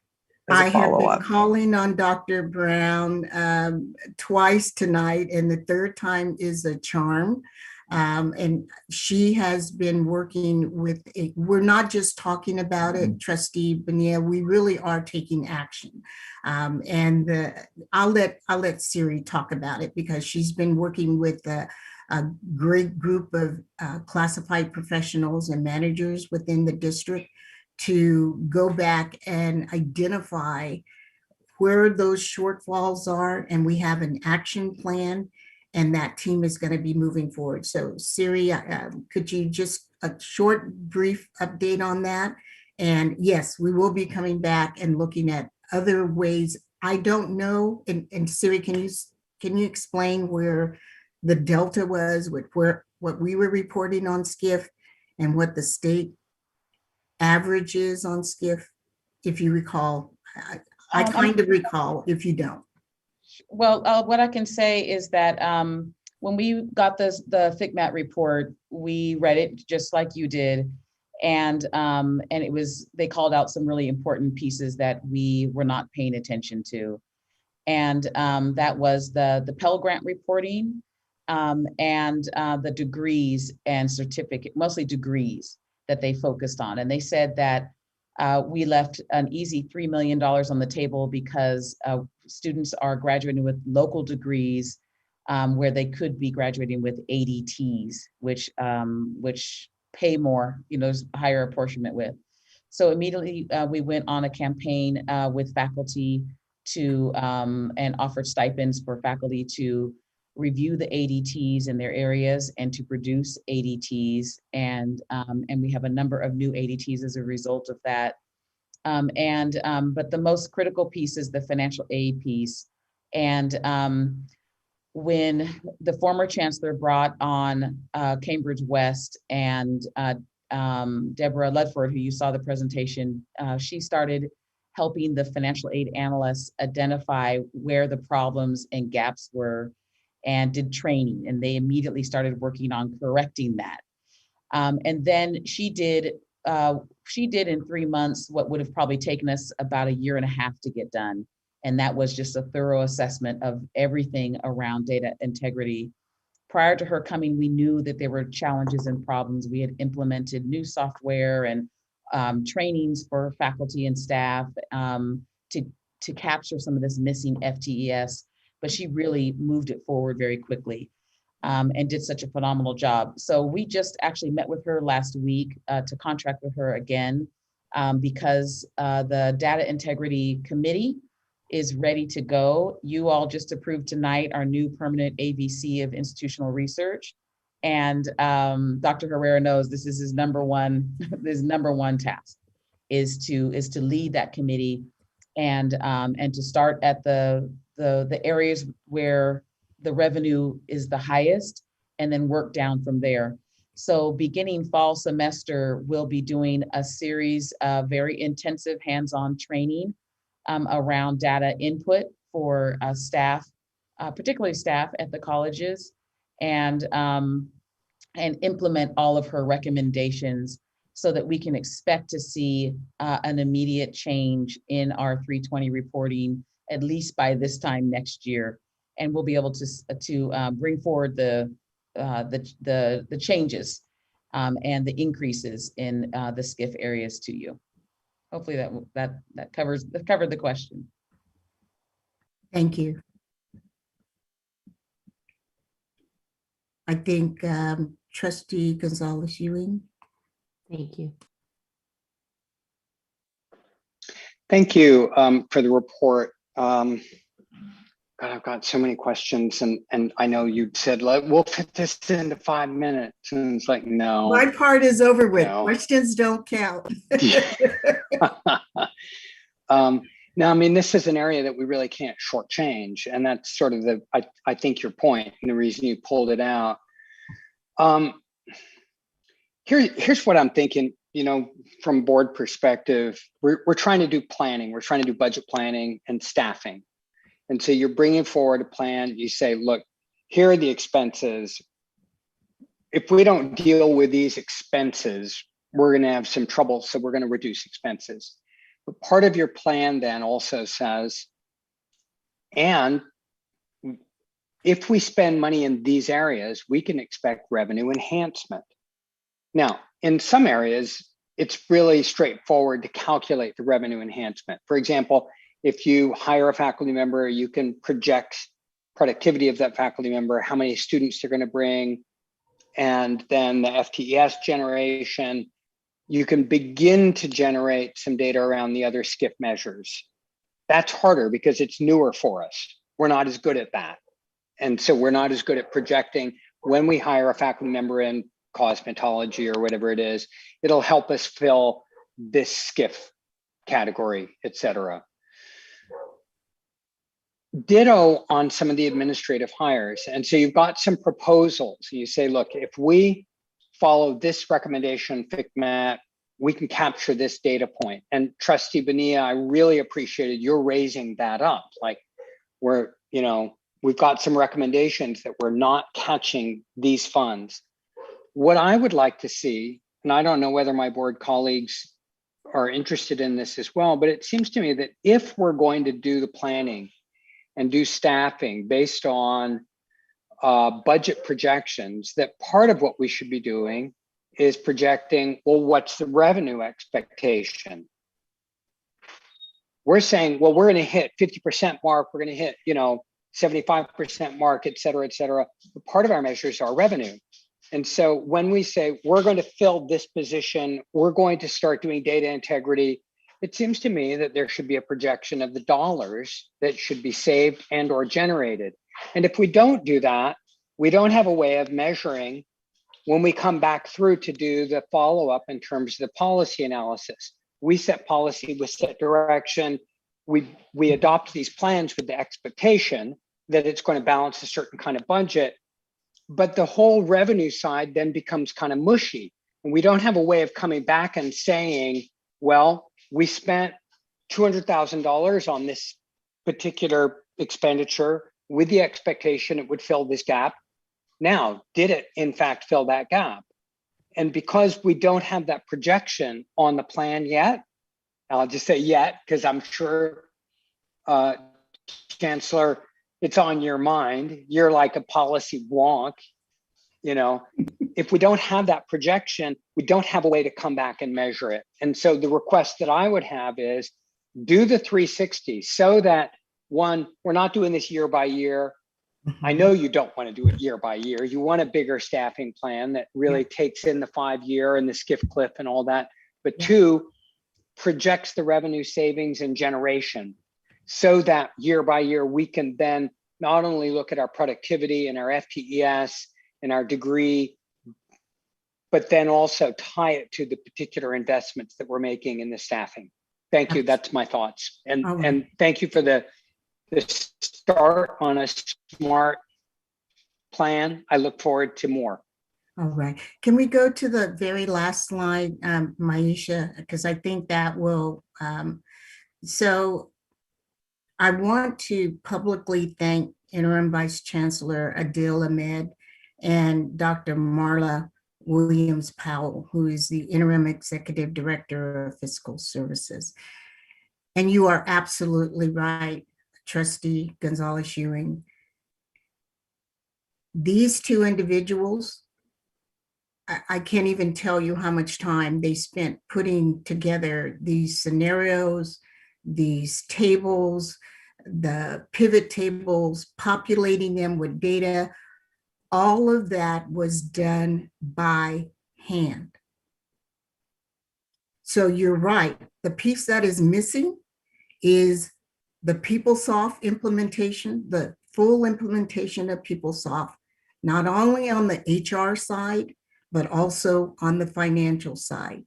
as a I have been follow-up. calling on Dr. Brown twice tonight, and the third time is a charm. And she has been working with it. We're not just talking about it, Trustee Bonilla, we really are taking action. I'll let Siri talk about it because she's been working with a great group of classified professionals and managers within the district to go back and identify where those shortfalls are. And we have an action plan, and that team is going to be moving forward. So Siri, could you just a short, brief update on that? And yes, we will be coming back and looking at other ways. I don't know. And Siri, can you explain where the delta was with what we were reporting on SCIF and what the state average is on SCIF, if you recall? I kind of recall, if you don't. Well, what I can say is that when we got the FICMAT report, we read it just like you did. And it was, they called out some really important pieces that we were not paying attention to. And that was the Pell Grant reporting and the degrees and certificate, mostly degrees that they focused on. And they said that we left an easy $3 million on the table because students are graduating with local degrees where they could be graduating with ADTs, which pay more, higher apportionment with. So immediately we went on a campaign with faculty to and offered stipends for faculty to review the ADTs in their areas and to produce ADTs. And we have a number of new ADTs as a result of that. But the most critical piece is the financial aid piece. And when the former chancellor brought on Cambridge West and Deborah Ledford, who you saw the presentation, she started helping the financial aid analysts identify where the problems and gaps were and did training. And they immediately started working on correcting that. And then she did in 3 months what would have probably taken us about 1.5 years to get done. And that was just a thorough assessment of everything around data integrity. Prior to her coming, we knew that there were challenges and problems. We had implemented new software and trainings for faculty and staff to capture some of this missing FTES, but she really moved it forward very quickly and did such a phenomenal job. So we just actually met with her last week to contract with her again because the Data Integrity Committee is ready to go. You all just approved tonight our new permanent AVC of institutional research. And Dr. Herrera knows this is his number one task is to lead that committee and to start at the areas where the revenue is the highest and then work down from there. So beginning fall semester, we'll be doing a series of very intensive hands-on training around data input for staff, particularly staff at the colleges, and implement all of her recommendations so that we can expect to see an immediate change in our 320 reporting, at least by this time next year. And we'll be able to bring forward the changes and the increases in the SCIF areas to you. Hopefully that covered the question. Thank you. I think Trustee Gonzalez-Ewing. Thank you. Thank you for the report. God, I've got so many questions, and I know you said, like, we'll fit this into 5 minutes, and it's like, no. My part is over with. No. Questions don't count. No, I mean, this is an area that we really can't shortchange, and that's sort of I think your point and the reason you pulled it out. Here's what I'm thinking, from board perspective, we're trying to do planning, we're trying to do budget planning and staffing. And so you're bringing forward a plan, you say, look, here are the expenses. If we don't deal with these expenses, we're going to have some trouble, so we're going to reduce expenses. But part of your plan then also says, and if we spend money in these areas, we can expect revenue enhancement. Now, in some areas, it's really straightforward to calculate the revenue enhancement. For example, if you hire a faculty member, you can project productivity of that faculty member, how many students they're going to bring, and then the FTES generation. You can begin to generate some data around the other SCIF measures. That's harder because it's newer for us. We're not as good at that. And so we're not as good at projecting. When we hire a faculty member in cosmetology or whatever it is, it'll help us fill this SCIF category, et cetera. Ditto on some of the administrative hires. And so you've got some proposals. You say, look, if we follow this recommendation, FCMAT, we can capture this data point. And Trustee Bonilla, I really appreciated your raising that up. Like we've got some recommendations that we're not catching these funds. What I would like to see, and I don't know whether my board colleagues are interested in this as well, but it seems to me that if we're going to do the planning and do staffing based on budget projections, that part of what we should be doing is projecting, well, what's the revenue expectation? We're saying, well, we're going to hit 50% mark, we're going to hit, 75% mark, et cetera, et cetera. But part of our measures are revenue. And so when we say we're going to fill this position, we're going to start doing data integrity, it seems to me that there should be a projection of the dollars that should be saved and or generated. And if we don't do that, we don't have a way of measuring when we come back through to do the follow-up in terms of the policy analysis. We set policy, we set direction, we adopt these plans with the expectation that it's going to balance a certain kind of budget, but the whole revenue side then becomes kind of mushy. And we don't have a way of coming back and saying, well, we spent $200,000 on this particular expenditure with the expectation it would fill this gap. Now, did it in fact fill that gap? And because we don't have that projection on the plan yet, I'll just say yet, because I'm sure, Chancellor, it's on your mind. You're like a policy wonk. If we don't have that projection, we don't have a way to come back and measure it. And so the request that I would have is do the 360 so that, one, we're not doing this year by year. I know you don't want to do it year by year. You want a bigger staffing plan that really takes in the 5-year and the SCIF cliff and all that. But two, projects the revenue savings and generation so that year by year, we can then not only look at our productivity and our FTES and our degree, but then also tie it to the particular investments that we're making in the staffing. Thank you. That's my thoughts. And thank you for the start on a smart plan. I look forward to more. All right. Can we go to the very last slide, Maisha? Because I think that will, so I want to publicly thank Interim Vice Chancellor Adil Ahmed and Dr. Marla Williams-Powell, who is the Interim Executive Director of Fiscal Services. And you are absolutely right, Trustee Gonzalez-Ewing. These two individuals, I can't even tell you how much time they spent putting together these scenarios, these tables, the pivot tables, populating them with data. All of that was done by hand. So you're right. The piece that is missing is the PeopleSoft implementation, the full implementation of PeopleSoft, not only on the HR side, but also on the financial side,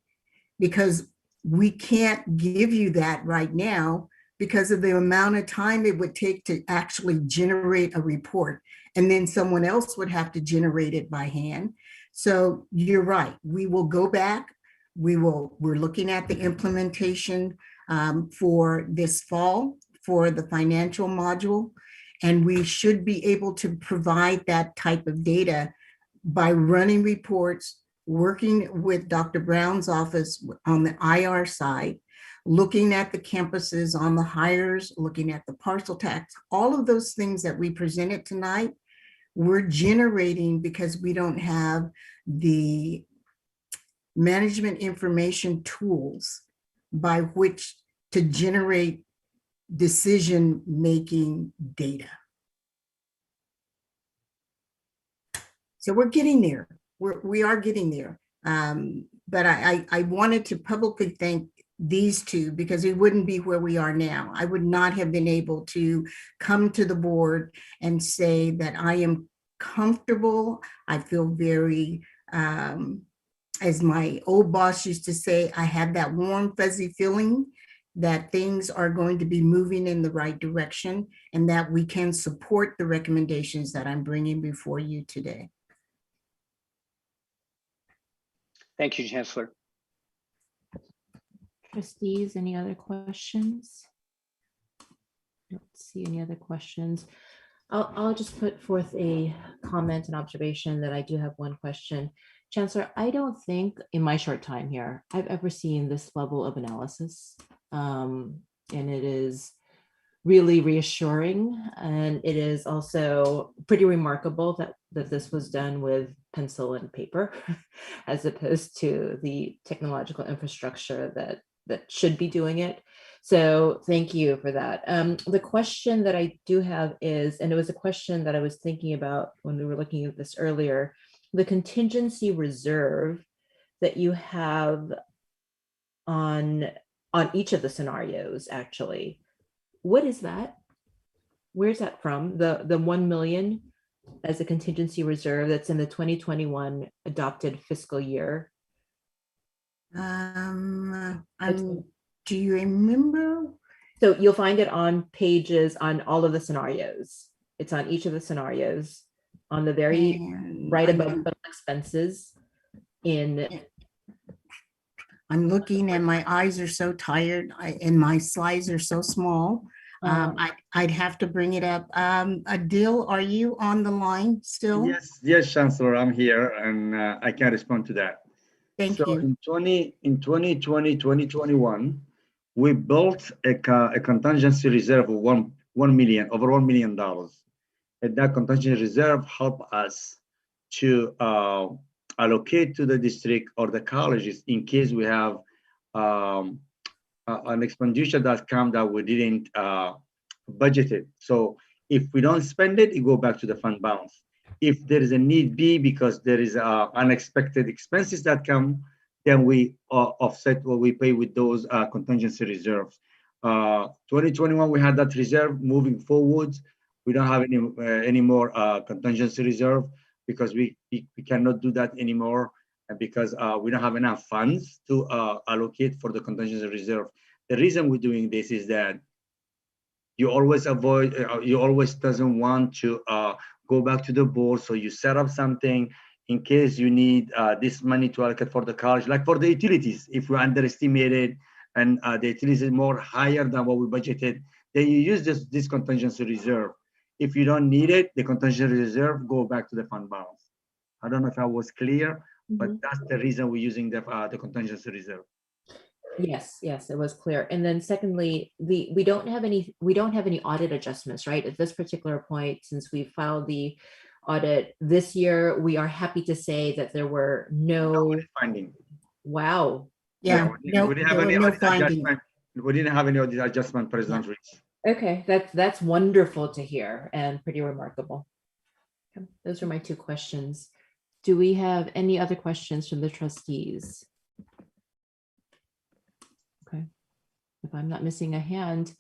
because we can't give you that right now because of the amount of time it would take to actually generate a report. And then someone else would have to generate it by hand. So you're right, we will go back. We're looking at the implementation for this fall for the financial module. And we should be able to provide that type of data by running reports, working with Dr. Brown's office on the IR side, looking at the campuses on the hires, looking at the parcel tax, all of those things that we presented tonight, we're generating because we don't have the management information tools by which to generate decision-making data. So we're getting there. We are getting there. But I wanted to publicly thank these two because we wouldn't be where we are now. I would not have been able to come to the board and say that I am comfortable. I feel very, as my old boss used to say, I have that warm, fuzzy feeling that things are going to be moving in the right direction and that we can support the recommendations that I'm bringing before you today. Thank you, Chancellor. Trustees, any other questions? I don't see any other questions. I'll just put forth a comment and observation that I do have one question. Chancellor, I don't think in my short time here, I've ever seen this level of analysis. And it is really reassuring. And it is also pretty remarkable that this was done with pencil and paper, as opposed to the technological infrastructure that should be doing it. So thank you for that. The question that I do have is, and it was a question that I was thinking about when we were looking at this earlier, the contingency reserve that you have on each of the scenarios, actually. What is that? Where's that from? The 1 million as a contingency reserve that's in the 2021 adopted fiscal year. Do you remember? So you'll find it on pages on all of the scenarios. It's on each of the scenarios on the very right above total expenses in. I'm looking and my eyes are so tired and my slides are so small. I'd have to bring it up. Adil, are you on the line still? Yes, Chancellor, I'm here and I can respond to that. Thank you. In 2020, 2021, we built a contingency reserve of over $1 million. And that contingency reserve helped us to allocate to the district or the colleges in case we have an expenditure that comes that we didn't budget it. So if we don't spend it, it go back to the fund balance. If there is a need be because there is unexpected expenses that come, then we offset what we pay with those contingency reserves. 2021, we had that reserve. Moving forward, we don't have any more contingency reserve because we cannot do that anymore because we don't have enough funds to allocate for the contingency reserve. The reason we're doing this is that you always doesn't want to go back to the board. So you set up something in case you need this money to allocate for the college, like for the utilities. If we underestimated and the utilities is more higher than what we budgeted, then you use this contingency reserve. If you don't need it, the contingency reserve go back to the fund balance. I don't know if I was clear, but that's the reason we're using the contingency reserve. Yes, it was clear. And then secondly, we don't have any audit adjustments, right? At this particular point, since we filed the audit this year, we are happy to say that there were no finding. Wow. Yeah, we didn't have any audit adjustment. We didn't have any audit adjustment, President Reese. Okay, that's wonderful to hear and pretty remarkable. Okay, those are my two questions. Do we have any other questions from the trustees? Okay, if I'm not missing a hand,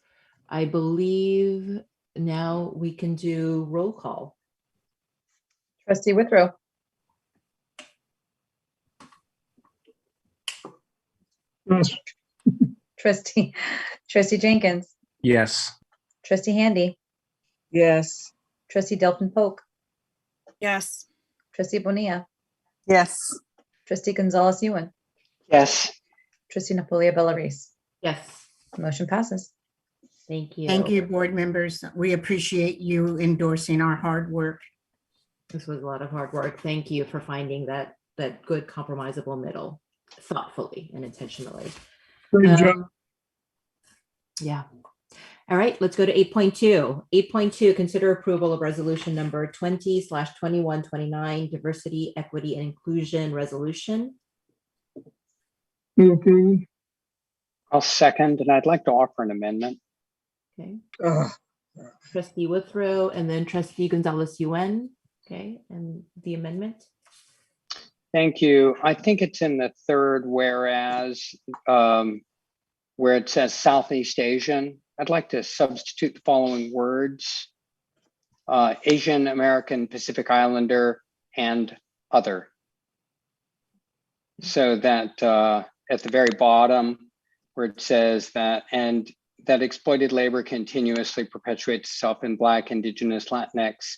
I believe now we can do roll call. Trustee Withrow. Yes. Trustee Jenkins. Yes. Trustee Handy. Yes. Trustee Delphine Polk. Yes. Trustee Bonilla. Yes. Trustee Gonzalez Ewan. Yes. Trustee Napolia Bellaris. Yes. Motion passes. Thank you. Thank you, board members. We appreciate you endorsing our hard work. This was a lot of hard work. Thank you for finding that good compromisable middle thoughtfully and intentionally. Great job. Yeah. All right, let's go to 8.2. 8.2, consider approval of resolution number 20/2129, diversity, equity, and inclusion resolution. Move approval. I'll second, and I'd like to offer an amendment. Okay. Ugh. Trustee Withrow and then trustee Gonzalez-Yuen. Okay, and the amendment. Thank you. I think it's in the third whereas, where it says Southeast Asian. I'd like to substitute the following words: Asian American Pacific Islander and other. So that at the very bottom where it says that, and that exploited labor continuously perpetuates itself in Black, Indigenous, Latinx,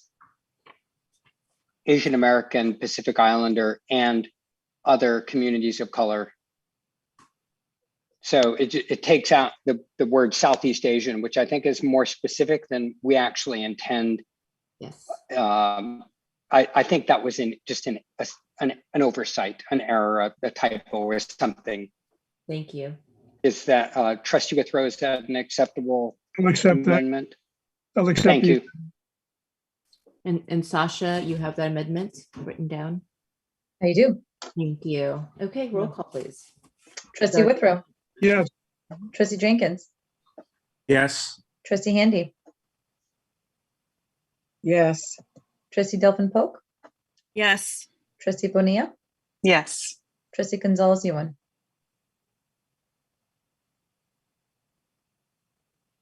Asian American, Pacific Islander, and other communities of color. So it takes out the word Southeast Asian, which I think is more specific than we actually intend. Yes. I think that was an oversight, an error, a typo or something. Thank you. Is that Trustee Withrow, is that an acceptable I'll accept amendment? that. I'll accept Thank you. And Sasha, you have that amendment written down? I do. Thank you. Okay, roll call, please. Trustee Withrow. Yes. Trustee Jenkins. Yes. Trustee Handy. Yes. Trustee Delphine Polk. Yes. Trustee Bonilla. Yes. Trustee Gonzalez-Yuen.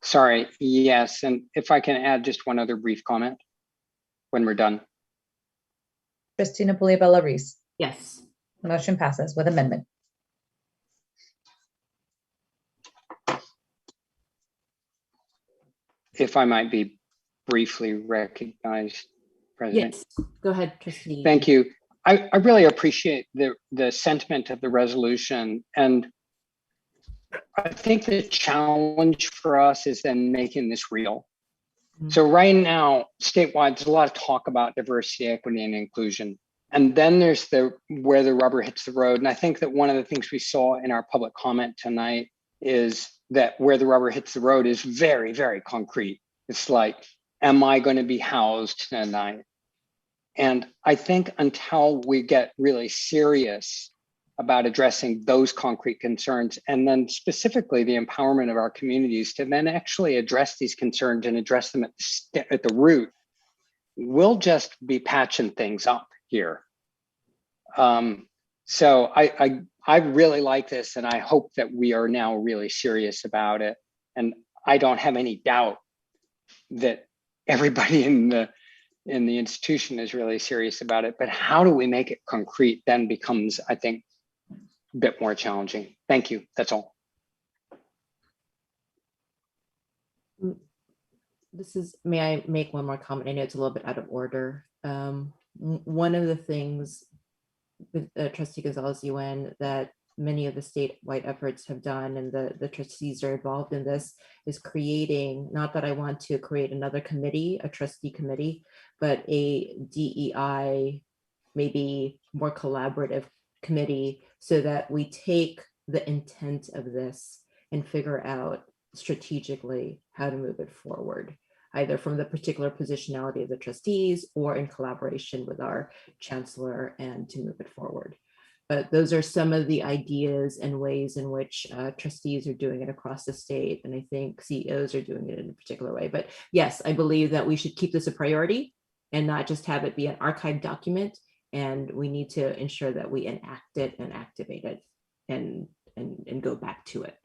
Sorry, yes. And if I can add just one other brief comment when we're done. Trustee Napoli-Bella-Reese. Yes. Motion passes with amendment. If I might be briefly recognized, President. Yes, go ahead, Trustee. Thank you. I really appreciate the sentiment of the resolution. And I think the challenge for us is then making this real. So right now, statewide, there's a lot of talk about diversity, equity, and inclusion. And then there's where the rubber hits the road. And I think that one of the things we saw in our public comment tonight is that where the rubber hits the road is very, very concrete. It's like, am I going to be housed tonight? And I think until we get really serious about addressing those concrete concerns, and then specifically the empowerment of our communities to then actually address these concerns and address them at the root, we'll just be patching things up here. So I really like this, and I hope that we are now really serious about it. And I don't have any doubt that everybody in the institution is really serious about it. But how do we make it concrete then becomes, I think, a bit more challenging. Thank you. That's all. May I make one more comment? I know it's a little bit out of order. One of the things with Trustee Gonzalez-Yuen that many of the statewide efforts have done, and the trustees are involved in this, is creating, not that I want to create another committee, a trustee committee, but a DEI, maybe more collaborative committee, so that we take the intent of this and figure out strategically how to move it forward, either from the particular positionality of the trustees or in collaboration with our chancellor, and to move it forward. But those are some of the ideas and ways in which trustees are doing it across the state. And I think CEOs are doing it in a particular way. But yes, I believe that we should keep this a priority and not just have it be an archived document. And we need to ensure that we enact it and activate it and go back to it.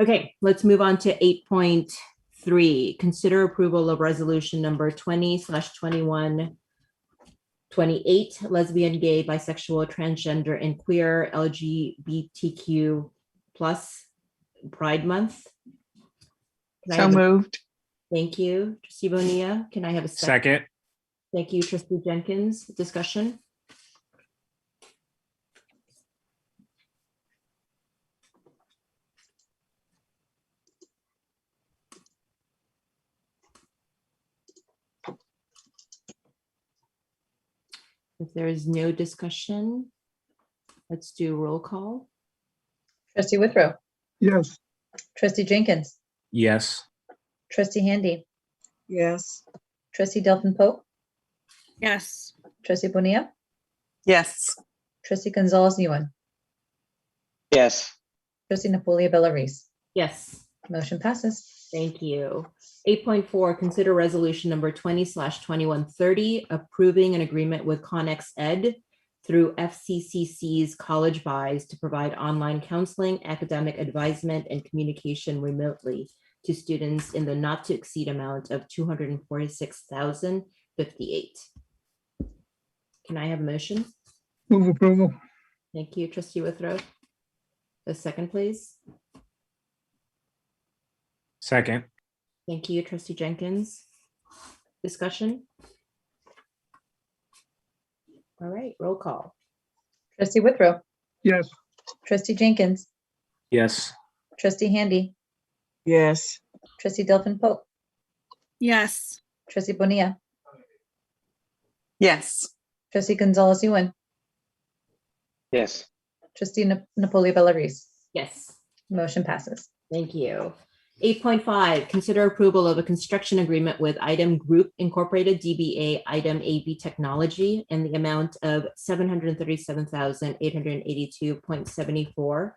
Okay, let's move on to 8.3. Consider approval of resolution number 20/2128, lesbian, gay, bisexual, transgender, and queer LGBTQ plus Pride Month. So moved. Thank you. Trustee Bonilla, can I have a second? Thank you, Trustee Jenkins. Discussion? If there is no discussion, let's do roll call. Trustee Withrow. Yes. Trustee Jenkins, Yes. Trustee Handy, Yes. Trustee Delphine Pope, Yes. Trustee Bonilla, Yes. Trustee Gonzalez Yuan, Yes. Trustee Napolia Bellaris. Yes. Motion passes. Thank you. 8.4, consider resolution number 20/2130, approving an agreement with Connex Ed through FCCC's College Vies to provide online counseling, academic advisement, and communication remotely to students in the not to exceed amount of $246,058. Can I have a motion? Move approval. Thank you, Trustee Withrow. A second, please. Second. Thank you, Trustee Jenkins. Discussion? All right, roll call. Trustee Withrow, Yes. Trustee Jenkins, Yes. Trustee Handy, Yes. Trustee Delphine Pope, Yes. Trustee Bonilla, Yes. Trustee Gonzalez Yuan, Yes. Trustee Napolia Bellaris. Yes. Motion passes. Thank you. 8.5, consider approval of a construction agreement with Item Group Incorporated, DBA Item AV Technology, in the amount of $737,882.74 for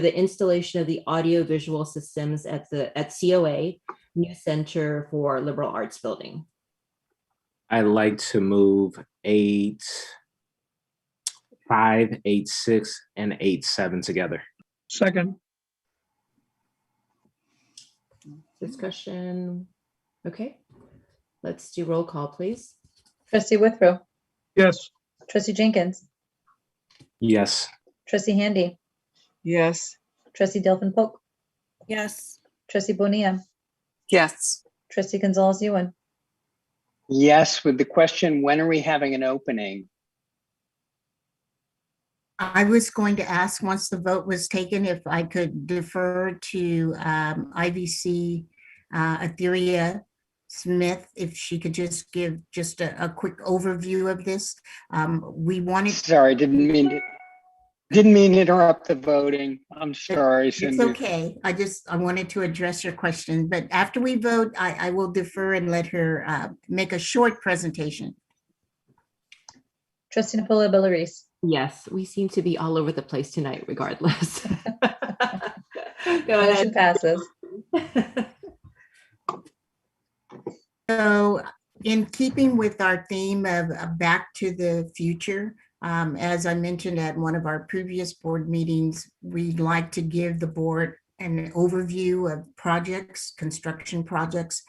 the installation of the audio-visual systems at COA, New Center for Liberal Arts Building. I'd like to move 8.5, 8.6, and 8.7 together. Second. Discussion. Okay, let's do roll call, please. Trustee Withrow, Yes. Trustee Jenkins, Yes. Trustee Handy, Yes. Trustee Delphine Pope, Yes. Trustee Bonilla, Yes. Trustee Gonzalez Yuan, Yes, with the question, when are we having an opening? I was going to ask, once the vote was taken, if I could defer to IVC Atiyah Smith, if she could just give just a quick overview of this. We wanted. Sorry, didn't mean to interrupt the voting. I'm sorry, It's Cindy. okay. I wanted to address your question, but after we vote, I will defer and let her make a short presentation. Trustee Napolia Bellaris. Yes, we seem to be all over the place tonight, regardless. Go Motion ahead. passes. So, in keeping with our theme of back to the future, as I mentioned at one of our previous board meetings, we'd like to give the board an overview of projects, construction projects.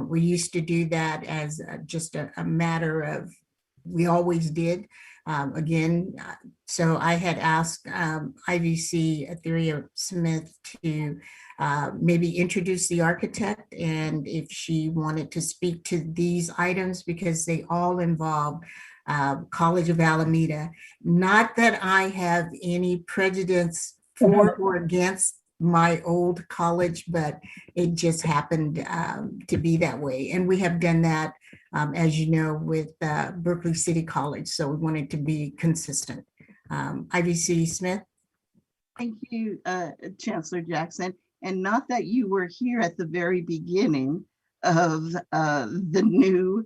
We used to do that as just a matter of, we always did. So I had asked IVC Atiyah Smith to maybe introduce the architect, and if she wanted to speak to these items, because they all involve College of Alameda. Not that I have any prejudice for or against my old college, but it just happened to be that way. And we have done that, as you know, with Berkeley City College. So we wanted to be consistent. IVC Smith. Thank you, Chancellor Jackson. And not that you were here at the very beginning of the new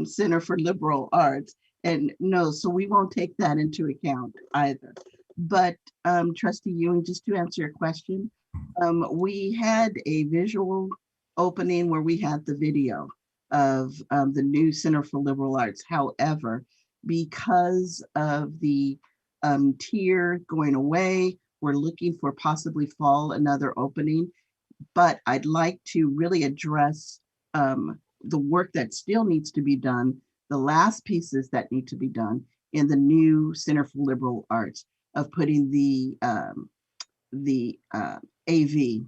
Center for Liberal Arts. And no, so we won't take that into account either. But Trustee Ewing, just to answer your question, we had a visual opening where we had the video of the new Center for Liberal Arts. However, because of the tier going away, we're looking for possibly fall another opening. But I'd like to really address the work that still needs to be done, the last pieces that need to be done in the new Center for Liberal Arts, of putting the AV,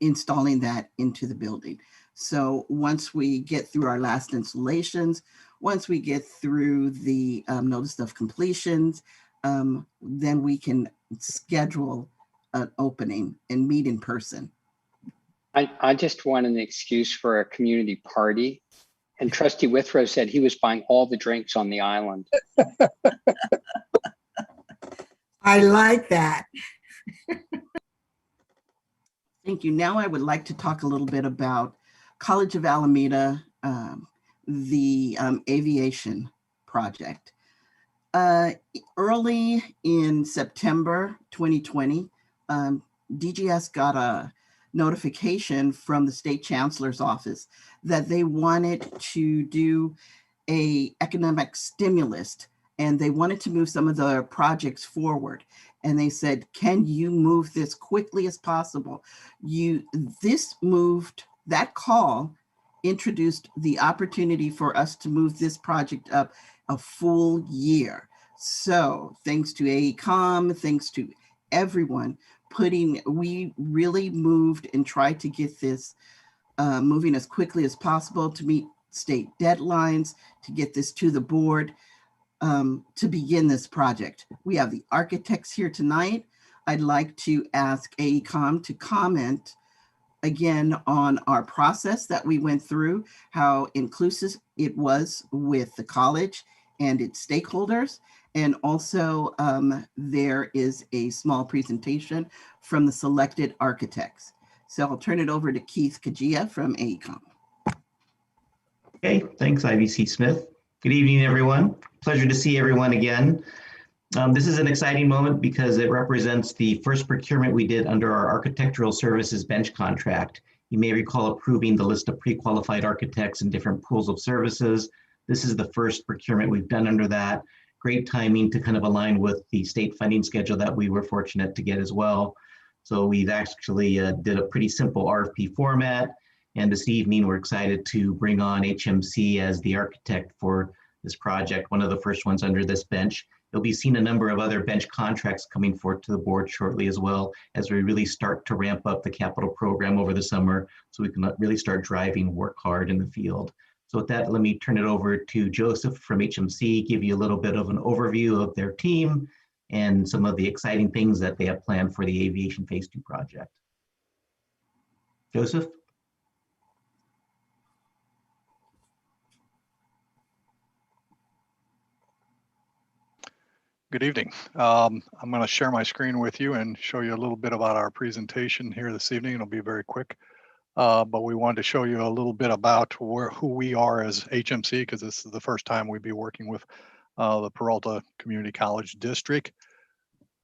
installing that into the building. So once we get through our last installations, once we get through the notice of completions, then we can schedule an opening and meet in person. I just want an excuse for a community party. And Trustee Withrow said he was buying all the drinks on the island. I like that. Thank you. Now I would like to talk a little bit about College of Alameda, the aviation project. Early in September 2020, DGS got a notification from the state chancellor's office that they wanted to do a economic stimulus and they wanted to move some of the projects forward. And they said, can you move this quickly as possible? That call introduced the opportunity for us to move this project up a full year. So thanks to AECOM, thanks to everyone we really moved and tried to get this moving as quickly as possible to meet state deadlines, to get this to the board, to begin this project. We have the architects here tonight. I'd like to ask AECOM to comment again on our process that we went through, how inclusive it was with the college and its stakeholders. And also there is a small presentation from the selected architects. So I'll turn it over to Keith Kajia from AECOM. Okay, thanks IVC Smith. Good evening, everyone. Pleasure to see everyone again. This is an exciting moment because it represents the first procurement we did under our architectural services bench contract. You may recall approving the list of pre-qualified architects and different pools of services. This is the first procurement we've done under that. Great timing to kind of align with the state funding schedule that we were fortunate to get as well. So we've actually did a pretty simple RFP format. And this evening, we're excited to bring on HMC as the architect for this project, one of the first ones under this bench. You'll be seeing a number of other bench contracts coming forth to the board shortly as well, as we really start to ramp up the capital program over the summer so we can really start driving work hard in the field. So with that, let me turn it over to Joseph from HMC, give you a little bit of an overview of their team and some of the exciting things that they have planned for the Aviation Phase 2 project. Joseph? Good evening. I'm going to share my screen with you and show you a little bit about our presentation here this evening. It'll be very quick. But we wanted to show you a little bit about who we are as HMC, because this is the first time we'd be working with the Peralta Community College District.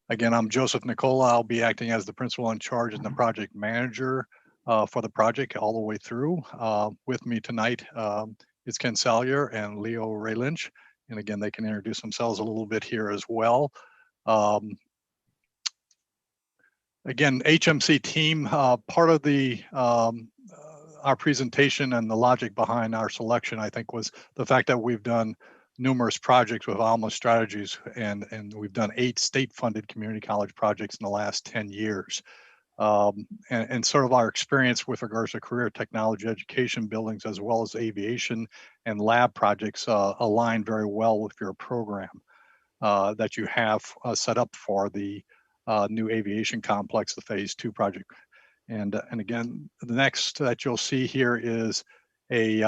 Again, I'm Joseph Nicola. I'll be acting as the principal in charge and the project manager for the project all the way through. With me tonight is Ken Salyer and Leo Ray Lynch. And again, they can introduce themselves a little bit here as well. Again, HMC team, part of the our presentation and the logic behind our selection, I think, was the fact that we've done numerous projects with Alma Strategies, and we've done 8 state-funded community college projects in the last 10 years. And sort of our experience with regards to career technology education buildings, as well as aviation and lab projects, align very well with your program that you have set up for the new aviation complex, the Phase 2 project. And again, the next that you'll see here is a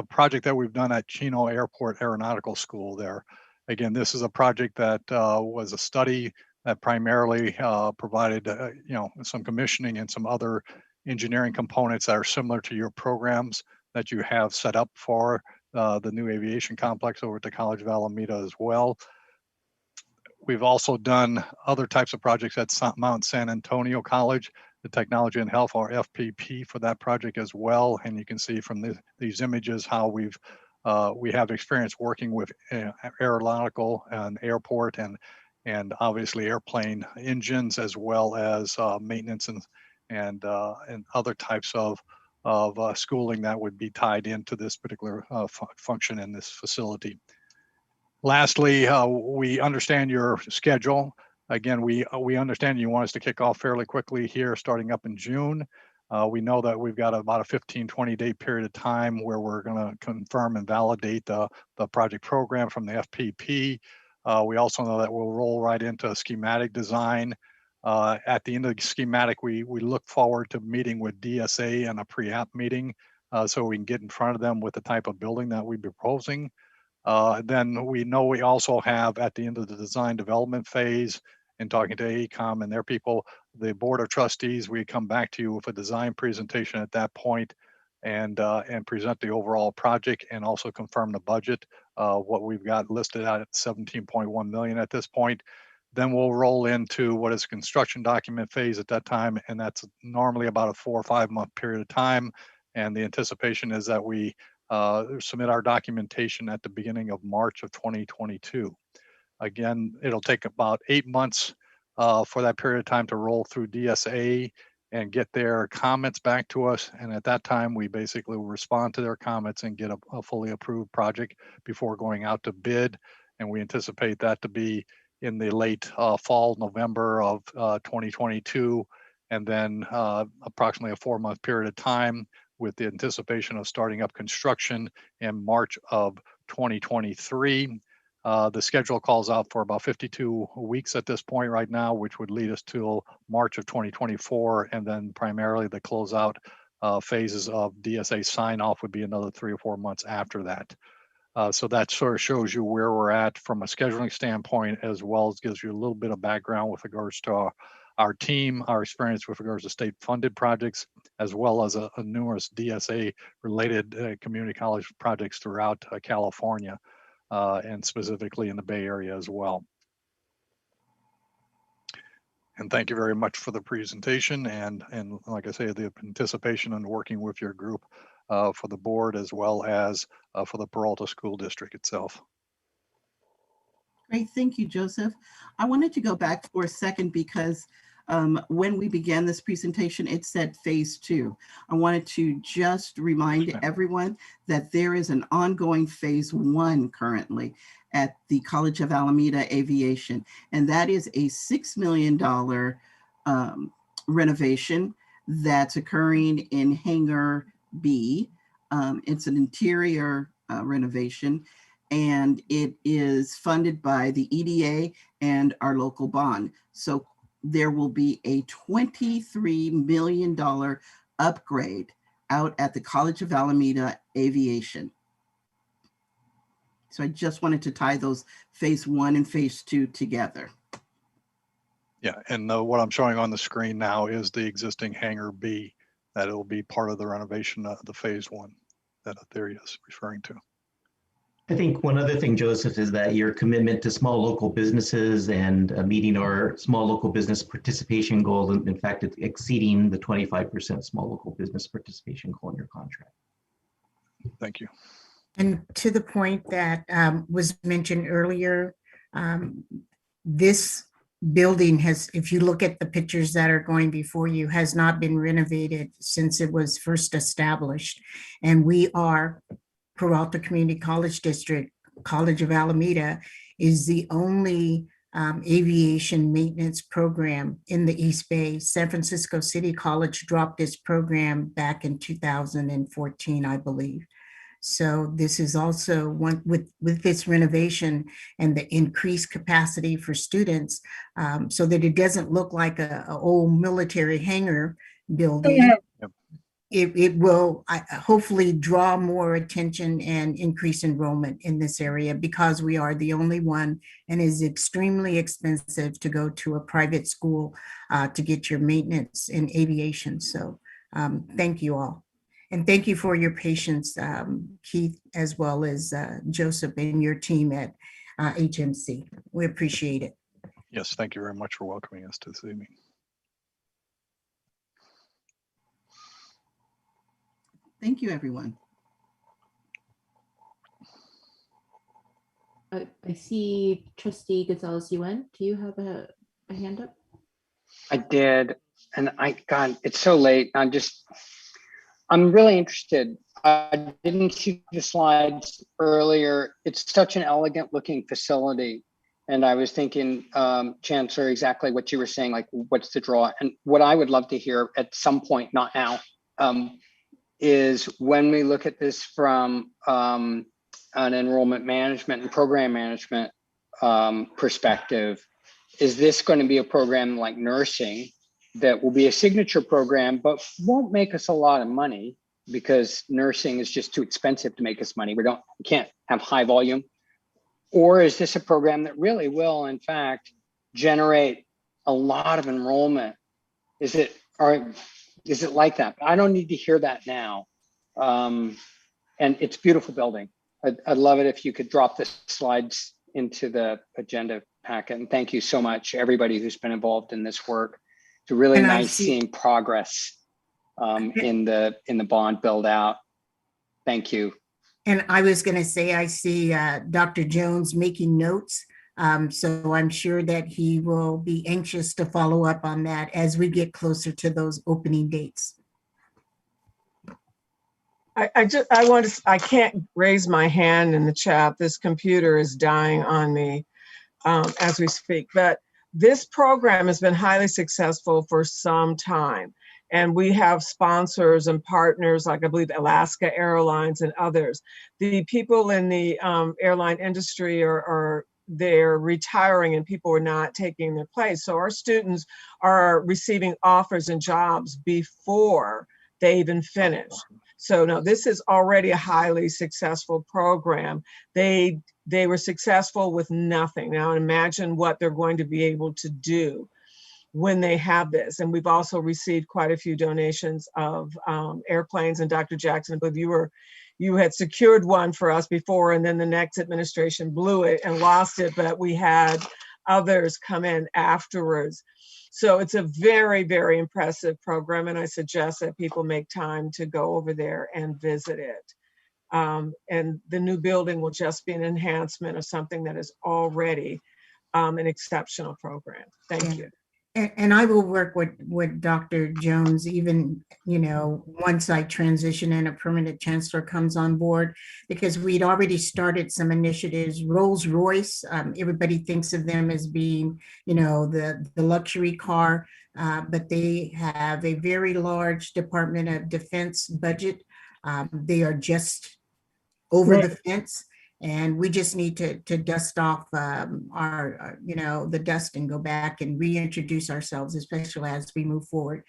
project that we've done at Chino Airport Aeronautical School there. Again, this is a project that was a study that primarily provided some commissioning and some other engineering components that are similar to your programs that you have set up for the new aviation complex over at the College of Alameda as well. We've also done other types of projects at Mount San Antonio College, the Technology and Health, or FPP, for that project as well. And you can see from these images how we have experience working with aeronautical and airport and obviously airplane engines, as well as maintenance and other types of schooling that would be tied into this particular function in this facility. Lastly, we understand your schedule. Again, we understand you want us to kick off fairly quickly here, starting up in June. We know that we've got about a 15-20 day period of time where we're going to confirm and validate the project program from the FPP. We also know that we'll roll right into schematic design. At the end of the schematic, we look forward to meeting with DSA and a pre-app meeting so we can get in front of them with the type of building that we'd be proposing. Then we know we also have, at the end of the design development phase, and talking to AECOM and their people, the Board of Trustees, we come back to you with a design presentation at that point and present the overall project and also confirm the budget, what we've got listed out at 17.1 million at this point. Then we'll roll into what is construction document phase at that time, and that's normally about a 4 or 5 month period of time. And the anticipation is that we submit our documentation at the beginning of March of 2022. Again, it'll take about 8 months for that period of time to roll through DSA and get their comments back to us. And at that time, we basically will respond to their comments and get a fully approved project before going out to bid. And we anticipate that to be in the late fall, November of 2022, and then approximately a 4 month period of time with the anticipation of starting up construction in March of 2023. The schedule calls out for about 52 weeks at this point right now, which would lead us to March of 2024, and then primarily the closeout phases of DSA sign off would be another 3 or 4 months after that. So that sort of shows you where we're at from a scheduling standpoint, as well as gives you a little bit of background with regards to our team, our experience with regards to state funded projects, as well as a numerous DSA related community college projects throughout California, and specifically in the Bay Area as well. And thank you very much for the presentation, and like I say, the anticipation and working with your group for the board, as well as for the Peralta School District itself. Great, thank you, Joseph. I wanted to go back for a second because when we began this presentation, it said phase 2. I wanted to just remind everyone that there is an ongoing phase 1 currently at the College of Alameda Aviation, and that is a $6 million renovation that's occurring in Hangar B. It's an interior renovation, and it is funded by the EDA and our local bond. So there will be a $23 million upgrade out at the College of Alameda Aviation. So I just wanted to tie those phase 1 and phase 2 together. Yeah, and what I'm showing on the screen now is the existing Hangar B that will be part of the renovation of the phase 1 that Atiyah is referring to. I think one other thing, Joseph, is that your commitment to small local businesses and meeting our small local business participation goal, in fact, it's exceeding the 25% small local business participation goal in your contract. Thank you. And to the point that was mentioned earlier, this building has, if you look at the pictures that are going before you, has not been renovated since it was first established. And we are Peralta Community College District, College of Alameda is the only aviation maintenance program in the East Bay. San Francisco City College dropped this program back in 2014, I believe. So this is also one with this renovation and the increased capacity for students, so that it doesn't look like a old military hangar building. Yep. It will hopefully draw more attention and increase enrollment in this area, because we are the only one, and it is extremely expensive to go to a private school to get your maintenance in aviation. So thank you all. And thank you for your patience, Keith, as well as Joseph and your team at HMC. We appreciate it. Yes, thank you very much for welcoming us to this evening. Thank you, everyone. I see Trustee Gonzalez-Yuen. Do you have a hand up? I did, and God, it's so late. I'm really interested. I didn't see the slides earlier. It's such an elegant looking facility. And I was thinking, Chancellor, exactly what you were saying, like what's the draw? And what I would love to hear at some point, not now, is when we look at this from an enrollment management and program management perspective, is this going to be a program like nursing that will be a signature program, but won't make us a lot of money because nursing is just too expensive to make us money. We can't have high volume. Or is this a program that really will, in fact, generate a lot of enrollment Is it like that? I don't need to hear that now. And it's a beautiful building. I'd love it if you could drop the slides into the agenda packet. And thank you so much, everybody who's been involved in this work. It's really nice seeing progress in the bond build out. Thank you. And I was going to say, I see Dr. Jones making notes. So I'm sure that he will be anxious to follow up on that as we get closer to those opening dates. I can't raise my hand in the chat. This computer is dying on me as we speak. But this program has been highly successful for some time. And we have sponsors and partners like I believe Alaska Airlines and others. The people in the airline industry they're retiring and people are not taking their place. So our students are receiving offers and jobs before they even finish. So no, this is already a highly successful program. They were successful with nothing. Now imagine what they're going to be able to do when they have this. And we've also received quite a few donations of airplanes. And Dr. Jackson, I believe you had secured one for us before, and then the next administration blew it and lost it, but we had others come in afterwards. So it's a very, very impressive program, and I suggest that people make time to go over there and visit it. And the new building will just be an enhancement of something that is already an exceptional program. Thank you. And I will work with Dr. Jones, even, once I transition and a permanent chancellor comes on board, because we'd already started some initiatives. Rolls-Royce, everybody thinks of them as being, the luxury car, but they have a very large Department of Defense budget. They are just over the fence. And we just need to dust off the dust and go back and reintroduce ourselves, especially as we move forward,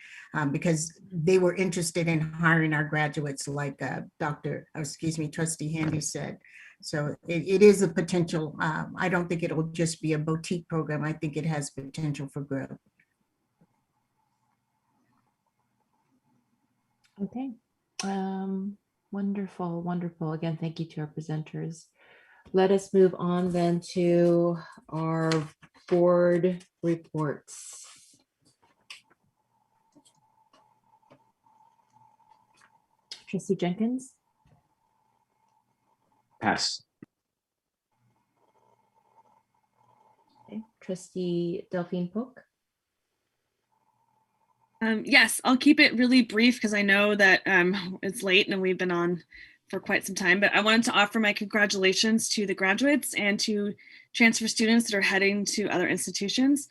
because they were interested in hiring our graduates, like Trustee Handy said. So it is a potential. I don't think it'll just be a boutique program. I think it has potential for growth. Okay. Wonderful, wonderful. Again, thank you to our presenters. Let us move on then to our board reports. Trustee Jenkins? Pass. Okay. Trustee Delphine Polk? Yes, I'll keep it really brief because I know that it's late and we've been on for quite some time, but I wanted to offer my congratulations to the graduates and to transfer students that are heading to other institutions.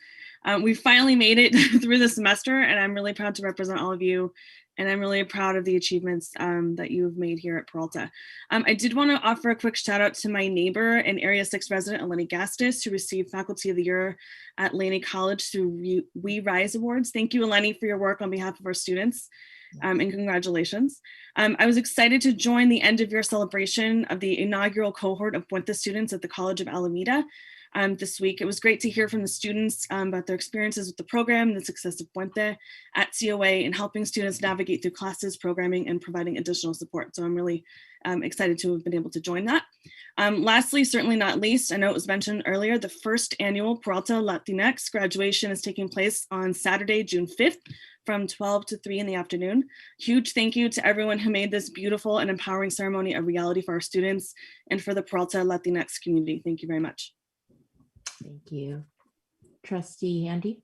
We finally made it through the semester, and I'm really proud to represent all of you, and I'm really proud of the achievements that you've made here at Peralta. I did want to offer a quick shout out to my neighbor and Area 6 resident, Eleni Gastis, who received Faculty of the Year at Laney College through We Rise Awards. Thank you, Eleni, for your work on behalf of our students. And congratulations. I was excited to join the end of year celebration of the inaugural cohort of Puente students at the College of Alameda this week. It was great to hear from the students about their experiences with the program and the success of Puente at COA in helping students navigate through classes, programming, and providing additional support. So I'm really excited to have been able to join that. Lastly, certainly not least, I know it was mentioned earlier, the first annual Peralta Latinx graduation is taking place on Saturday, June 5th, from 12 to 3 in the afternoon. Huge thank you to everyone who made this beautiful and empowering ceremony a reality for our students and for the Peralta Latinx community. Thank you very much. Thank you. Trustee Handy?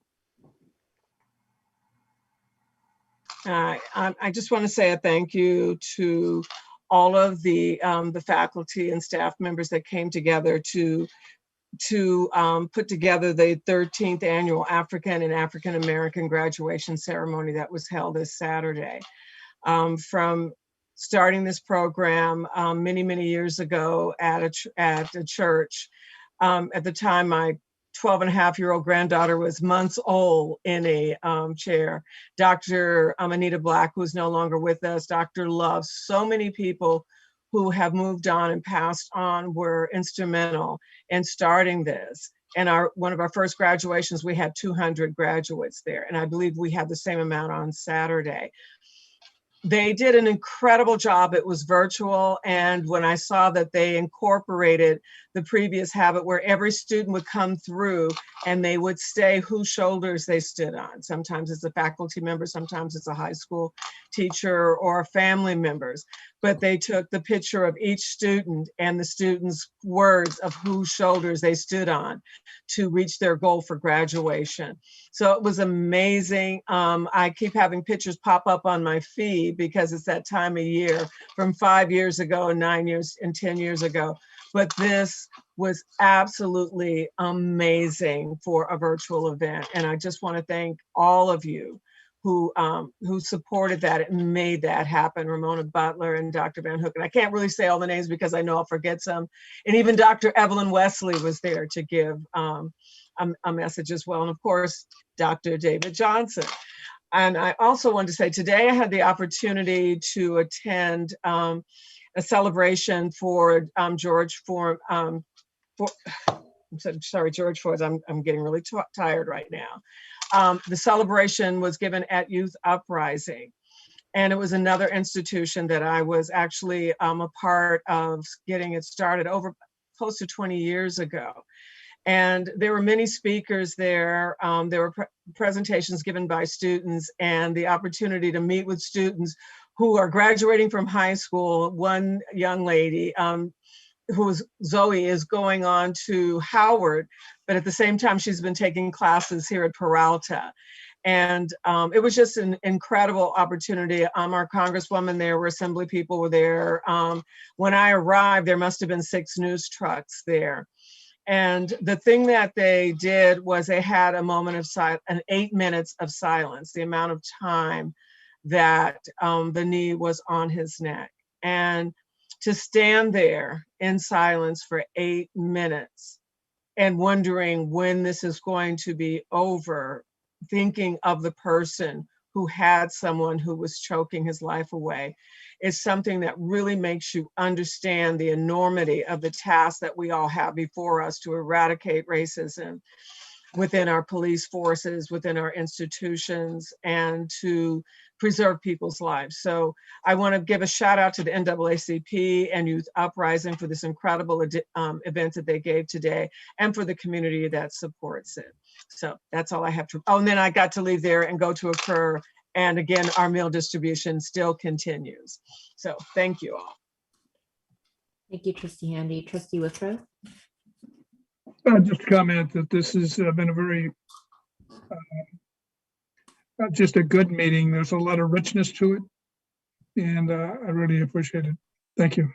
I just want to say a thank you to all of the faculty and staff members that came together to put together the 13th annual African and African American graduation ceremony that was held this Saturday. From starting this program many, many years ago at a church, at the time my 12-and-a-half-year-old granddaughter was months old in a chair. Dr. Anita Black, who's no longer with us, Dr. Love, so many people who have moved on and passed on were instrumental in starting this. And one of our first graduations, we had 200 graduates there. And I believe we had the same amount on Saturday. They did an incredible job. It was virtual. And when I saw that they incorporated the previous habit where every student would come through and they would say whose shoulders they stood on. Sometimes it's a faculty member, sometimes it's a high school teacher or family members. But they took the picture of each student and the students' words of whose shoulders they stood on to reach their goal for graduation. So it was amazing. I keep having pictures pop up on my feed because it's that time of year from 5 years ago and 9 years and 10 years ago. But this was absolutely amazing for a virtual event. And I just want to thank all of you who supported that and made that happen. Ramona Butler and Dr. Van Hook. And I can't really say all the names because I know I'll forget some. And even Dr. Evelyn Wesley was there to give a message as well. And of course, Dr. David Johnson. And I also want to say today I had the opportunity to attend a celebration for George Ford. I'm sorry, George Ford. I'm getting really tired right now. The celebration was given at Youth Uprising. And it was another institution that I was actually a part of getting it started over close to 20 years ago. And there were many speakers there. There were presentations given by students and the opportunity to meet with students who are graduating from high school. One young lady, Zoe, is going on to Howard, but at the same time, she's been taking classes here at Peralta. And it was just an incredible opportunity. Our congresswoman there, were assembly people were there. When I arrived, there must have been 6 news trucks there. And the thing that they did was they had a moment of silence, 8 minutes of silence, the amount of time that the knee was on his neck. And to stand there in silence for 8 minutes and wondering when this is going to be over, thinking of the person who had someone who was choking his life away, is something that really makes you understand the enormity of the task that we all have before us to eradicate racism within our police forces, within our institutions, and to preserve people's lives. So I want to give a shout out to the NAACP and Youth Uprising for this incredible event that they gave today, and for the community that supports it. So that's all I have to. Oh, and then I got to leave there and go to a prayer. And again, our meal distribution still continues. So thank you all. Thank you, Trustee Handy. Trustee Withrow. Just a comment that this has been a very, just a good meeting. There's a lot of richness to it, and I really appreciate it. Thank you.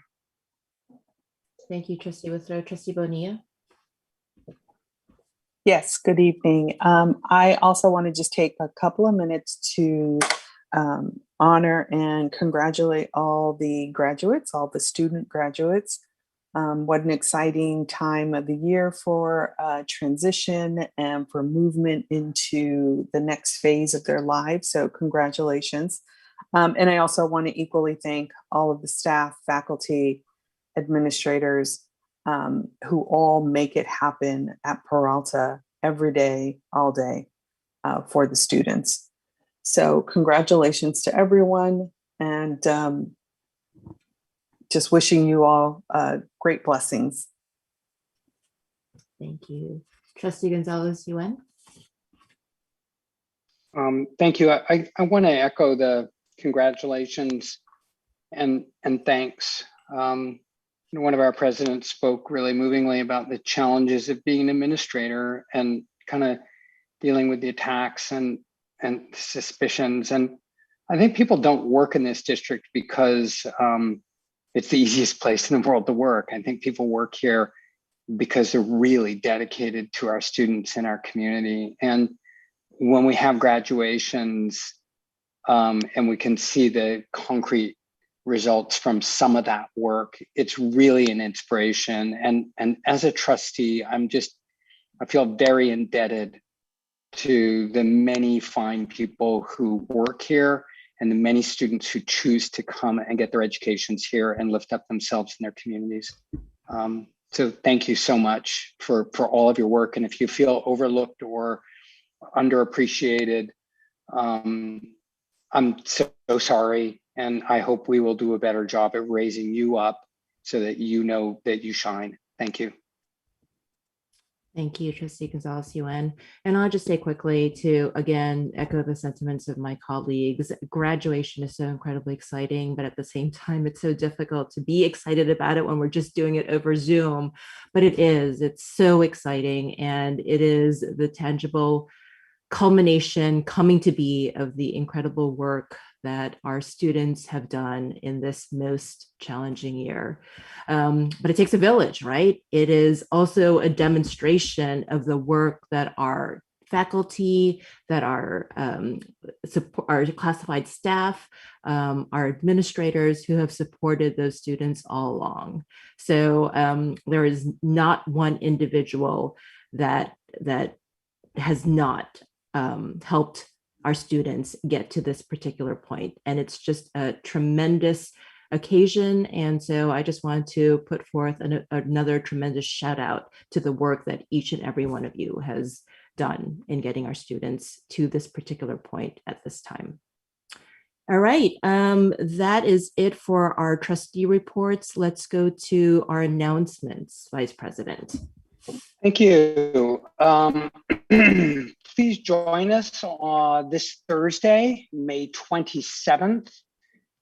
Thank you, Trustee Withrow. Trustee Bonilla. Yes, good evening. I also want to just take a couple of minutes to honor and congratulate all the graduates, all the student graduates. What an exciting time of the year for transition and for movement into the next phase of their lives. So congratulations. And I also want to equally thank all of the staff, faculty, administrators, who all make it happen at Peralta every day, all day, for the students. So congratulations to everyone, and just wishing you all great blessings. Thank you. Trustee Gonzalez-Yuen. Thank you. I want to echo the congratulations and thanks. One of our presidents spoke really movingly about the challenges of being an administrator and kind of dealing with the attacks and suspicions. And I think people don't work in this district because it's the easiest place in the world to work. I think people work here because they're really dedicated to our students in our community. And when we have graduations and we can see the concrete results from some of that work, it's really an inspiration. And as a trustee, I feel very indebted to the many fine people who work here and the many students who choose to come and get their educations here and lift up themselves and their communities. So thank you so much for all of your work. And if you feel overlooked or underappreciated, I'm so sorry. And I hope we will do a better job at raising you up so that you know that you shine. Thank you. Thank you, Trustee Gonzalez-Yuen. And I'll just say quickly to, again, echo the sentiments of my colleagues. Graduation is so incredibly exciting, but at the same time, it's so difficult to be excited about it when we're just doing it over Zoom. But it's so exciting. And it is the tangible culmination coming to be of the incredible work that our students have done in this most challenging year. But it takes a village, right? It is also a demonstration of the work that our faculty, that our classified staff, our administrators who have supported those students all along. So there is not one individual that has not helped our students get to this particular point. And it's just a tremendous occasion. And so I just want to put forth another tremendous shout out to the work that each and every one of you has done in getting our students to this particular point at this time. All right, that is it for our trustee reports. Let's go to our announcements, Vice President. Thank you. Please join us this Thursday, May 27th,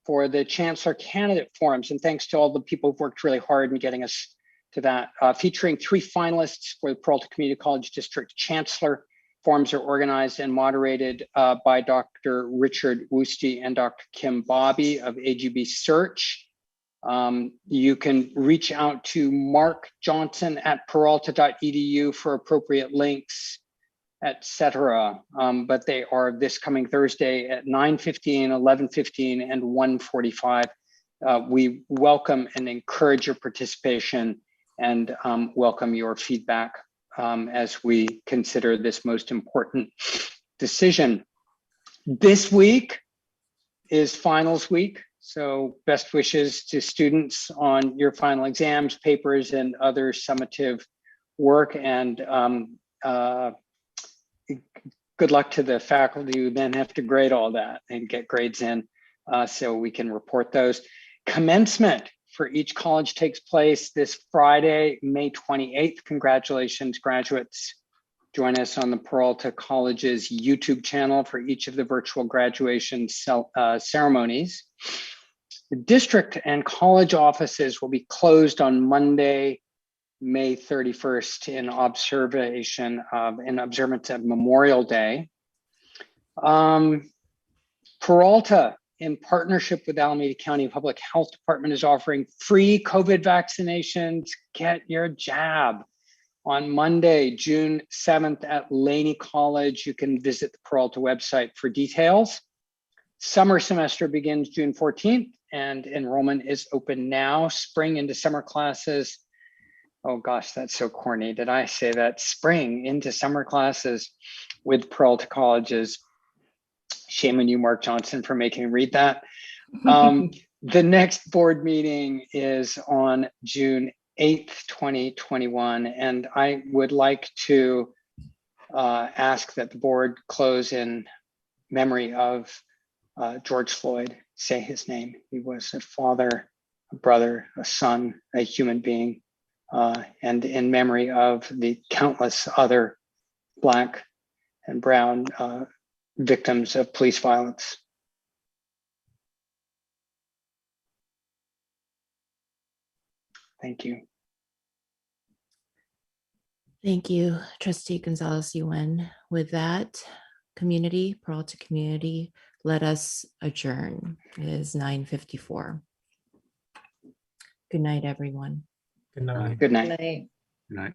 for the Chancellor candidate forums. And thanks to all the people who've worked really hard in getting us to that, featuring 3 finalists for the Peralta Community College District Chancellor. Forums are organized and moderated by Dr. Richard Woosty and Dr. Kim Bobby of AGB Search. You can reach out to Mark Johnson at peralta.edu for appropriate links, etc. But they are this coming Thursday at 9:15, 11:15, and 1:45. We welcome and encourage your participation and welcome your feedback as we consider this most important decision. This week is finals week. So best wishes to students on your final exams, papers, and other summative work. And good luck to the faculty who then have to grade all that and get grades in so we can report those. Commencement for each college takes place this Friday, May 28th. Congratulations, graduates. Join us on the Peralta College's YouTube channel for each of the virtual graduation ceremonies. The district and college offices will be closed on Monday, May 31st in observance of Memorial Day. Peralta, in partnership with Alameda County Public Health Department, is offering free COVID vaccinations. Get your jab. On Monday, June 7th at Laney College. You can visit the Peralta website for details. Summer semester begins June 14th and enrollment is open now. Spring into summer classes. Oh gosh, that's so corny. Did I say that? Spring into summer classes with Peralta Colleges. Shame on you, Mark Johnson, for making me read that. The next board meeting is on June 8th, 2021. And I would like to ask that the board close in memory of George Floyd. Say his name. He was a father, a brother, a son, a human being, and in memory of the countless other Black and brown victims of police violence. Thank you. Thank you, Trustee Gonzalez-Yuen. With that, Peralta community, let us adjourn. It is 9:54. Good night, everyone. Good night. Good night. Good night. Good night.